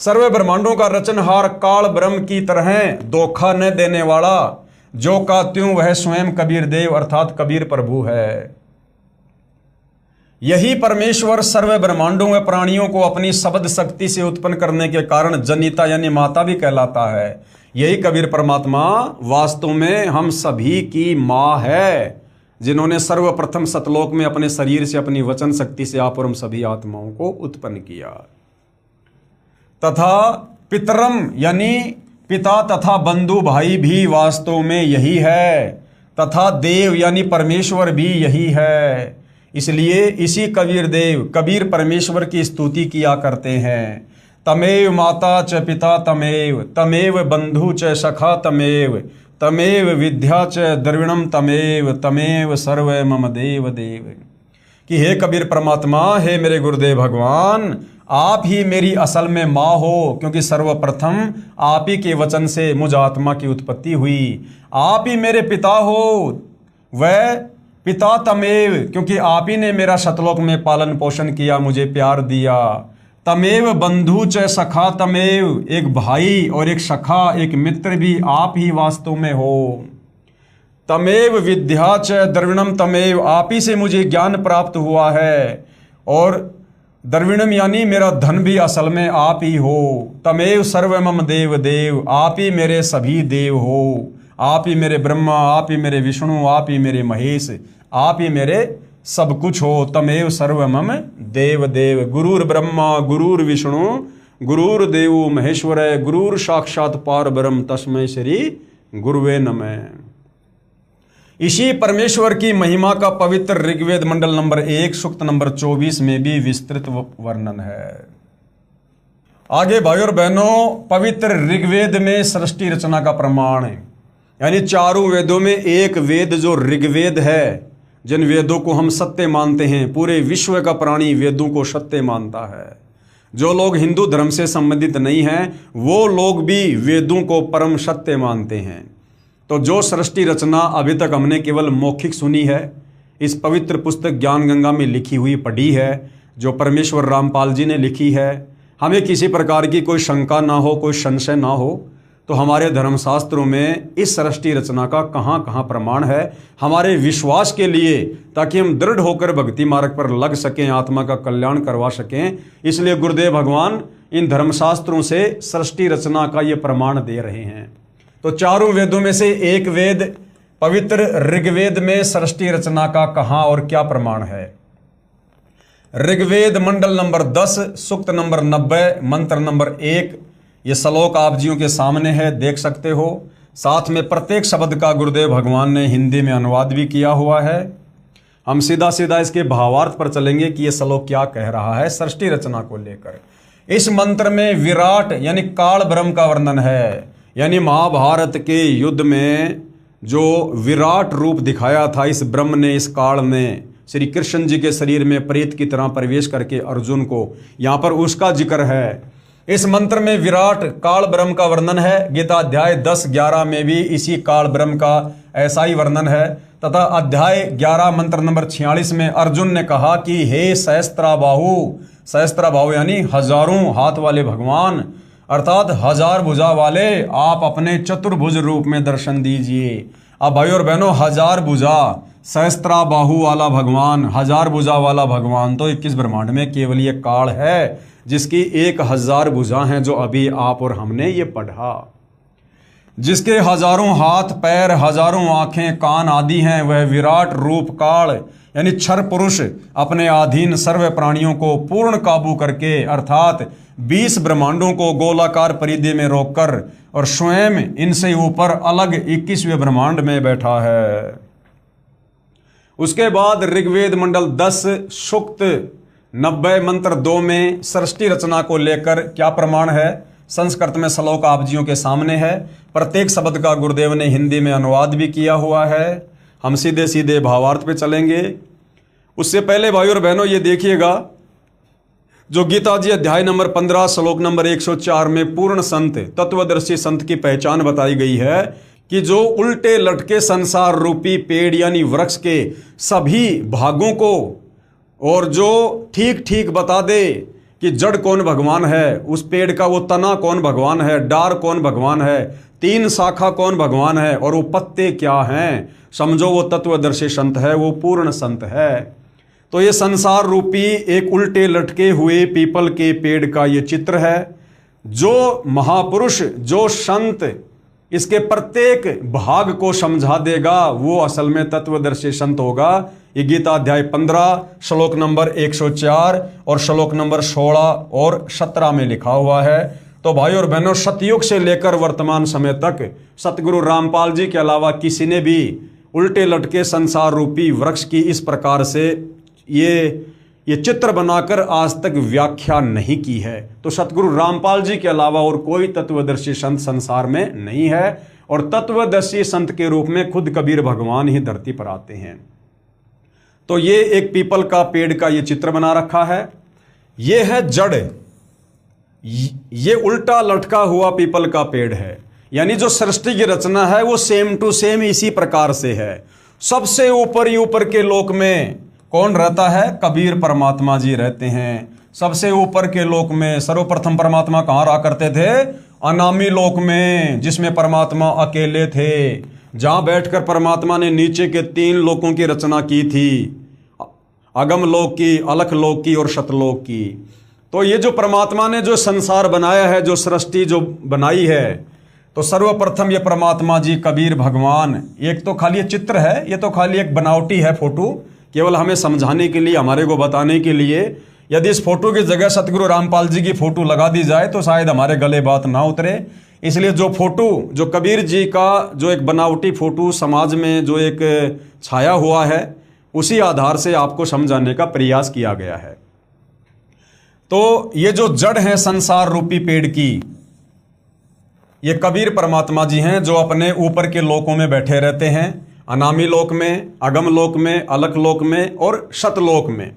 सर्व ब्रह्मांडों का रचनहार काल ब्रह्म की तरह धोखा न देने वाला, जो का त्यों वह स्वयं कबीर देव अर्थात कबीर प्रभु है। यही परमेश्वर सर्व ब्रह्मांडों व प्राणियों को अपनी शब्द शक्ति से उत्पन्न करने के कारण जनिता यानी माता भी कहलाता है। यही कबीर परमात्मा वास्तव में हम सभी की माँ है, जिन्होंने सर्वप्रथम सतलोक में अपने शरीर से अपनी वचन शक्ति से आप और हम सभी आत्माओं को उत्पन्न किया। तथा पितरम यानी पिता तथा बंधु भाई भी वास्तव में यही है, तथा देव यानी परमेश्वर भी यही है। इसलिए इसी कबीर देव कबीर परमेश्वर की स्तुति किया करते हैं। तमेव माता च पिता तमेव, तमेव बंधु च सखा तमेव, तमेव विद्या च द्रविणम तमेव, तमेव सर्व मम देव देव। कि हे कबीर परमात्मा, हे मेरे गुरुदेव भगवान, आप ही मेरी असल में माँ हो, क्योंकि सर्वप्रथम आप ही के वचन से मुझ आत्मा की उत्पत्ति हुई। आप ही मेरे पिता हो, वह पिता तमेव, क्योंकि आप ही ने मेरा सतलोक में पालन पोषण किया, मुझे प्यार दिया। तमेव बंधु च सखा तमेव, एक भाई और एक सखा एक मित्र भी आप ही वास्तव में हो। तमेव विद्या च द्रविणम तमेव, आप ही से मुझे ज्ञान प्राप्त हुआ है, और द्रविणम यानी मेरा धन भी असल में आप ही हो। तमेव सर्व मम देव देव, आप ही मेरे सभी देव हो। आप ही मेरे ब्रह्मा, आप ही मेरे विष्णु, आप ही मेरे महेश, आप ही मेरे सब कुछ हो। तमेव सर्व मम देव देव। गुरुर ब्रह्मा गुरुर विष्णु गुरुर देव महेश्वर, गुरुर साक्षात पार ब्रह्म, तस्मै श्री गुरुवे नमः। इसी परमेश्वर की महिमा का पवित्र ऋग्वेद मंडल नंबर 1 सूक्त नंबर 24 में भी विस्तृत वर्णन है। आगे भाई और बहनों, पवित्र ऋग्वेद में सृष्टि रचना का प्रमाण है, यानी चारों वेदों में एक वेद जो ऋग्वेद है, जिन वेदों को हम सत्य मानते हैं, पूरे विश्व का प्राणी वेदों को सत्य मानता है। जो लोग हिंदू धर्म से संबंधित नहीं हैं वो लोग भी वेदों को परम सत्य मानते हैं। तो जो सृष्टि रचना अभी तक हमने केवल मौखिक सुनी है, इस पवित्र पुस्तक ज्ञान गंगा में लिखी हुई पढ़ी है, जो परमेश्वर रामपाल जी ने लिखी है, हमें किसी प्रकार की कोई शंका ना हो, कोई संशय ना हो, तो हमारे धर्मशास्त्रों में इस सृष्टि रचना का कहाँ कहाँ प्रमाण है हमारे विश्वास के लिए, ताकि हम दृढ़ होकर भक्ति मार्ग पर लग सकें, आत्मा का कल्याण करवा सकें। इसलिए गुरुदेव भगवान इन धर्मशास्त्रों से सृष्टि रचना का ये प्रमाण दे रहे हैं। तो चारों वेदों में से एक वेद पवित्र ऋग्वेद में सृष्टि रचना का कहाँ और क्या प्रमाण है। ऋग्वेद मंडल नंबर 10 सूक्त नंबर 90 मंत्र नंबर 1। ये श्लोक आप जियों के सामने है, देख सकते हो। साथ में प्रत्येक शब्द का गुरुदेव भगवान ने हिंदी में अनुवाद भी किया हुआ है। हम सीधा सीधा इसके भावार्थ पर चलेंगे कि ये श्लोक क्या कह रहा है सृष्टि रचना को लेकर। इस मंत्र में विराट यानी काल ब्रह्म का वर्णन है, यानी महाभारत के युद्ध में जो विराट रूप दिखाया था इस ब्रह्म ने, इस काल ने श्री कृष्ण जी के शरीर में प्रेत की तरह प्रवेश करके अर्जुन को, यहाँ पर उसका जिक्र है। इस मंत्र में विराट काल ब्रह्म का वर्णन है। गीता अध्याय 10-11 में भी इसी काल ब्रह्म का ऐसा ही वर्णन है। तथा अध्याय 11 मंत्र नंबर 46 में अर्जुन ने कहा कि हे सहस्त्राबाहु यानी हजारों हाथ वाले भगवान, अर्थात हजार भुजा वाले, आप अपने चतुर्भुज रूप में दर्शन दीजिए। अब भाई और बहनों, हजार भुजा सहस्त्राबाहु वाला भगवान, हजार भुजा वाला भगवान तो 21 ब्रह्मांड में केवल ये काल है जिसकी 1000 भुजा हैं, जो अभी आप और हमने ये पढ़ा। जिसके हजारों हाथ पैर, हजारों आंखें कान आदि हैं, वह विराट रूप काल यानी क्षर पुरुष अपने अधीन सर्व प्राणियों को पूर्ण काबू करके, अर्थात 20 ब्रह्मांडों को गोलाकार परिधि में रोककर और स्वयं इनसे ऊपर अलग 21वें ब्रह्मांड में बैठा है। उसके बाद ऋग्वेद मंडल 10 सूक्त 90 मंत्र 2 में सृष्टि रचना को लेकर क्या प्रमाण है। संस्कृत में श्लोक आप जियों के सामने है। प्रत्येक शब्द का गुरुदेव ने हिंदी में अनुवाद भी किया हुआ है। हम सीधे सीधे भावार्थ पे चलेंगे। उससे पहले भाई और बहनों, ये देखिएगा, जो गीता जी अध्याय नंबर 15 श्लोक नंबर 104 में पूर्ण संत, तत्वदर्शी संत की पहचान बताई गई है कि जो उल्टे लटके संसार रूपी पेड़ यानी वृक्ष के सभी भागों को, और जो ठीक ठीक बता दे कि जड़ कौन भगवान है, उस पेड़ का वो तना कौन भगवान है, डार कौन भगवान है, 3 शाखा कौन भगवान है और वो पत्ते क्या हैं, समझो वो तत्वदर्शी संत है, वो पूर्ण संत है। तो ये संसार रूपी एक उल्टे लटके हुए पीपल के पेड़ का ये चित्र है। जो महापुरुष, जो संत इसके प्रत्येक भाग को समझा देगा, वो असल में तत्वदर्शी संत होगा। ये गीता अध्याय 15 श्लोक नंबर 104 और श्लोक नंबर 16 और 17 में लिखा हुआ है। तो भाई और बहनों, सतयुग से लेकर वर्तमान समय तक सतगुरु रामपाल जी के अलावा किसी ने भी उल्टे लटके संसार रूपी वृक्ष की इस प्रकार से ये चित्र बनाकर आज तक व्याख्या नहीं की है। तो सतगुरु रामपाल जी के अलावा और कोई तत्वदर्शी संत संसार में नहीं है, और तत्वदर्शी संत के रूप में खुद कबीर भगवान ही धरती पर आते हैं। तो ये एक पीपल का पेड़ का ये चित्र बना रखा है। ये है जड़, ये उल्टा लटका हुआ पीपल का पेड़ है, यानी जो सृष्टि की रचना है वो सेम टू सेम इसी प्रकार से है। सबसे ऊपर ही ऊपर के लोक में कौन रहता है? कबीर परमात्मा जी रहते हैं। सबसे ऊपर के लोक में सर्वप्रथम परमात्मा कहाँ रहा करते थे? अनामी लोक में, जिसमें परमात्मा अकेले थे, जहां बैठकर परमात्मा ने नीचे के 3 लोकों की रचना की थी, अगम लोक की, अलख लोक की और शतलोक की। तो ये जो परमात्मा ने जो संसार बनाया है, जो सृष्टि जो बनाई है, तो सर्वप्रथम ये परमात्मा जी कबीर भगवान, एक तो खाली चित्र है, ये तो खाली एक बनावटी है फोटो, केवल हमें समझाने के लिए, हमारे को बताने के लिए। यदि इस फोटो की जगह सतगुरु रामपाल जी की फोटो लगा दी जाए तो शायद हमारे गले बात ना उतरे। इसलिए जो फोटो, जो कबीर जी का जो एक बनावटी फोटो समाज में जो एक छाया हुआ है, उसी आधार से आपको समझाने का प्रयास किया गया है। तो ये जो जड़ है संसार रूपी पेड़ की, ये कबीर परमात्मा जी हैं जो अपने ऊपर के लोकों में बैठे रहते हैं, अनामी लोक में, अगम लोक में, अलख लोक में और शतलोक में।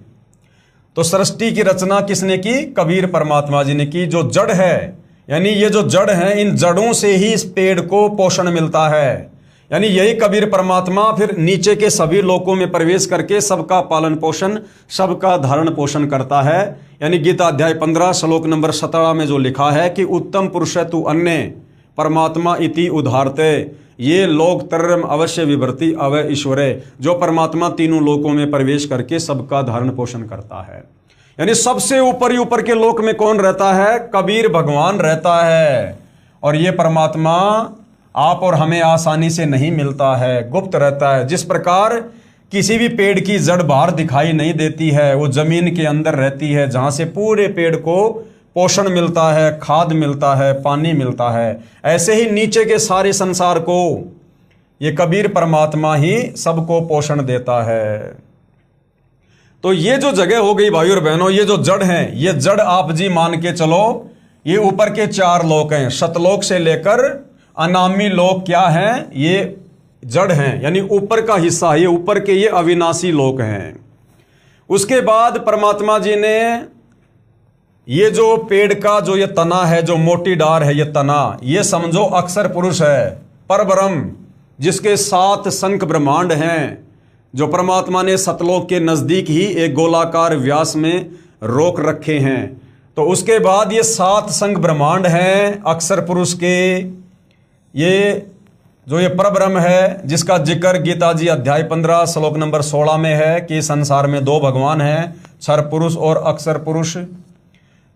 तो सृष्टि की रचना किसने की? कबीर परमात्मा जी ने की। जो जड़ है, यानी ये जो जड़ है, इन जड़ों से ही इस पेड़ को पोषण मिलता है। यानी यही कबीर परमात्मा फिर नीचे के सभी लोकों में प्रवेश करके सबका पालन पोषण, सबका धारण पोषण करता है। यानी गीता अध्याय 15 श्लोक नंबर 17 में जो लिखा है कि उत्तम पुरुष तु अन्य परमात्मा इति उदाहरते ये लोक तरम अवश्य विभर्ति अवय ईश्वरे। जो परमात्मा तीनों लोकों में प्रवेश करके सबका धारण पोषण करता है। यानी सबसे ऊपर ही ऊपर के लोक में कौन रहता है? कबीर भगवान रहता है। और ये परमात्मा आप और हमें आसानी से नहीं मिलता है, गुप्त रहता है। जिस प्रकार किसी भी पेड़ की जड़ बाहर दिखाई नहीं देती है, वो जमीन के अंदर रहती है जहां से पूरे पेड़ को पोषण मिलता है, खाद मिलता है, पानी मिलता है। ऐसे ही नीचे के सारे संसार को ये कबीर परमात्मा ही सबको पोषण देता है। तो ये जो जगह हो गई भाइयों और बहनों, ये जो जड़ है, ये जड़ आप जी मान के चलो, ये ऊपर के 4 लोक हैं। शतलोक से लेकर अनामी लोक क्या हैं? ये जड़ हैं, यानी ऊपर का हिस्सा, ये ऊपर के ये अविनाशी लोक हैं। उसके बाद परमात्मा जी ने ये जो पेड़ का जो ये तना है, जो मोटी डार है, ये तना, ये समझो अक्षर पुरुष है, परब्रह्म, जिसके 7 शंख ब्रह्मांड हैं, जो परमात्मा ने सतलोक के नजदीक ही एक गोलाकार व्यास में रोक रखे हैं। तो उसके बाद ये 7 शंख ब्रह्मांड हैं अक्षर पुरुष के। ये जो ये परब्रह्म है, जिसका जिक्र गीता जी अध्याय 15 श्लोक नंबर 16 में है कि संसार में 2 भगवान हैं, क्षर पुरुष और अक्षर पुरुष।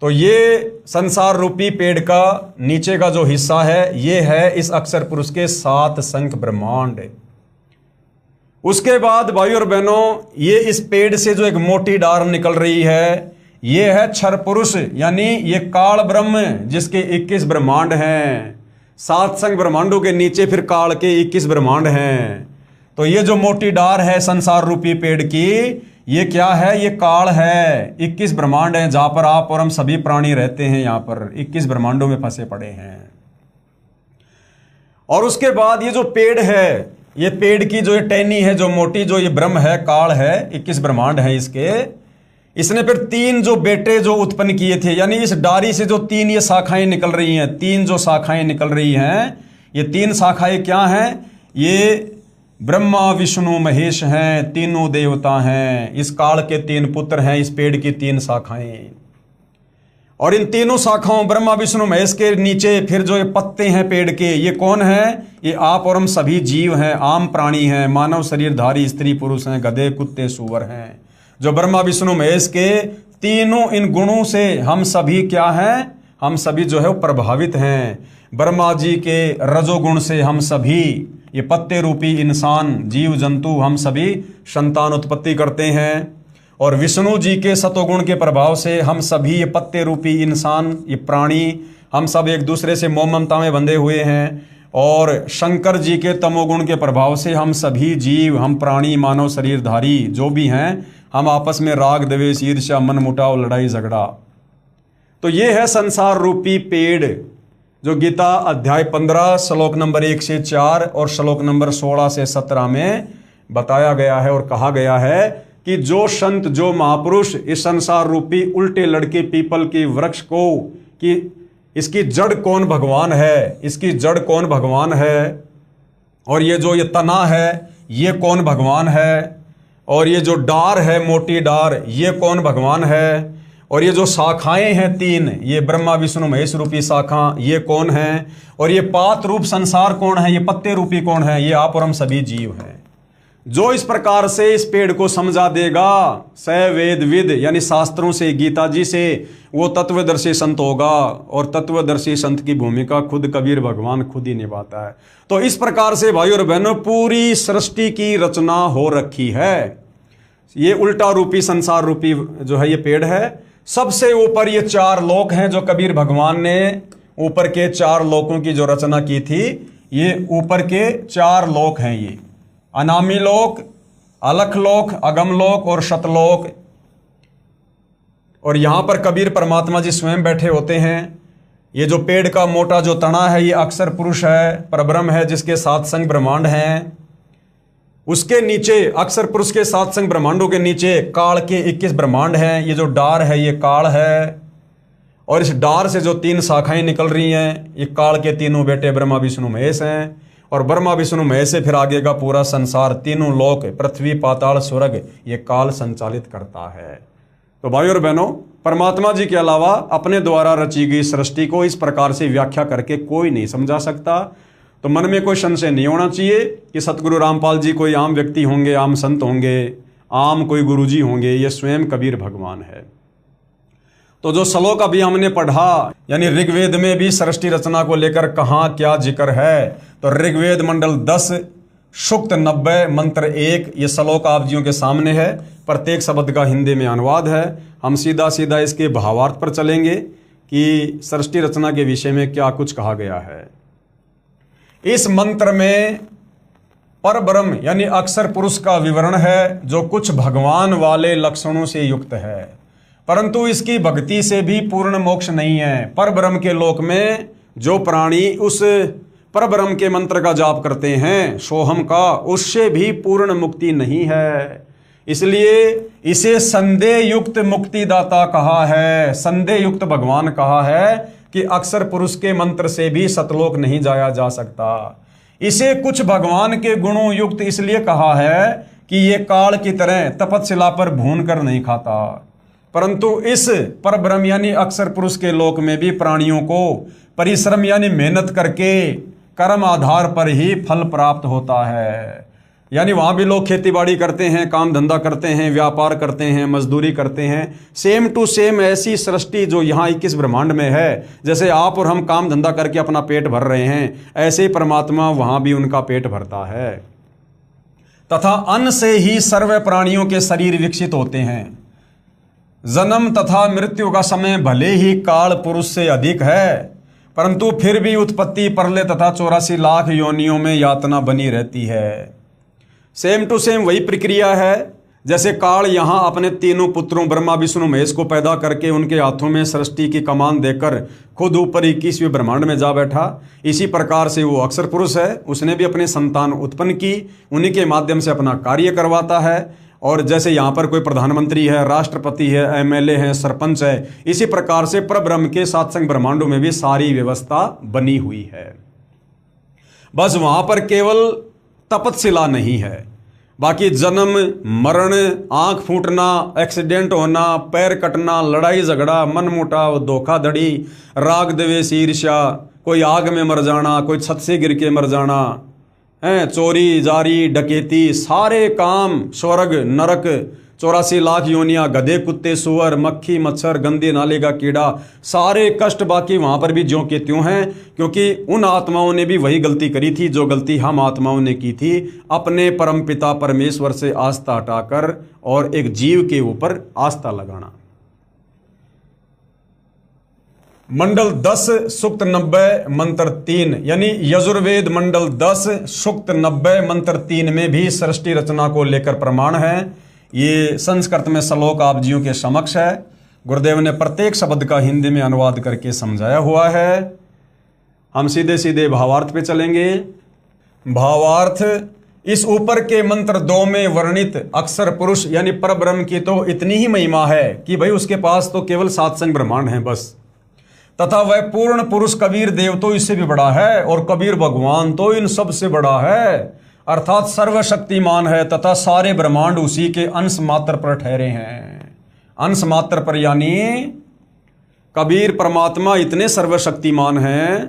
तो ये संसार रूपी पेड़ का नीचे का जो हिस्सा है, ये है इस अक्षर पुरुष के 7 शंख ब्रह्मांड। उसके बाद भाइयों और बहनों, ये इस पेड़ से जो एक मोटी डार निकल रही है, ये है क्षर पुरुष, यानी ये काल ब्रह्म, जिसके 21 ब्रह्मांड हैं। 7 शंख ब्रह्मांडों के नीचे फिर काल के 21 ब्रह्मांड हैं। तो ये जो मोटी डार है संसार रूपी पेड़ की, ये क्या है? ये काल है। 21 ब्रह्मांड है जहां पर आप और हम सभी प्राणी रहते हैं। यहां पर 21 ब्रह्मांडों में फंसे पड़े हैं। और उसके बाद ये जो पेड़ है, ये पेड़ की जो ये टहनी है, जो मोटी, जो ये ब्रह्म है, काल है, 21 ब्रह्मांड है इसके। इसने फिर 3 जो बेटे जो उत्पन्न किए थे, यानी इस डारी से जो 3 ये शाखाएं निकल रही हैं, 3 जो शाखाएं निकल रही हैं, ये 3 शाखाएं क्या हैं? ये ब्रह्मा विष्णु महेश हैं, तीनों देवता हैं। इस काल के 3 पुत्र हैं, इस पेड़ की 3 शाखाएं। और इन तीनों शाखाओं ब्रह्मा विष्णु महेश के नीचे फिर जो ये पत्ते हैं पेड़ के, ये कौन है? ये आप और हम सभी जीव हैं, आम प्राणी हैं, मानव शरीरधारी स्त्री पुरुष हैं, गधे कुत्ते सूअर हैं। जो ब्रह्मा विष्णु महेश के तीनों इन गुणों से हम सभी क्या हैं? हम सभी जो है वो प्रभावित हैं। ब्रह्मा जी के रजोगुण से हम सभी ये पत्ते रूपी इंसान, जीव जंतु, हम सभी संतान उत्पत्ति करते हैं। और विष्णु जी के सतोगुण के प्रभाव से हम सभी ये पत्ते रूपी इंसान, ये प्राणी, हम सब एक दूसरे से मोह ममता में बंधे हुए हैं। और शंकर जी के तमोगुण के प्रभाव से हम सभी जीव, हम प्राणी, मानव शरीरधारी जो भी हैं, हम आपस में राग द्वेष ईर्ष्या मन मुटाव लड़ाई झगड़ा। तो ये है संसार रूपी पेड़, जो गीता अध्याय 15 श्लोक नंबर 1 से 4 और श्लोक नंबर 16 से 17 में बताया गया है। और कहा गया है कि जो संत, जो महापुरुष इस संसार रूपी उल्टे लड़के पीपल की वृक्ष को, कि इसकी जड़ कौन भगवान है, इसकी जड़ कौन भगवान है, और ये जो ये तना है ये कौन भगवान है, और ये जो डार है मोटी डार ये कौन भगवान है, और ये जो शाखाएं हैं 3, ये ब्रह्मा विष्णु महेश रूपी शाखा ये कौन है, और ये पात रूप संसार कौन है, ये पत्ते रूपी कौन है, ये आप और हम सभी जीव हैं। जो इस प्रकार से इस पेड़ को समझा देगा, स वेद विद, यानी शास्त्रों से, गीता जी से, वो तत्वदर्शी संत होगा। और तत्वदर्शी संत की भूमिका खुद कबीर भगवान खुद ही निभाता है। तो इस प्रकार से भाइयों और बहनों पूरी सृष्टि की रचना हो रखी है। ये उल्टा रूपी संसार रूपी जो है ये पेड़ है। सबसे ऊपर ये 4 लोक हैं जो कबीर भगवान ने ऊपर के 4 लोकों की जो रचना की थी। ये ऊपर के 4 लोक हैं, ये अनामी लोक, अलख लोक, अगम लोक और शतलोक। और यहाँ पर कबीर परमात्मा जी स्वयं बैठे होते हैं। ये जो पेड़ का मोटा जो तना है ये अक्षर पुरुष है, परब्रह्म है, जिसके सात संग ब्रह्मांड हैं। उसके नीचे अक्षर पुरुष के सात संग ब्रह्मांडों के नीचे काल के 21 ब्रह्मांड हैं। ये जो डार है ये काल है, और इस डार से जो 3 शाखाएं निकल रही हैं ये काल के तीनों बेटे ब्रह्मा विष्णु महेश हैं। और ब्रह्मा विष्णु महेश से फिर आगे का पूरा संसार, तीनों लोक, पृथ्वी पाताल स्वर्ग, ये काल संचालित करता है। तो भाइयों और बहनों, परमात्मा जी के अलावा अपने द्वारा रची गई सृष्टि को इस प्रकार से व्याख्या करके कोई नहीं समझा सकता। तो मन में कोई संशय नहीं होना चाहिए कि सतगुरु रामपाल जी कोई आम व्यक्ति होंगे, आम संत होंगे, आम कोई गुरुजी होंगे। ये स्वयं कबीर भगवान है। तो जो श्लोक अभी हमने पढ़ा, यानी ऋग्वेद में भी सृष्टि रचना को लेकर कहाँ क्या जिक्र है, तो ऋग्वेद मंडल 10 सूक्त 90 मंत्र 1 ये श्लोक आप जियों के सामने है। प्रत्येक शब्द का हिंदी में अनुवाद है। हम सीधा सीधा इसके भावार्थ पर चलेंगे कि सृष्टि रचना के विषय में क्या कुछ कहा गया है। इस मंत्र में परब्रह्म यानी अक्षर पुरुष का विवरण है, जो कुछ भगवान वाले लक्षणों से युक्त है, परंतु इसकी भक्ति से भी पूर्ण मोक्ष नहीं है। परब्रह्म के लोक में जो प्राणी उस परब्रह्म के मंत्र का जाप करते हैं, सोहम का, उससे भी पूर्ण मुक्ति नहीं है। इसलिए इसे संदेह युक्त मुक्तिदाता कहा है, संदेह युक्त भगवान कहा है कि अक्षर पुरुष के मंत्र से भी सतलोक नहीं जाया जा सकता। इसे कुछ भगवान के गुणों युक्त इसलिए कहा है कि ये काल की तरह तपस्या पर भून कर नहीं खाता, परंतु इस परब्रह्म यानी अक्षर पुरुष के लोक में भी प्राणियों को परिश्रम यानी मेहनत करके कर्म आधार पर ही फल प्राप्त होता है। यानी वहाँ भी लोग खेतीबाड़ी करते हैं, काम धंधा करते हैं, व्यापार करते हैं, मजदूरी करते हैं। सेम टू सेम ऐसी सृष्टि जो यहाँ 21 ब्रह्मांड में है, जैसे आप और हम काम धंधा करके अपना पेट भर रहे हैं, ऐसे ही परमात्मा वहाँ भी उनका पेट भरता है। तथा अन्न से ही सर्व प्राणियों के शरीर विकसित होते हैं। जन्म तथा मृत्यु का समय भले ही काल पुरुष से अधिक है, परंतु फिर भी उत्पत्ति, प्रलय तथा 84 लाख योनियों में यातना बनी रहती है। सेम टू सेम वही प्रक्रिया है। जैसे काल यहाँ अपने तीनों पुत्रों ब्रह्मा विष्णु महेश को पैदा करके उनके हाथों में सृष्टि की कमान देकर खुद ऊपर 21वें ब्रह्मांड में जा बैठा, इसी प्रकार से वो अक्षर पुरुष है, उसने भी अपने संतान उत्पन्न की, उन्हीं के माध्यम से अपना कार्य करवाता है। और जैसे यहाँ पर कोई प्रधानमंत्री है, राष्ट्रपति है, एमएलए है, सरपंच है, इसी प्रकार से परब्रह्म के सातसंग ब्रह्मांडों में भी सारी व्यवस्था बनी हुई है। बस वहां पर केवल तपस्या नहीं है, बाकी जन्म मरण, आंख फूटना, एक्सीडेंट होना, पैर कटना, लड़ाई झगड़ा, मनमुटाव, धोखाधड़ी, राग द्वेष, ईर्ष्या, कोई आग में मर जाना, कोई छत से गिर के मर जाना है, चोरी जारी डकैती, सारे काम, स्वर्ग नरक, 84 लाख योनियां, गधे कुत्ते सुअर, मक्खी मच्छर, गंदे नाले का कीड़ा, सारे कष्ट बाकी वहां पर भी ज्यों के त्यों हैं। क्योंकि उन आत्माओं ने भी वही गलती करी थी जो गलती हम आत्माओं ने की थी, अपने परमपिता परमेश्वर से आस्था हटाकर और एक जीव के ऊपर आस्था लगाना। मंडल 10 सूक्त 90 मंत्र 3 यानी यजुर्वेद मंडल 10 सूक्त 90 मंत्र 3 में भी सृष्टि रचना को लेकर प्रमाण है। ये संस्कृत में श्लोक आप जियों के समक्ष है। गुरुदेव ने प्रत्येक शब्द का हिंदी में अनुवाद करके समझाया हुआ है। हम सीधे सीधे भावार्थ पे चलेंगे। भावार्थ, इस ऊपर के मंत्र 2 में वर्णित अक्षर पुरुष यानी परब्रह्म की तो इतनी ही महिमा है कि भाई उसके पास तो केवल 7 संग ब्रह्मांड हैं बस, तथा वह पूर्ण पुरुष कबीर देव तो इससे भी बड़ा है, और कबीर भगवान तो इन सब से बड़ा है, अर्थात सर्वशक्तिमान है, तथा सारे ब्रह्मांड उसी के अंश मात्र पर ठहरे हैं। अंश मात्र पर यानी कबीर परमात्मा इतने सर्वशक्तिमान हैं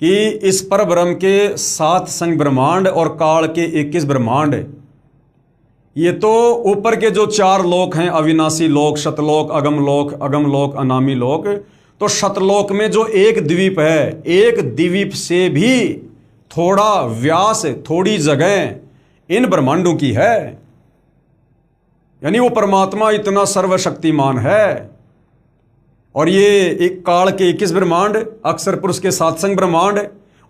कि इस पर ब्रह्म के 7 संग ब्रह्मांड और काल के 21 ब्रह्मांड, ये तो ऊपर के जो 4 लोक हैं, अविनाशी लोक, शतलोक, अगम लोक, अनामी लोक, तो शतलोक में जो एक द्वीप है, एक द्वीप से भी थोड़ा व्यास, थोड़ी जगह इन ब्रह्मांडों की है। यानी वो परमात्मा इतना सर्वशक्तिमान है। और ये एक काल के 21 ब्रह्मांड, अक्षर पुरुष के 7 संग ब्रह्मांड,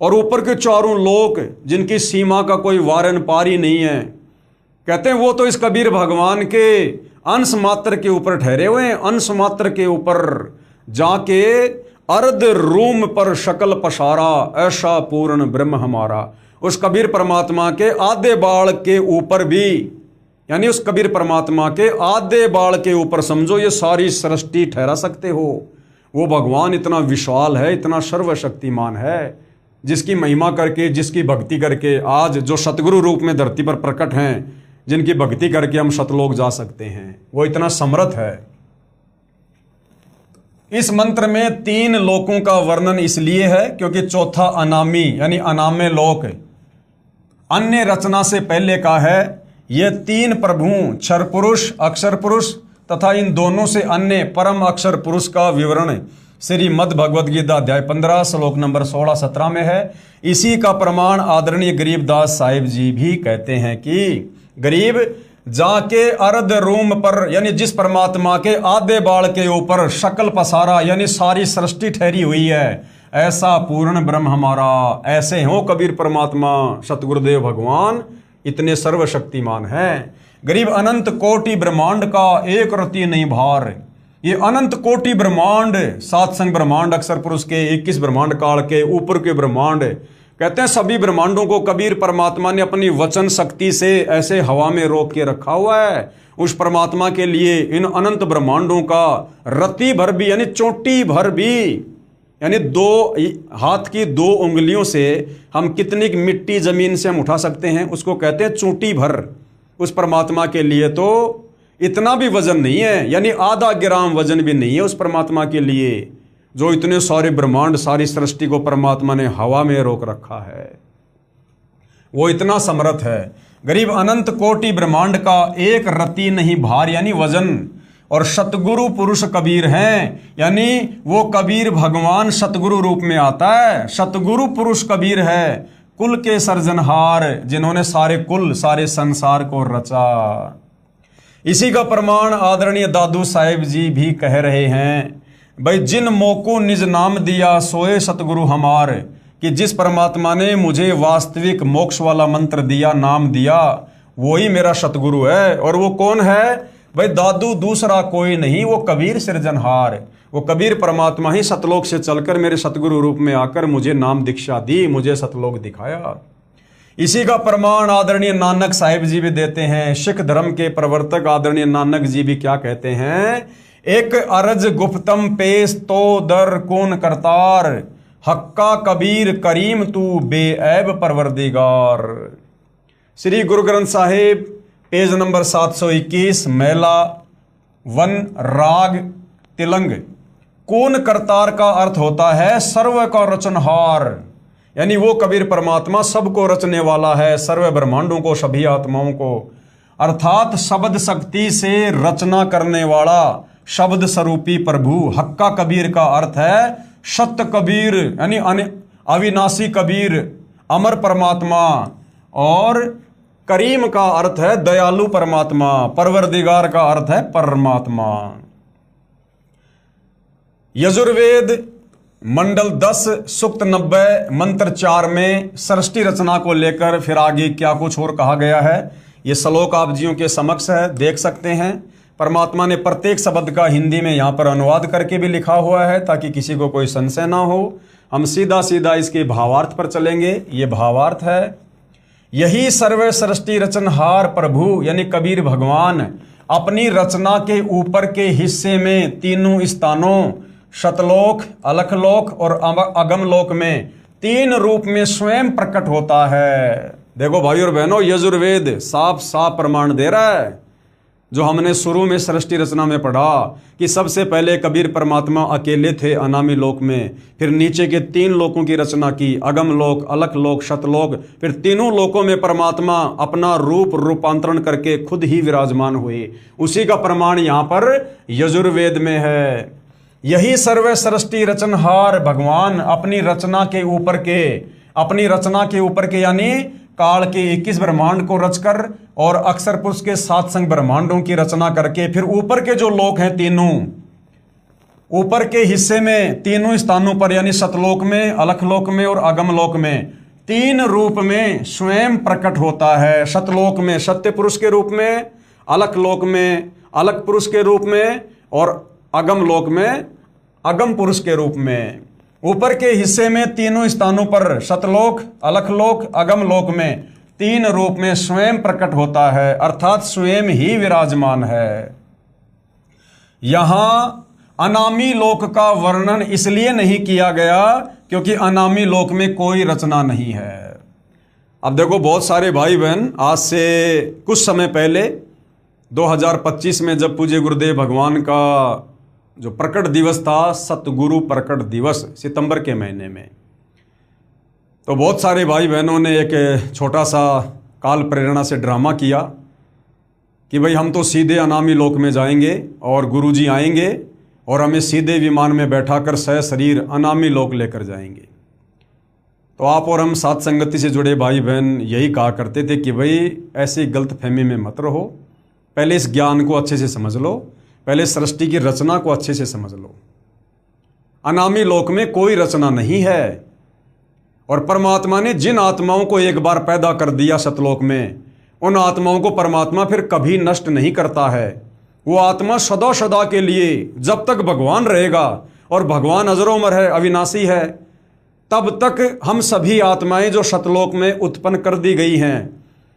और ऊपर के 4 लोक जिनकी सीमा का कोई वारन पार ही नहीं है, कहते हैं वो तो इस कबीर भगवान के अंश मात्र के ऊपर ठहरे हुए हैं, अंश मात्र के ऊपर जाके अर्ध रूम पर शकल पसारा, ऐसा पूर्ण ब्रह्म हमारा। उस कबीर परमात्मा के आधे बाल के ऊपर भी, यानी उस कबीर परमात्मा के आधे बाल के ऊपर समझो ये सारी सृष्टि ठहरा सकते हो। वो भगवान इतना विशाल है, इतना सर्वशक्तिमान है, जिसकी महिमा करके, जिसकी भक्ति करके आज जो सतगुरु रूप में धरती पर प्रकट हैं, जिनकी भक्ति करके हम सतलोक जा सकते हैं, वो इतना समर्थ है। इस मंत्र में 3 लोकों का वर्णन इसलिए है क्योंकि चौथा अनामी यानी अनामे लोक अन्य रचना से पहले का है। ये 3 प्रभु क्षर पुरुष, अक्षर पुरुष तथा इन दोनों से अन्य परम अक्षर पुरुष का विवरण श्रीमद् भगवद गीता अध्याय 15 श्लोक नंबर 16-17 में है। इसी का प्रमाण आदरणीय गरीबदास साहिब जी भी कहते हैं कि गरीब जाके अर्ध रूम पर, यानी जिस परमात्मा के आधे बाल के ऊपर शकल पसारा, यानी सारी सृष्टि ठहरी हुई है, ऐसा पूर्ण ब्रह्म हमारा। ऐसे हो कबीर परमात्मा सतगुरुदेव भगवान, इतने सर्वशक्तिमान हैं। गरीब अनंत कोटि ब्रह्मांड का एक रति नहीं भार। ये अनंत कोटि ब्रह्मांड, 7 संग ब्रह्मांड, अक्षर पुरुष के 21 ब्रह्मांड काल के ऊपर के ब्रह्मांड, कहते हैं सभी ब्रह्मांडों को कबीर परमात्मा ने अपनी वचन शक्ति से ऐसे हवा में रोक के रखा हुआ है। उस परमात्मा के लिए इन अनंत ब्रह्मांडों का रत्ती भर भी, यानी चोटी भर भी, यानी 2 हाथ की 2 उंगलियों से हम कितनी मिट्टी जमीन से हम उठा सकते हैं, उसको कहते हैं चोटी भर। उस परमात्मा के लिए तो इतना भी वजन नहीं है, यानी आधा ग्राम वजन भी नहीं है उस परमात्मा के लिए, जो इतने सारे ब्रह्मांड, सारी सृष्टि को परमात्मा ने हवा में रोक रखा है। वो इतना समर्थ है। गरीब अनंत कोटि ब्रह्मांड का एक रत्ती नहीं भार, यानी वजन। और सतगुरु पुरुष कबीर हैं, यानी वो कबीर भगवान सतगुरु रूप में आता है। सतगुरु पुरुष कबीर है, कुल के सर्जनहार, जिन्होंने सारे कुल, सारे संसार को रचा। इसी का प्रमाण आदरणीय दादू साहिब जी भी कह रहे हैं, भाई जिन मोको निज नाम दिया सोए सतगुरु हमार, कि जिस परमात्मा ने मुझे वास्तविक मोक्ष वाला मंत्र दिया, नाम दिया, वही मेरा सतगुरु है। और वो कौन है? भाई दादू दूसरा कोई नहीं, वो कबीर सृजनहार, वो कबीर परमात्मा ही सतलोक से चलकर मेरे सतगुरु रूप में आकर मुझे नाम दीक्षा दी, मुझे सतलोक दिखाया। इसी का प्रमाण आदरणीय नानक साहिब जी भी देते हैं। सिख धर्म के प्रवर्तक आदरणीय नानक जी भी क्या कहते हैं? एक अरज गुप्तम पेश तो दर कौन करतार, हक्का कबीर करीम तू बेऐब परवरदिगार। श्री गुरु ग्रंथ साहिब पेज नंबर 721, मैला 1 राग तिलंग। कौन करतार का अर्थ होता है सर्व का रचनहार, यानी वो कबीर परमात्मा सबको रचने वाला है, सर्व ब्रह्मांडों को, सभी आत्माओं को, अर्थात शब्द शक्ति से रचना करने वाला शब्द स्वरूपी प्रभु। हक्का कबीर का अर्थ है सत्य कबीर, यानी अविनाशी कबीर, अमर परमात्मा। और करीम का अर्थ है दयालु परमात्मा, परवरदिगार का अर्थ है परमात्मा। यजुर्वेद मंडल 10 सूक्त 90 मंत्र 4 में सृष्टि रचना को लेकर फिर आगे क्या कुछ और कहा गया है, ये श्लोक आप जियों के समक्ष है, देख सकते हैं। परमात्मा ने प्रत्येक शब्द का हिंदी में यहाँ पर अनुवाद करके भी लिखा हुआ है, ताकि किसी को कोई संशय ना हो। हम सीधा सीधा इसके भावार्थ पर चलेंगे। ये भावार्थ है, यही सर्व सृष्टि रचनहार प्रभु यानी कबीर भगवान अपनी रचना के ऊपर के हिस्से में तीनों स्थानों सतलोक, अलखलोक और अगमलोक में 3 रूप में स्वयं प्रकट होता है। देखो भाई और बहनों, यजुर्वेद साफ साफ प्रमाण दे रहा है, जो हमने शुरू में सृष्टि रचना में पढ़ा कि सबसे पहले कबीर परमात्मा अकेले थे अनामी लोक में, फिर नीचे के 3 लोकों की रचना की, अगम लोक, अलख लोक, सतलोक, फिर तीनों लोकों में परमात्मा अपना रूपांतरण करके खुद ही विराजमान हुए। उसी का प्रमाण यहाँ पर यजुर्वेद में है। यही सर्व सृष्टि रचनहार भगवान अपनी रचना के ऊपर के यानी काल के 21 ब्रह्मांड को रचकर और अक्षर पुरुष के 7 संग ब्रह्मांडों की रचना करके फिर ऊपर के जो लोक हैं तीनों, ऊपर के हिस्से में तीनों स्थानों पर यानी सतलोक में, अलखलोक में और अगमलोक में 3 रूप में स्वयं प्रकट होता है। सतलोक में सत्य पुरुष के रूप में, अलखलोक में अलग पुरुष के रूप में और अगम लोक में अगम पुरुष के रूप में। ऊपर के हिस्से में तीनों स्थानों पर सतलोक, अलखलोक, अगम लोक में तीन रूप में स्वयं प्रकट होता है, अर्थात स्वयं ही विराजमान है। यहां अनामी लोक का वर्णन इसलिए नहीं किया गया क्योंकि अनामी लोक में कोई रचना नहीं है। अब देखो, बहुत सारे भाई बहन आज से कुछ समय पहले 2025 में जब पूज्य गुरुदेव भगवान का जो प्रकट दिवस था, सतगुरु प्रकट दिवस, सितंबर के महीने में, तो बहुत सारे भाई बहनों ने एक छोटा सा काल प्रेरणा से ड्रामा किया कि भाई हम तो सीधे अनामी लोक में जाएंगे और गुरुजी आएंगे और हमें सीधे विमान में बैठाकर सशरीर अनामी लोक लेकर जाएंगे। तो आप और हम साथ संगति से जुड़े भाई बहन यही कहा करते थे कि भाई ऐसी गलतफहमी में मत रहो, पहले इस ज्ञान को अच्छे से समझ लो, पहले सृष्टि की रचना को अच्छे से समझ लो। अनामी लोक में कोई रचना नहीं है और परमात्मा ने जिन आत्माओं को एक बार पैदा कर दिया सतलोक में, उन आत्माओं को परमात्मा फिर कभी नष्ट नहीं करता है। वो आत्मा सदा सदा के लिए, जब तक भगवान रहेगा, और भगवान अजर-ओ-अमर है, अविनाशी है, तब तक हम सभी आत्माएं जो सतलोक में उत्पन्न कर दी गई हैं,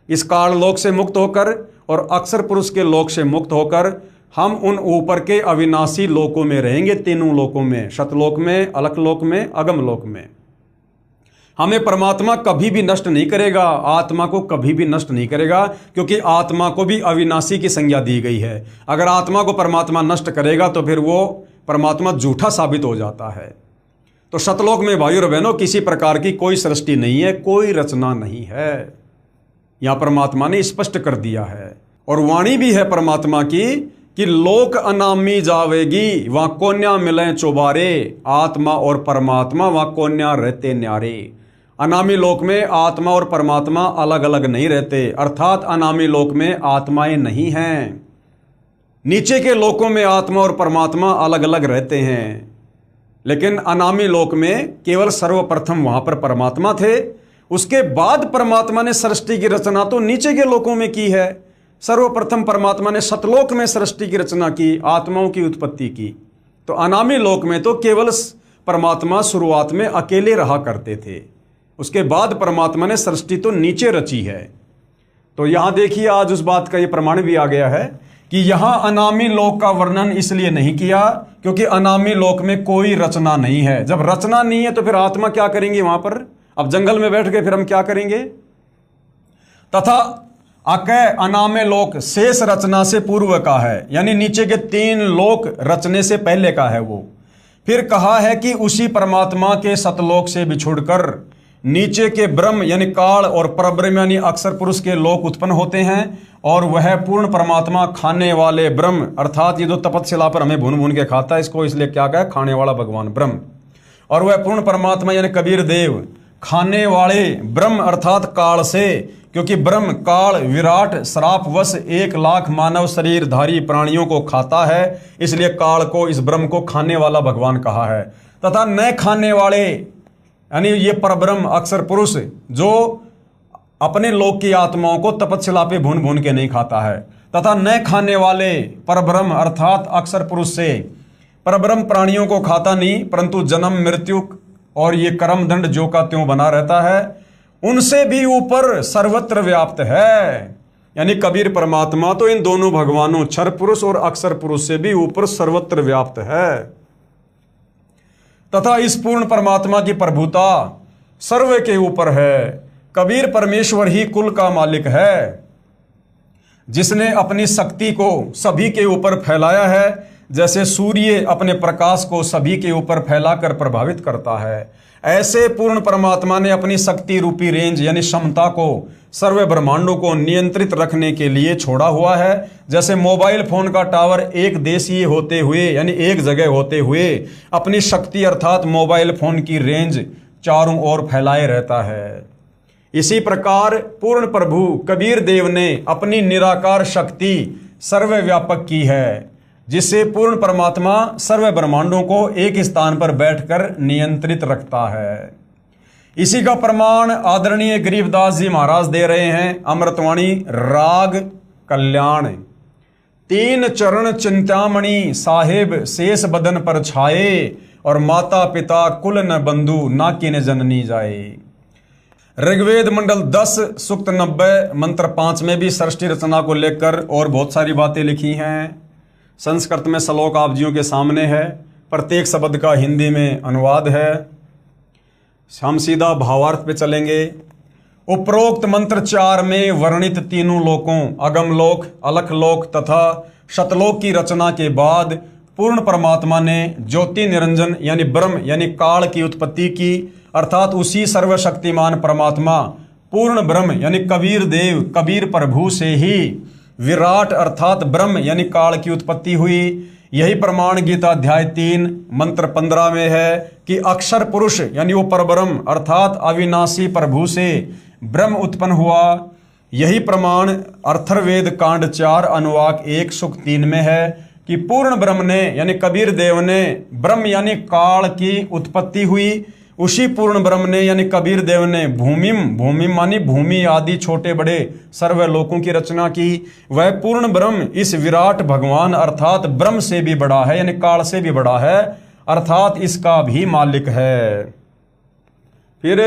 इस काल लोक से मुक्त होकर और अक्षर पुरुष के लोक से मुक्त होकर हम उन ऊपर के अविनाशी लोकों में रहेंगे, तीनों लोकों में, सतलोक में, अलखलोक में, अगम लोक में। हमें परमात्मा कभी भी नष्ट नहीं करेगा, आत्मा को कभी भी नष्ट नहीं करेगा, क्योंकि आत्मा को भी अविनाशी की संज्ञा दी गई है। अगर आत्मा को परमात्मा नष्ट करेगा तो फिर वो परमात्मा झूठा साबित हो जाता है। तो सतलोक में भाइयों और बहनों किसी प्रकार की कोई सृष्टि नहीं है, कोई रचना नहीं है, यहां परमात्मा ने स्पष्ट कर दिया है। और वाणी भी है परमात्मा की कि लोक अनामी जावेगी, वहां कोन्या मिले चौबारे, आत्मा और परमात्मा वहां कोन्या रहते न्यारे। अनामी लोक में आत्मा और परमात्मा अलग अलग नहीं रहते, अर्थात अनामी लोक में आत्माएं नहीं हैं। नीचे के लोकों में आत्मा और परमात्मा अलग अलग रहते हैं, लेकिन अनामी लोक में केवल सर्वप्रथम वहां पर परमात्मा थे, उसके बाद परमात्मा ने सृष्टि की रचना तो नीचे के लोकों में की है। सर्वप्रथम परमात्मा ने सतलोक में सृष्टि की रचना की, आत्माओं की उत्पत्ति की। तो अनामी लोक में तो केवल परमात्मा शुरुआत में अकेले रहा करते थे, उसके बाद परमात्मा ने सृष्टि तो नीचे रची है। तो यहां देखिए, आज उस बात का यह प्रमाण भी आ गया है कि यहां अनामी लोक का वर्णन इसलिए नहीं किया क्योंकि अनामी लोक में कोई रचना नहीं है। जब रचना नहीं है तो फिर आत्मा क्या करेंगे वहां पर? अब जंगल में बैठ के फिर हम क्या करेंगे? तथा अकय अनामे लोक शेष रचना से पूर्व का है, यानी नीचे के तीन लोक रचने से पहले का है वो। फिर कहा है कि उसी परमात्मा के सतलोक से बिछुड़कर नीचे के ब्रह्म यानी काल और परब्रह्म यानी अक्षर पुरुष के लोक उत्पन्न होते हैं, और वह पूर्ण परमात्मा खाने वाले ब्रह्म, अर्थात ये जो तपस्या पर हमें भून भून के खाता है, इसको इसलिए क्या कहा? खाने वाला भगवान ब्रह्म। और वह पूर्ण परमात्मा यानी कबीर देव खाने वाले ब्रह्म अर्थात काल से, क्योंकि ब्रह्म काल विराट श्रापवश 1,00,000 मानव शरीरधारी प्राणियों को खाता है, इसलिए काल को, इस ब्रह्म को खाने वाला भगवान कहा है। तथा न खाने वाले यानी ये परब्रह्म अक्षर पुरुष जो अपने लोक की आत्माओं को तपस्या पे भून भून के नहीं खाता है, तथा न खाने वाले परब्रह्म अर्थात अक्षर पुरुष से परब्रह्म प्राणियों को खाता नहीं, परंतु जन्म मृत्यु और ये कर्म दंड जो का त्यों बना रहता है, उनसे भी ऊपर सर्वत्र व्याप्त है। यानी कबीर परमात्मा तो इन दोनों भगवानों क्षर पुरुष और अक्षर पुरुष से भी ऊपर सर्वत्र व्याप्त है। तथा इस पूर्ण परमात्मा की प्रभुता सर्व के ऊपर है। कबीर परमेश्वर ही कुल का मालिक है, जिसने अपनी शक्ति को सभी के ऊपर फैलाया है, जैसे सूर्य अपने प्रकाश को सभी के ऊपर फैलाकर प्रभावित करता है। ऐसे पूर्ण परमात्मा ने अपनी शक्ति रूपी रेंज यानी क्षमता को सर्व ब्रह्मांडों को नियंत्रित रखने के लिए छोड़ा हुआ है। जैसे मोबाइल फोन का टावर एक देशीय होते हुए यानी एक जगह होते हुए अपनी शक्ति अर्थात मोबाइल फोन की रेंज चारों ओर फैलाए रहता है, इसी प्रकार पूर्ण प्रभु कबीर देव ने अपनी निराकार शक्ति सर्वव्यापक की है, जिससे पूर्ण परमात्मा सर्व ब्रह्मांडों को एक स्थान पर बैठकर नियंत्रित रखता है। इसी का प्रमाण आदरणीय गरीबदास जी महाराज दे रहे हैं। अमृतवाणी राग कल्याण तीन चरण चिंतामणि साहेब शेष बदन पर छाए, और माता पिता कुल न बंधु ना किन जननी जाए। ऋग्वेद मंडल 10 सूक्त 90 मंत्र 5 में भी सृष्टि रचना को लेकर और बहुत सारी बातें लिखी हैं। संस्कृत में श्लोक आप जियों के सामने है, प्रत्येक शब्द का हिंदी में अनुवाद है। हम सीधा भावार्थ पे चलेंगे। उपरोक्त मंत्र 4 में वर्णित तीनों लोकों अगम लोक, अलख लोक तथा शतलोक की रचना के बाद पूर्ण परमात्मा ने ज्योति निरंजन यानी ब्रह्म यानी काल की उत्पत्ति की, अर्थात उसी सर्वशक्तिमान परमात्मा पूर्ण ब्रह्म यानी कबीर देव कबीर प्रभु से ही विराट अर्थात ब्रह्म यानी काल की उत्पत्ति हुई। यही प्रमाण गीता अध्याय 3 मंत्र 15 में है कि अक्षर पुरुष यानी वो परब्रह्म अर्थात अविनाशी प्रभु से ब्रह्म उत्पन्न हुआ। यही प्रमाण अथर्ववेद कांड 4 अनुवाक 1 सूक्त 3 में है कि पूर्ण ब्रह्म ने यानी कबीर देव ने ब्रह्म यानी काल की उत्पत्ति हुई। उसी पूर्ण ब्रह्म ने यानी कबीर देव ने भूमिम मानी भूमि आदि छोटे बड़े सर्व लोकों की रचना की। वह पूर्ण ब्रह्म इस विराट भगवान अर्थात ब्रह्म से भी बड़ा है यानी काल से भी बड़ा है, अर्थात इसका भी मालिक है। फिर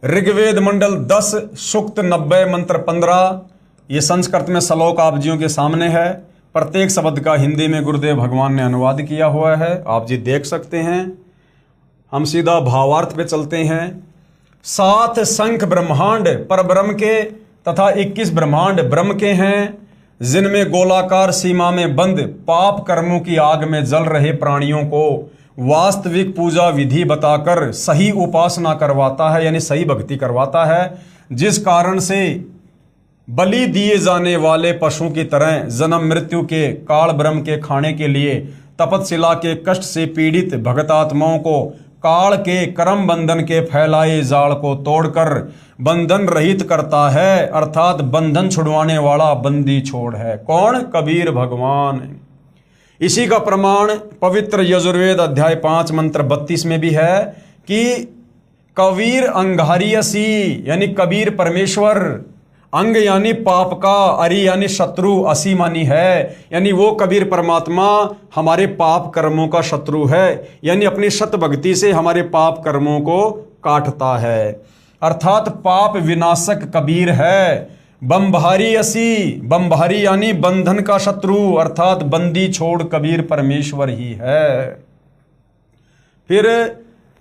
ऋग्वेद मंडल 10 सूक्त 90 मंत्र 15, ये संस्कृत में श्लोक आप जियों के सामने है। प्रत्येक शब्द का हिंदी में गुरुदेव भगवान ने अनुवाद किया हुआ है, आप जी देख सकते हैं। हम सीधा भावार्थ पे चलते हैं। 7 संख्य ब्रह्मांड परब्रह्म के तथा 21 ब्रह्मांड ब्रह्म के हैं, जिनमें गोलाकार सीमा में बंद पाप कर्मों की आग में जल रहे प्राणियों को वास्तविक पूजा विधि बताकर सही उपासना करवाता है यानी सही भक्ति करवाता है, जिस कारण से बलि दिए जाने वाले पशु की तरह जन्म मृत्यु के काल ब्रह्म के खाने के लिए तपतशिला के कष्ट से पीड़ित भगतात्माओं को काल के कर्म बंधन के फैलाए जाल को तोड़कर बंधन रहित करता है, अर्थात बंधन छुड़वाने वाला बंदी छोड़ है। कौन? कबीर भगवान। इसी का प्रमाण पवित्र यजुर्वेद अध्याय 5 मंत्र 32 में भी है कि कबीर अंगारियसी यानी कबीर परमेश्वर, अंग यानी पाप का, अरि यानी शत्रु, असी मानी है यानी वो कबीर परमात्मा हमारे पाप कर्मों का शत्रु है, यानी अपनी सत भक्ति से हमारे पाप कर्मों को काटता है, अर्थात पाप विनाशक कबीर है। बम्भारी असी, बम्भारी यानी बंधन का शत्रु, अर्थात बंदी छोड़ कबीर परमेश्वर ही है। फिर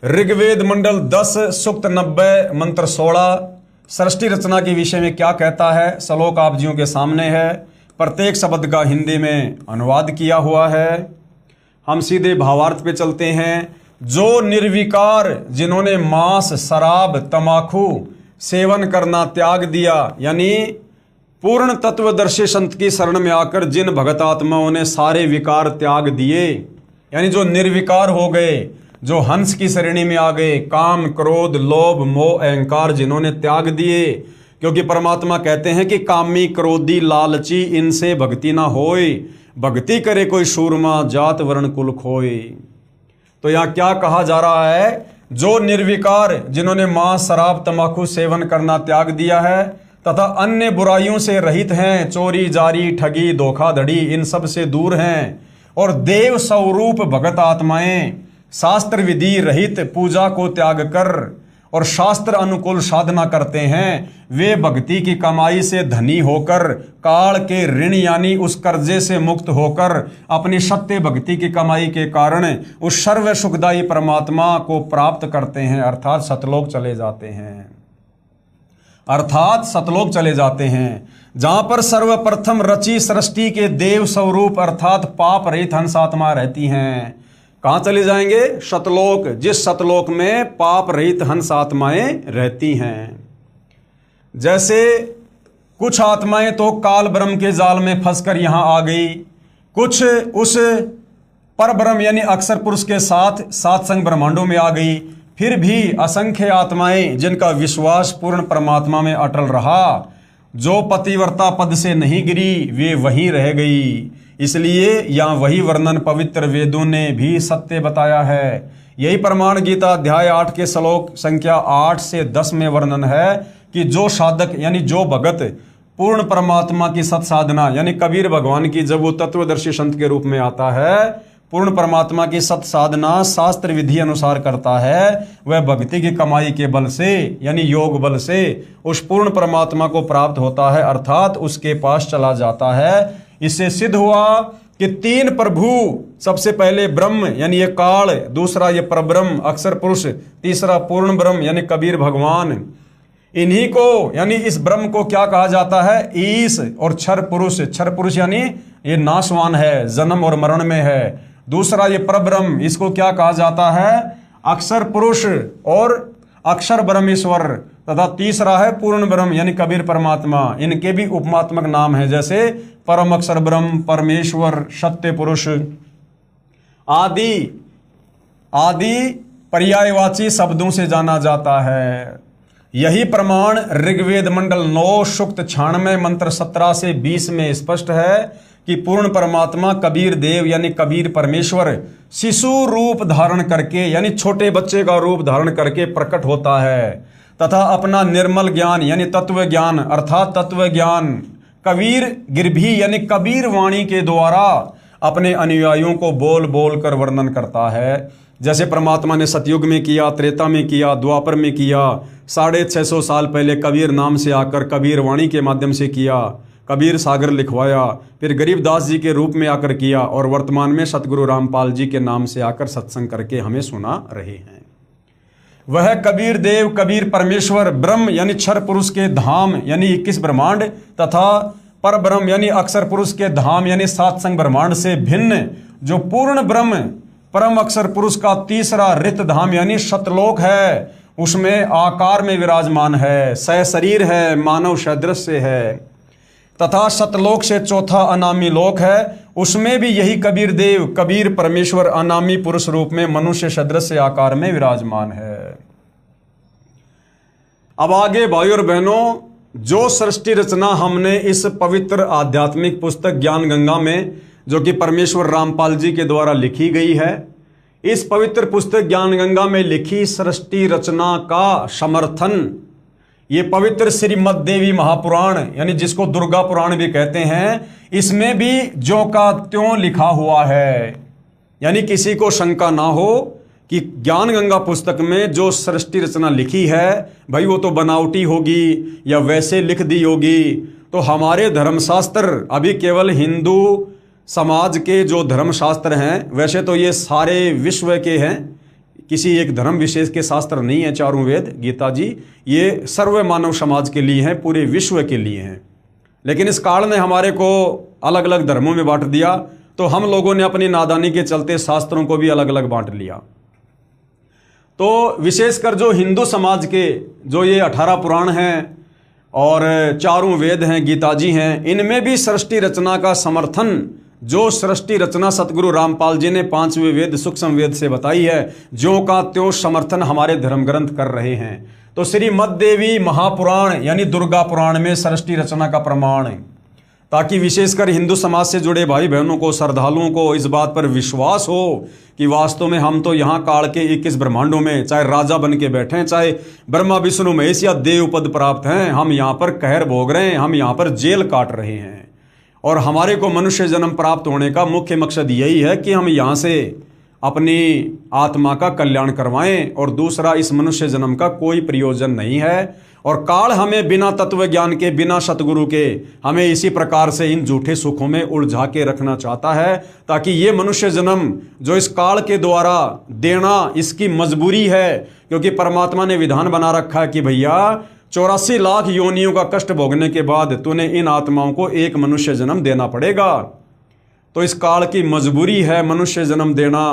ऋग्वेद मंडल 10 सूक्त 90 मंत्र 16 सृष्टि रचना के विषय में क्या कहता है, श्लोक आप जियों के सामने है। प्रत्येक शब्द का हिंदी में अनुवाद किया हुआ है। हम सीधे भावार्थ पे चलते हैं। जो निर्विकार जिन्होंने मांस शराब तमाकू सेवन करना त्याग दिया, यानी पूर्ण तत्वदर्शी संत की शरण में आकर जिन भगत आत्माओं ने सारे विकार त्याग दिए, यानी जो निर्विकार हो गए, जो हंस की श्रेणी में आ गए, काम क्रोध लोभ मोह अहंकार जिन्होंने त्याग दिए, क्योंकि परमात्मा कहते हैं कि कामी क्रोधी लालची इनसे भक्ति ना होए, भक्ति करे कोई सूरमा जात वर्ण कुल खोए। तो यहाँ क्या कहा जा रहा है? जो निर्विकार जिन्होंने मांस शराब तंबाकू सेवन करना त्याग दिया है तथा अन्य बुराइयों से रहित हैं, चोरी जारी ठगी धोखाधड़ी इन सब से दूर हैं, और देव स्वरूप भगत आत्माएं शास्त्र विधि रहित पूजा को त्याग कर और शास्त्र अनुकूल साधना करते हैं, वे भक्ति की कमाई से धनी होकर काल के ऋण यानी उस कर्जे से मुक्त होकर अपनी सत्य भक्ति की कमाई के कारण उस सर्व सुखदायी परमात्मा को प्राप्त करते हैं, अर्थात सतलोक चले जाते हैं, अर्थात सतलोक चले जाते हैं, जहां पर सर्वप्रथम रची सृष्टि के देव स्वरूप अर्थात पाप रहित हंस आत्मा रहती हैं। कहाँ चले जाएंगे? सतलोक, जिस सतलोक में पाप रहित हंस आत्माएं रहती हैं। जैसे कुछ आत्माएं तो काल ब्रह्म के जाल में फंसकर यहां आ गई, कुछ उस पर ब्रह्म यानी अक्षर पुरुष के साथ सात संग ब्रह्मांडों में आ गई, फिर भी असंख्य आत्माएं जिनका विश्वास पूर्ण परमात्मा में अटल रहा, जो पतिव्रता पद से नहीं गिरी, वे वहीं रह गई। इसलिए यहाँ वही वर्णन पवित्र वेदों ने भी सत्य बताया है। यही प्रमाण गीता अध्याय 8 के श्लोक संख्या 8 से 10 में वर्णन है कि जो साधक यानी जो भगत पूर्ण परमात्मा की सत साधना, यानी कबीर भगवान की जब वो तत्वदर्शी संत के रूप में आता है, पूर्ण परमात्मा की सत साधना शास्त्र विधि अनुसार करता है, वह भक्ति की कमाई के बल से यानी योग बल से उस पूर्ण परमात्मा को प्राप्त होता है, अर्थात उसके पास चला जाता है। इससे सिद्ध हुआ कि तीन प्रभु, सबसे पहले ब्रह्म यानी ये काल, दूसरा ये परब्रह्म अक्षर पुरुष, तीसरा पूर्ण ब्रह्म यानी कबीर भगवान, इन्हीं को यानी इस ब्रह्म को क्या कहा जाता है? ईश और क्षर पुरुष। क्षर पुरुष यानी ये नाशवान है, जन्म और मरण में है। दूसरा ये परब्रह्म, इसको क्या कहा जाता है? अक्षर पुरुष और अक्षर ब्रह्मेश्वर। तथा तीसरा है पूर्ण ब्रह्म यानी कबीर परमात्मा। इनके भी उपमात्मक नाम है, जैसे परम अक्षर ब्रह्म, परमेश्वर, सत्य पुरुष आदि आदि पर्यायवाची शब्दों से जाना जाता है। यही प्रमाण ऋग्वेद मंडल 9 सूक्त 96 मंत्र 17 से 20 में स्पष्ट है कि पूर्ण परमात्मा कबीर देव यानी कबीर परमेश्वर शिशु रूप धारण करके यानी छोटे बच्चे का रूप धारण करके प्रकट होता है तथा अपना निर्मल ज्ञान यानी तत्व ज्ञान अर्थात तत्व ज्ञान कबीर गिरभी यानी कबीर वाणी के द्वारा अपने अनुयायियों को बोल बोल कर वर्णन करता है। जैसे परमात्मा ने सतयुग में किया, त्रेता में किया, द्वापर में किया, 650 साल पहले कबीर नाम से आकर कबीर वाणी के माध्यम से किया, कबीर सागर लिखवाया, फिर गरीबदास जी के रूप में आकर किया और वर्तमान में सतगुरु रामपाल जी के नाम से आकर सत्संग करके हमें सुना रहे हैं। वह कबीर देव कबीर परमेश्वर ब्रह्म यानी क्षर पुरुष के धाम यानी 21 ब्रह्मांड तथा पर ब्रह्म यानी अक्षर पुरुष के धाम यानी 7 संग ब्रह्मांड से भिन्न जो पूर्ण ब्रह्म परम अक्षर पुरुष का तीसरा रित धाम यानी सतलोक है, उसमें आकार में विराजमान है, सहशरीर है, मानव सदृश है तथा सतलोक से चौथा अनामी लोक है, उसमें भी यही कबीर देव कबीर परमेश्वर अनामी पुरुष रूप में मनुष्य सदृश आकार में विराजमान है। अब आगे भाइयों और बहनों, जो सृष्टि रचना हमने इस पवित्र आध्यात्मिक पुस्तक ज्ञान गंगा में जो कि परमेश्वर रामपाल जी के द्वारा लिखी गई है, इस पवित्र पुस्तक ज्ञान गंगा में लिखी सृष्टि रचना का समर्थन ये पवित्र श्रीमद देवी महापुराण यानी जिसको दुर्गा पुराण भी कहते हैं, इसमें भी ज्यों का त्यों लिखा हुआ है। यानी किसी को शंका ना हो कि ज्ञान गंगा पुस्तक में जो सृष्टि रचना लिखी है भाई वो तो बनावटी होगी या वैसे लिख दी होगी। तो हमारे धर्मशास्त्र अभी केवल हिंदू समाज के जो धर्मशास्त्र हैं, वैसे तो ये सारे विश्व के हैं, किसी एक धर्म विशेष के शास्त्र नहीं है। चारों वेद गीता जी ये सर्व मानव समाज के लिए हैं, पूरे विश्व के लिए हैं। लेकिन इस काल ने हमारे को अलग अलग धर्मों में बांट दिया, तो हम लोगों ने अपनी नादानी के चलते शास्त्रों को भी अलग अलग बांट लिया। तो विशेषकर जो हिंदू समाज के जो ये 18 पुराण हैं और चारों वेद हैं, गीता जी हैं, इनमें भी सृष्टि रचना का समर्थन जो सृष्टि रचना सतगुरु रामपाल जी ने 5वें वेद सूक्ष्म वेद से बताई है, ज्यों का त्यों समर्थन हमारे धर्म ग्रंथ कर रहे हैं। तो श्रीमद देवी महापुराण यानी दुर्गा पुराण में सृष्टि रचना का प्रमाण है, ताकि विशेषकर हिंदू समाज से जुड़े भाई बहनों को, श्रद्धालुओं को इस बात पर विश्वास हो कि वास्तव में हम तो यहाँ काल के 21 ब्रह्मांडों में चाहे राजा बन के बैठे हैं, चाहे ब्रह्मा विष्णु महेश या देव पद प्राप्त हैं, हम यहाँ पर कहर भोग रहे हैं, हम यहाँ पर जेल काट रहे हैं। और हमारे को मनुष्य जन्म प्राप्त होने का मुख्य मकसद यही है कि हम यहाँ से अपनी आत्मा का कल्याण करवाएं, और दूसरा इस मनुष्य जन्म का कोई प्रयोजन नहीं है। और काल हमें बिना तत्व ज्ञान के, बिना सतगुरु के हमें इसी प्रकार से इन झूठे सुखों में उलझा के रखना चाहता है, ताकि ये मनुष्य जन्म जो इस काल के द्वारा देना इसकी मजबूरी है, क्योंकि परमात्मा ने विधान बना रखा है कि भैया 84 लाख योनियों का कष्ट भोगने के बाद तूने इन आत्माओं को एक मनुष्य जन्म देना पड़ेगा। तो इस काल की मजबूरी है मनुष्य जन्म देना,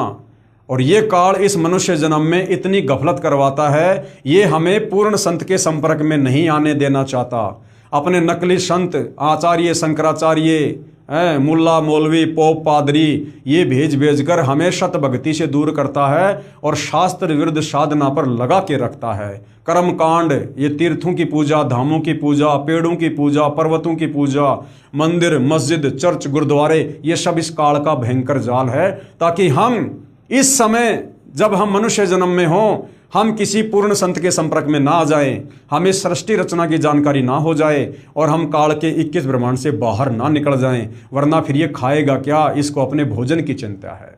और ये काल इस मनुष्य जन्म में इतनी गफलत करवाता है, ये हमें पूर्ण संत के संपर्क में नहीं आने देना चाहता। अपने नकली संत आचार्य शंकराचार्य मुल्ला मौलवी पोप पादरी ये भेज कर हमें शत भक्ति से दूर करता है और शास्त्र विरुद्ध साधना पर लगा के रखता है। कर्म कांड, ये तीर्थों की पूजा, धामों की पूजा, पेड़ों की पूजा, पर्वतों की पूजा, मंदिर मस्जिद चर्च गुरुद्वारे, ये सब इस काल का भयंकर जाल है, ताकि हम इस समय जब हम मनुष्य जन्म में हों हम किसी पूर्ण संत के संपर्क में ना आ जाएं, हमें सृष्टि रचना की जानकारी ना हो जाए और हम काल के 21 ब्रह्मांड से बाहर ना निकल जाएं, वरना फिर ये खाएगा क्या, इसको अपने भोजन की चिंता है।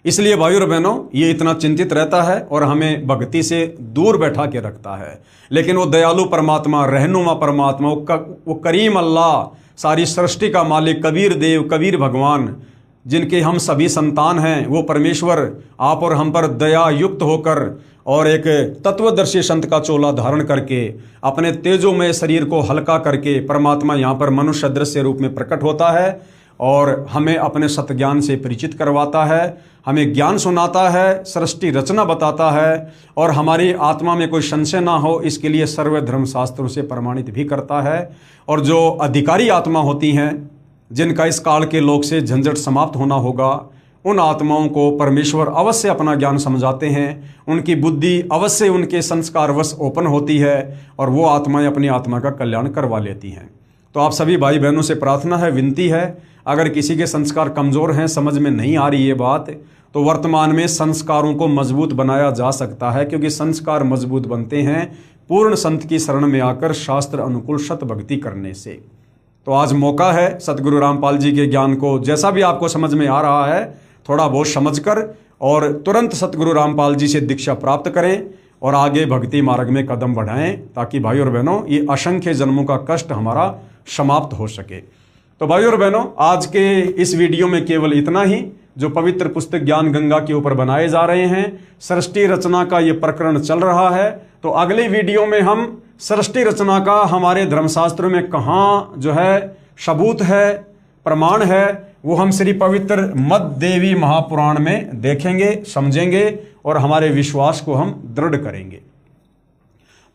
इसलिए भाइयों और बहनों, ये इतना चिंतित रहता है और हमें भक्ति से दूर बैठा के रखता है। लेकिन वो दयालु परमात्मा, रहनुमा परमात्मा, वो करीम अल्लाह, सारी सृष्टि का मालिक, कबीर देव, कबीर भगवान, जिनके हम सभी संतान हैं, वो परमेश्वर आप और हम पर दया युक्त होकर और एक तत्वदर्शी संत का चोला धारण करके अपने तेजोमय शरीर को हल्का करके परमात्मा यहाँ पर मनुष्य दृश्य रूप में प्रकट होता है और हमें अपने सतज्ञान से परिचित करवाता है, हमें ज्ञान सुनाता है, सृष्टि रचना बताता है और हमारी आत्मा में कोई संशय ना हो इसके लिए सर्व धर्म शास्त्रों से प्रमाणित भी करता है। और जो अधिकारी आत्मा होती हैं, जिनका इस काल के लोक से झंझट समाप्त होना होगा, उन आत्माओं को परमेश्वर अवश्य अपना ज्ञान समझाते हैं, उनकी बुद्धि अवश्य उनके संस्कारवश ओपन होती है और वो आत्माएं अपनी आत्मा का कल्याण करवा लेती हैं। तो आप सभी भाई बहनों से प्रार्थना है, विनती है, अगर किसी के संस्कार कमज़ोर हैं, समझ में नहीं आ रही ये बात, तो वर्तमान में संस्कारों को मजबूत बनाया जा सकता है, क्योंकि संस्कार मजबूत बनते हैं पूर्ण संत की शरण में आकर शास्त्र अनुकूल शत भक्ति करने से। तो आज मौका है सतगुरु रामपाल जी के ज्ञान को जैसा भी आपको समझ में आ रहा है थोड़ा बहुत समझकर और तुरंत सतगुरु रामपाल जी से दीक्षा प्राप्त करें और आगे भक्ति मार्ग में कदम बढ़ाएं, ताकि भाई और बहनों ये असंख्य जन्मों का कष्ट हमारा समाप्त हो सके। तो भाई और बहनों, आज के इस वीडियो में केवल इतना ही, जो पवित्र पुस्तक ज्ञान गंगा के ऊपर बनाए जा रहे हैं। सृष्टि रचना का ये प्रकरण चल रहा है, तो अगले वीडियो में हम सृष्टि रचना का हमारे धर्मशास्त्रों में कहाँ जो है सबूत है, प्रमाण है, वो हम श्री पवित्र मद देवी महापुराण में देखेंगे, समझेंगे और हमारे विश्वास को हम दृढ़ करेंगे।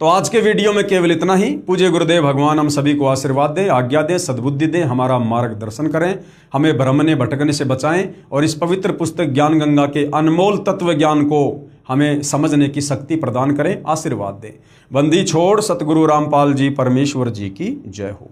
तो आज के वीडियो में केवल इतना ही। पूज्य गुरुदेव भगवान हम सभी को आशीर्वाद दे, आज्ञा दे, सद्बुद्धि दे, हमारा मार्गदर्शन करें, हमें भ्रमने भटकने से बचाएं और इस पवित्र पुस्तक ज्ञान गंगा के अनमोल तत्व ज्ञान को हमें समझने की शक्ति प्रदान करें, आशीर्वाद दें। बंदी छोड़ सतगुरु रामपाल जी परमेश्वर जी की जय हो।